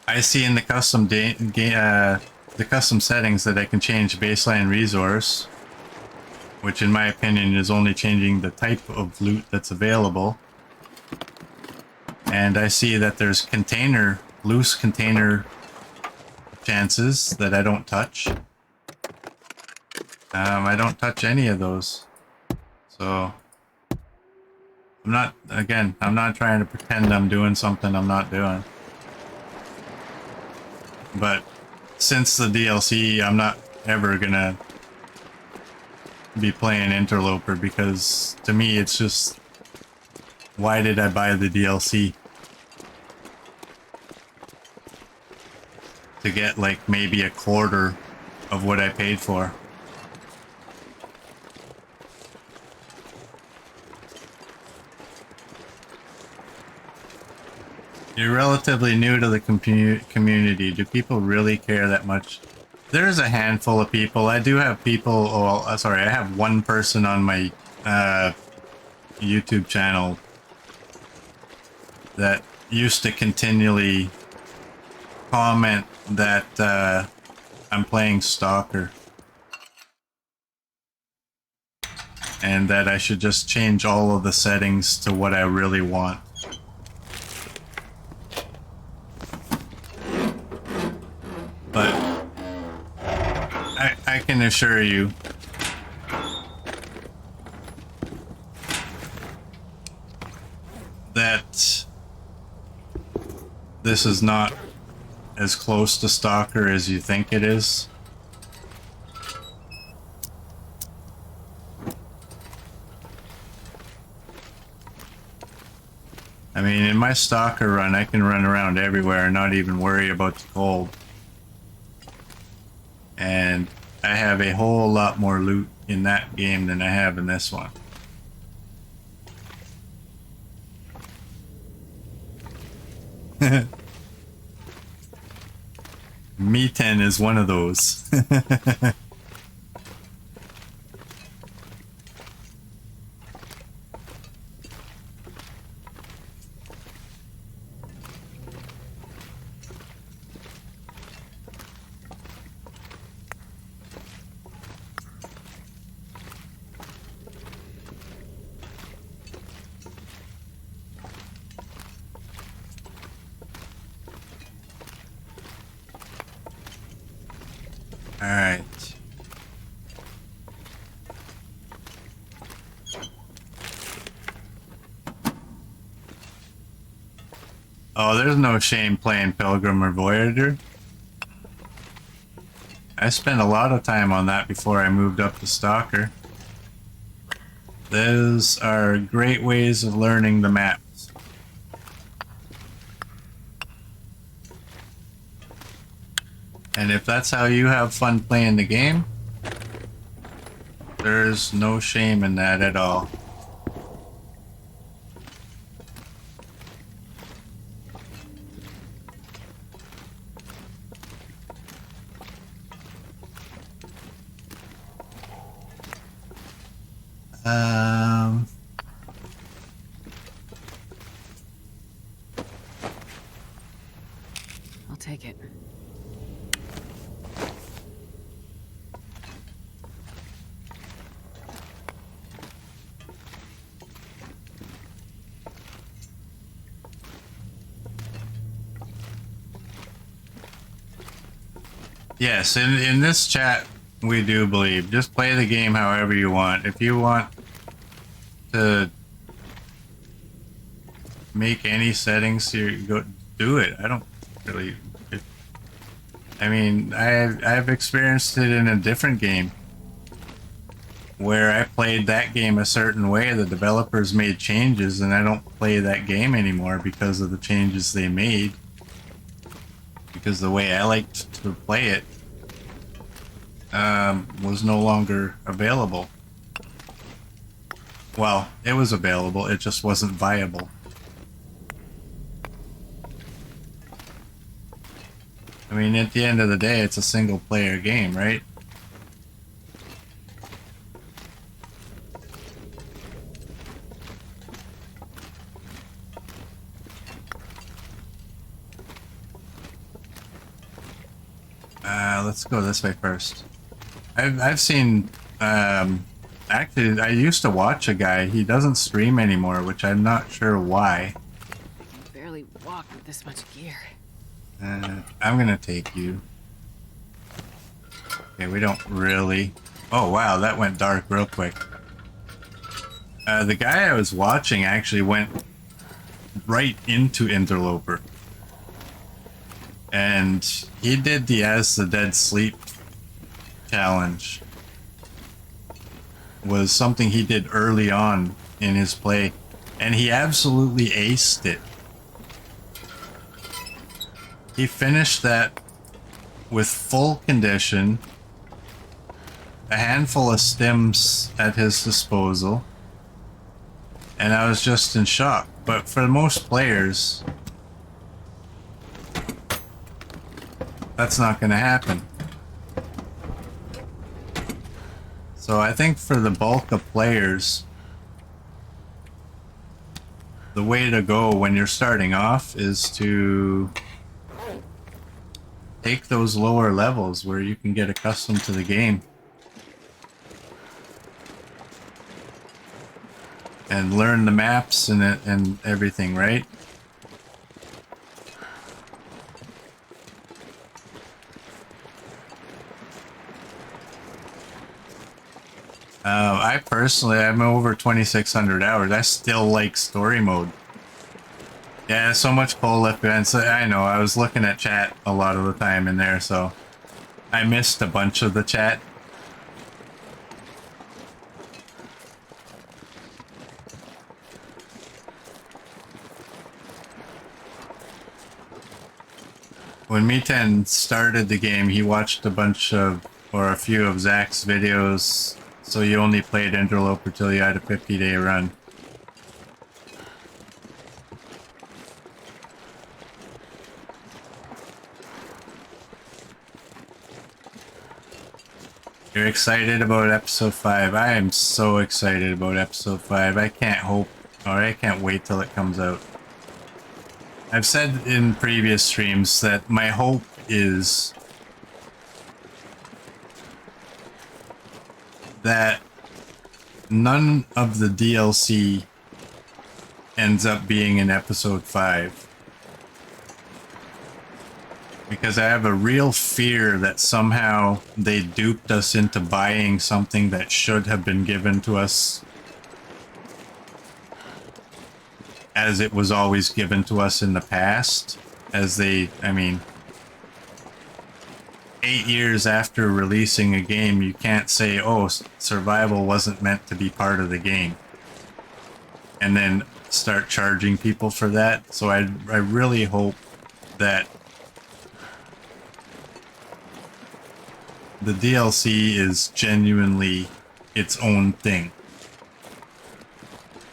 I see in the custom custom settings that I can change baseline resource, which in my opinion is only changing the type of loot that's available. And I see that there's loose container chances that I don't touch. I don't touch any of those. So I'm not trying to pretend I'm doing something I'm not doing. But since the DLC, I'm not ever gonna be playing Interloper because to me it's just, why did I buy the DLC? To get like maybe a quarter of what I paid for. You're relatively new to the community. Do people really care that much? There's a handful of people. I do have people, sorry, I have one person on my YouTube channel that used to continually comment that I'm playing Stalker. And that I should just change all of the settings to what I really want. But I can assure you that this is not as close to Stalker as you think it is. I mean, in my Stalker run, I can run around everywhere and not even worry about the cold. And I have a whole lot more loot in that game than I have in this one. Me-10 is one of those. Alright. Oh, there's no shame playing Pilgrim or Voyager. I spent a lot of time on that before I moved up to Stalker. Those are great ways of learning the maps. And if that's how you have fun playing the game, there's no shame in that at all. I'll take it. Yes, in this chat, we do believe. Just play the game however you want. If you want to make any settings, you go do it. I don't really... I mean, I've experienced it in a different game where I played that game a certain way. The developers made changes, and I don't play that game anymore because of the changes they made. Because the way I liked to play it was no longer available. Well, it was available, it just wasn't viable. I mean, at the end of the day, it's a single player game, right? Let's go this way first. I've seen, actually, I used to watch a guy, he doesn't stream anymore, which I'm not sure why. I can barely walk with this much gear. I'm gonna take you. Okay, we don't really... Oh wow, that went dark real quick. The guy I was watching actually went right into Interloper. And he did the As the Dead Sleep challenge. Was something he did early on in his play. And he absolutely aced it. He finished that with full condition, a handful of stims at his disposal, and I was just in shock. But for most players, that's not going to happen. So I think for the bulk of players, the way to go when you're starting off is to take those lower levels where you can get accustomed to the game and learn the maps and everything, right? I personally, I'm over 2,600 hours. I still like story mode. Yeah, so much coal left behind. So I know, I was looking at chat a lot of the time in there, so I missed a bunch of the chat. When Miten started the game, he watched a bunch of, or a few of Zach's videos, so you only played Interloper till you had a 50-day run. You're excited about episode 5? I am so excited about episode 5. I can't hope, or I can't wait till it comes out. I've said in previous streams that my hope is that none of the DLC ends up being in episode 5. Because I have a real fear that somehow they duped us into buying something that should have been given to us as it was always given to us in the past. As they, I mean, 8 years after releasing a game, you can't say, oh, survival wasn't meant to be part of the game. And then start charging people for that. So I really hope that the DLC is genuinely its own thing.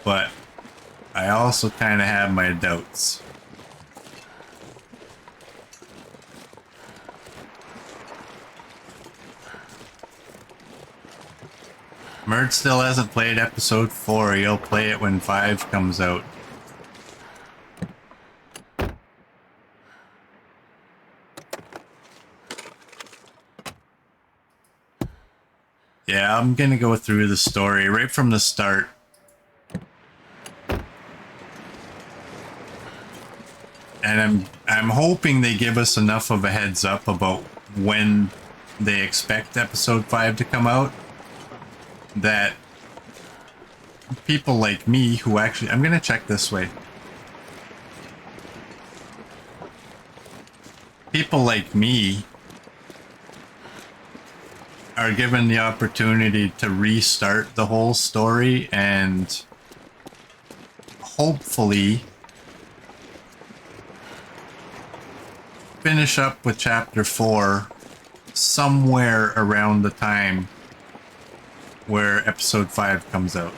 But I also kind of have my doubts. Mert still hasn't played episode 4. He'll play it when 5 comes out. Yeah, I'm gonna go through the story right from the start. And I'm hoping they give us enough of a heads up about when they expect episode 5 to come out that people like me who actually, I'm gonna check this way. People like me are given the opportunity to restart the whole story and hopefully finish up with chapter 4 somewhere around the time where episode 5 comes out.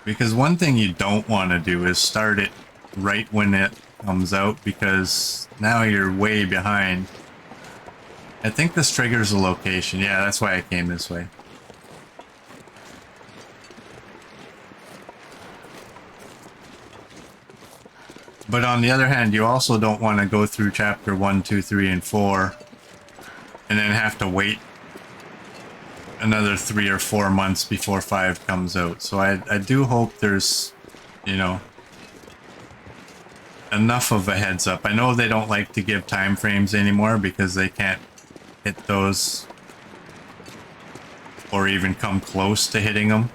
Because one thing you don't want to do is start it right when it comes out, because now you're way behind. I think this triggers a location. Yeah, that's why I came this way. But on the other hand, you also don't want to go through chapter 1, 2, 3, and 4 and then have to wait another 3 or 4 months before 5 comes out. So I do hope there's, you know, enough of a heads up. I know they don't like to give time frames anymore because they can't hit those or even come close to hitting them.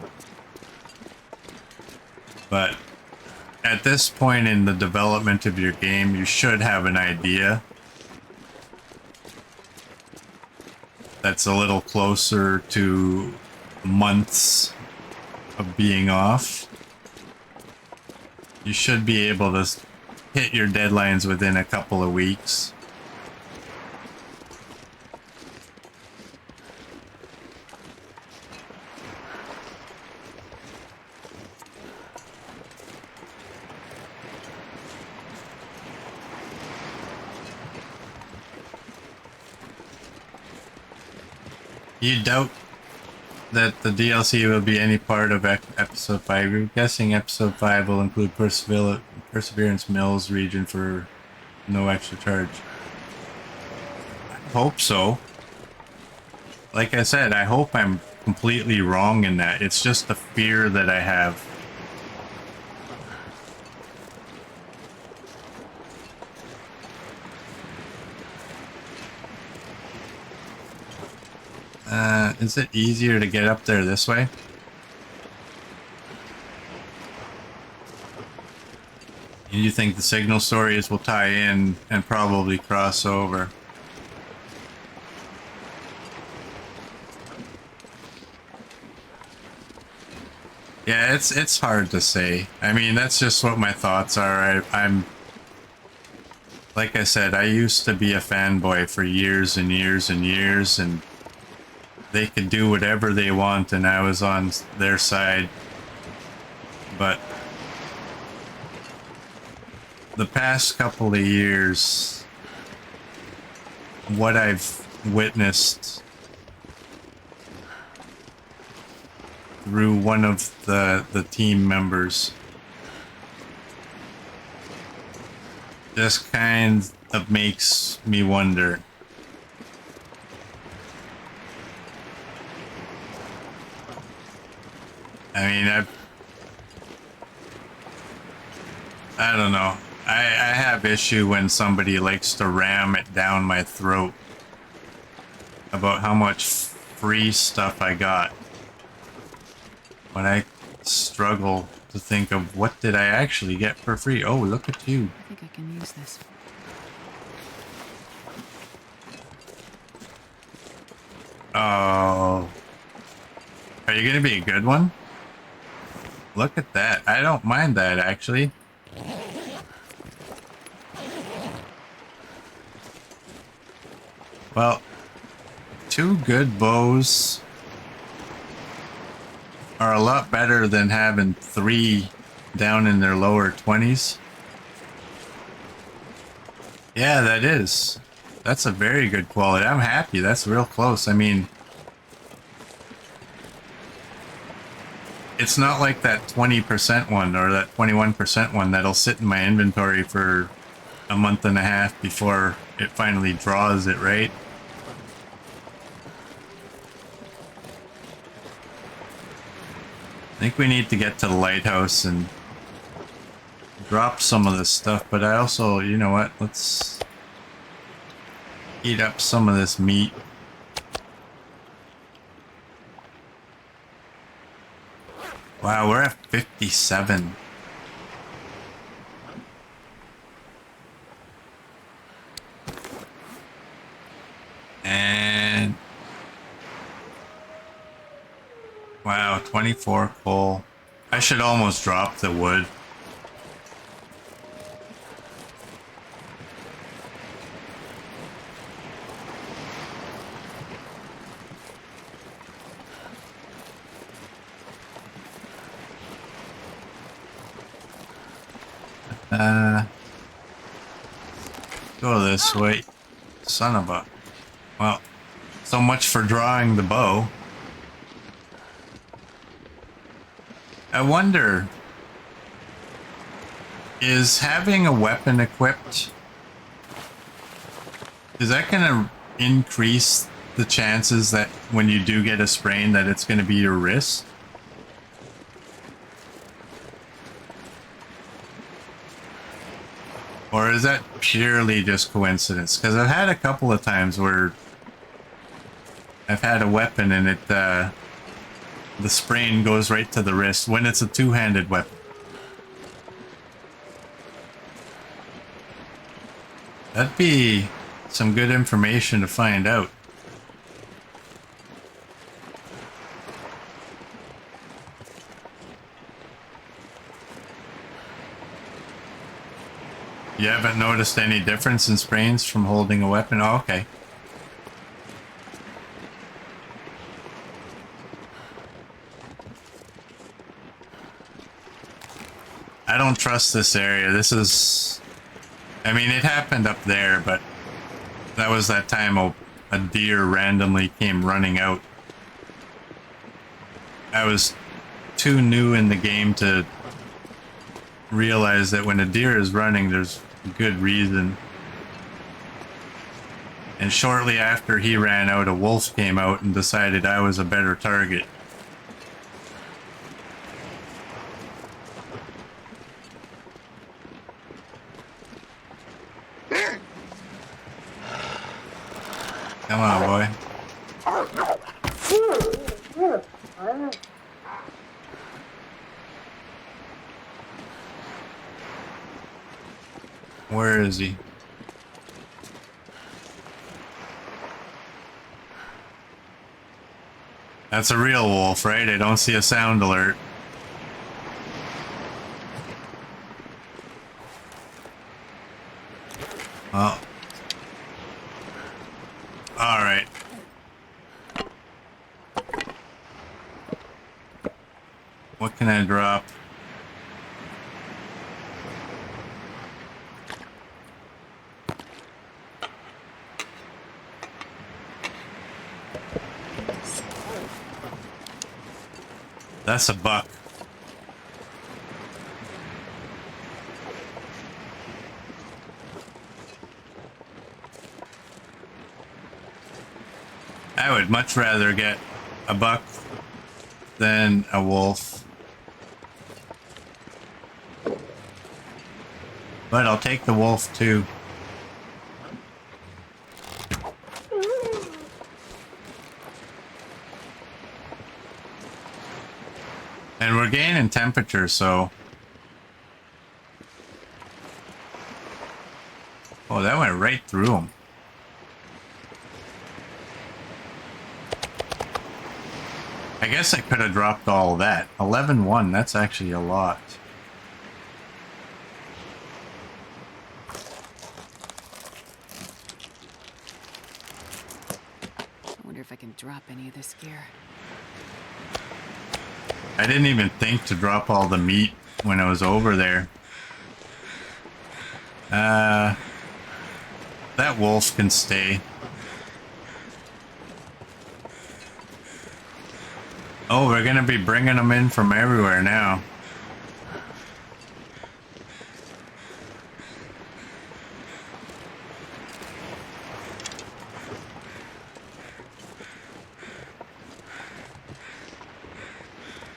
But at this point in the development of your game, you should have an idea that's a little closer to months of being off. You should be able to hit your deadlines within a couple of weeks. You doubt that the DLC will be any part of episode 5. You're guessing episode 5 will include Perseverance Mills region for no extra charge. I hope so. Like I said, I hope I'm completely wrong in that. It's just the fear that I have. Is it easier to get up there this way? And you think the signal stories will tie in and probably cross over. Yeah, it's hard to say. I mean, that's just what my thoughts are. I'm like I said, I used to be a fanboy for years and years and years, and they could do whatever they want, and I was on their side. But the past couple of years, what I've witnessed through one of the team members just kind of makes me wonder. I mean, I don't know. I have issue when somebody likes to ram it down my throat about how much free stuff I got. When I struggle to think of what did I actually get for free. Oh, look at you. I think I can use this. Oh. Are you gonna be a good one? Look at that. I don't mind that, actually. Well, 2 good bows are a lot better than having 3 down in their lower 20s. Yeah, that is. That's a very good quality. I'm happy. That's real close. I mean, it's not like that 20% one or that 21% one that'll sit in my inventory for a month and a half before it finally draws it, right? I think we need to get to the lighthouse and drop some of this stuff, but I also, you know what, let's eat up some of this meat. Wow, we're at 57. And wow, 24 coal. I should almost drop the wood. Go this way. Son of a... Well, so much for drawing the bow. I wonder... Is having a weapon equipped... Is that gonna increase the chances that when you do get a sprain that it's gonna be your wrist? Or is that purely just coincidence? Because I've had a couple of times where I've had a weapon and it, the sprain goes right to the wrist when it's a two-handed weapon. That'd be some good information to find out. You haven't noticed any difference in sprains from holding a weapon? Oh, okay. I don't trust this area. This is... I mean, it happened up there, but that was that time a deer randomly came running out. I was too new in the game to realize that when a deer is running, there's a good reason. And shortly after he ran out, a wolf came out and decided I was a better target. Come on, boy. Where is he? That's a real wolf, right? I don't see a sound alert. Oh. Alright. What can I drop? That's a buck. I would much rather get a buck than a wolf. But I'll take the wolf too. And we're gaining temperature, so... Oh, that went right through him. I guess I could have dropped all of that. 11-1, that's actually a lot. I wonder if I can drop any of this gear. I didn't even think to drop all the meat when I was over there. That wolf can stay. Oh, we're gonna be bringing them in from everywhere now.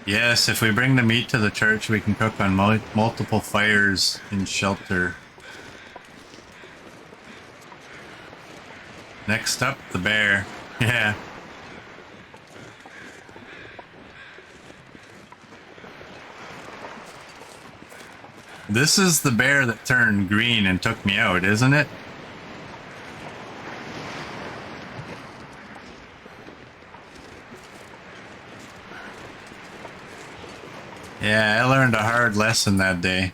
Yes, if we bring the meat to the church, we can cook on multiple fires in shelter. Next up, the bear. Yeah. This is the bear that turned green and took me out, isn't it? Yeah, I learned a hard lesson that day.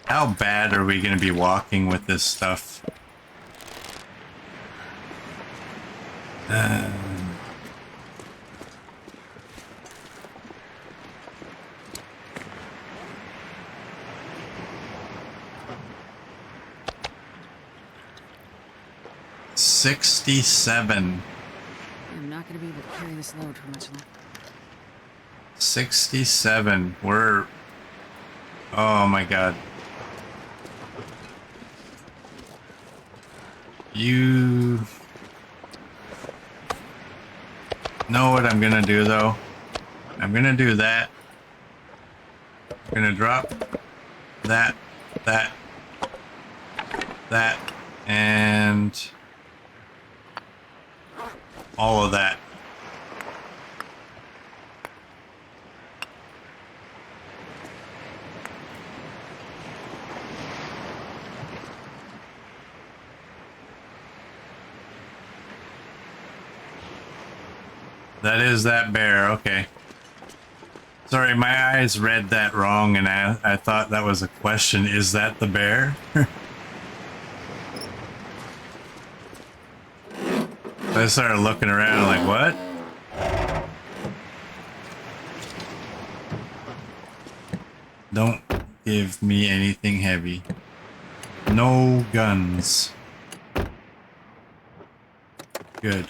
How bad are we going to be walking with this stuff? 67. I'm not going to be able to carry this load for much longer. 67. We're... Oh my god. You... know what I'm gonna do though? I'm gonna do that. I'm gonna drop that, that, and all of that. That is that bear, okay. Sorry, my eyes read that wrong and I thought that was a question. Is that the bear? I started looking around like, what? Don't give me anything heavy. No guns. Good.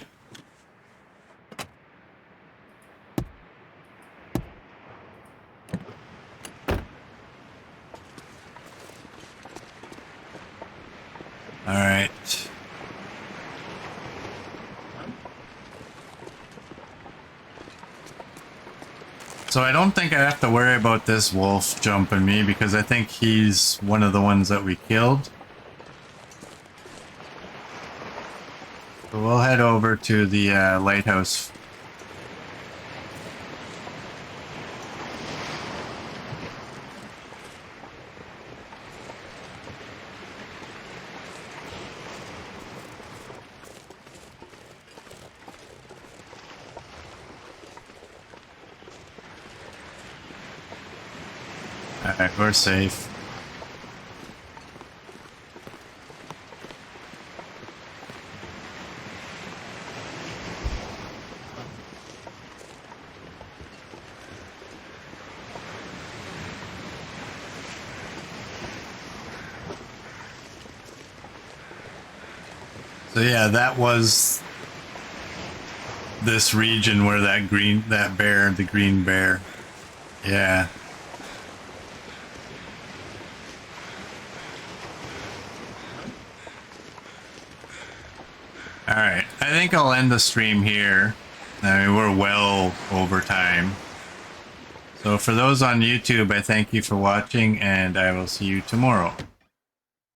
All right. So I don't think I have to worry about this wolf jumping me because I think he's one of the ones that we killed. So we'll head over to the lighthouse. Alright, we're safe. So yeah, that was this region where that bear, the green bear. Yeah. Alright, I think I'll end the stream here. I mean, we're well over time. So for those on YouTube, I thank you for watching, and I will see you tomorrow.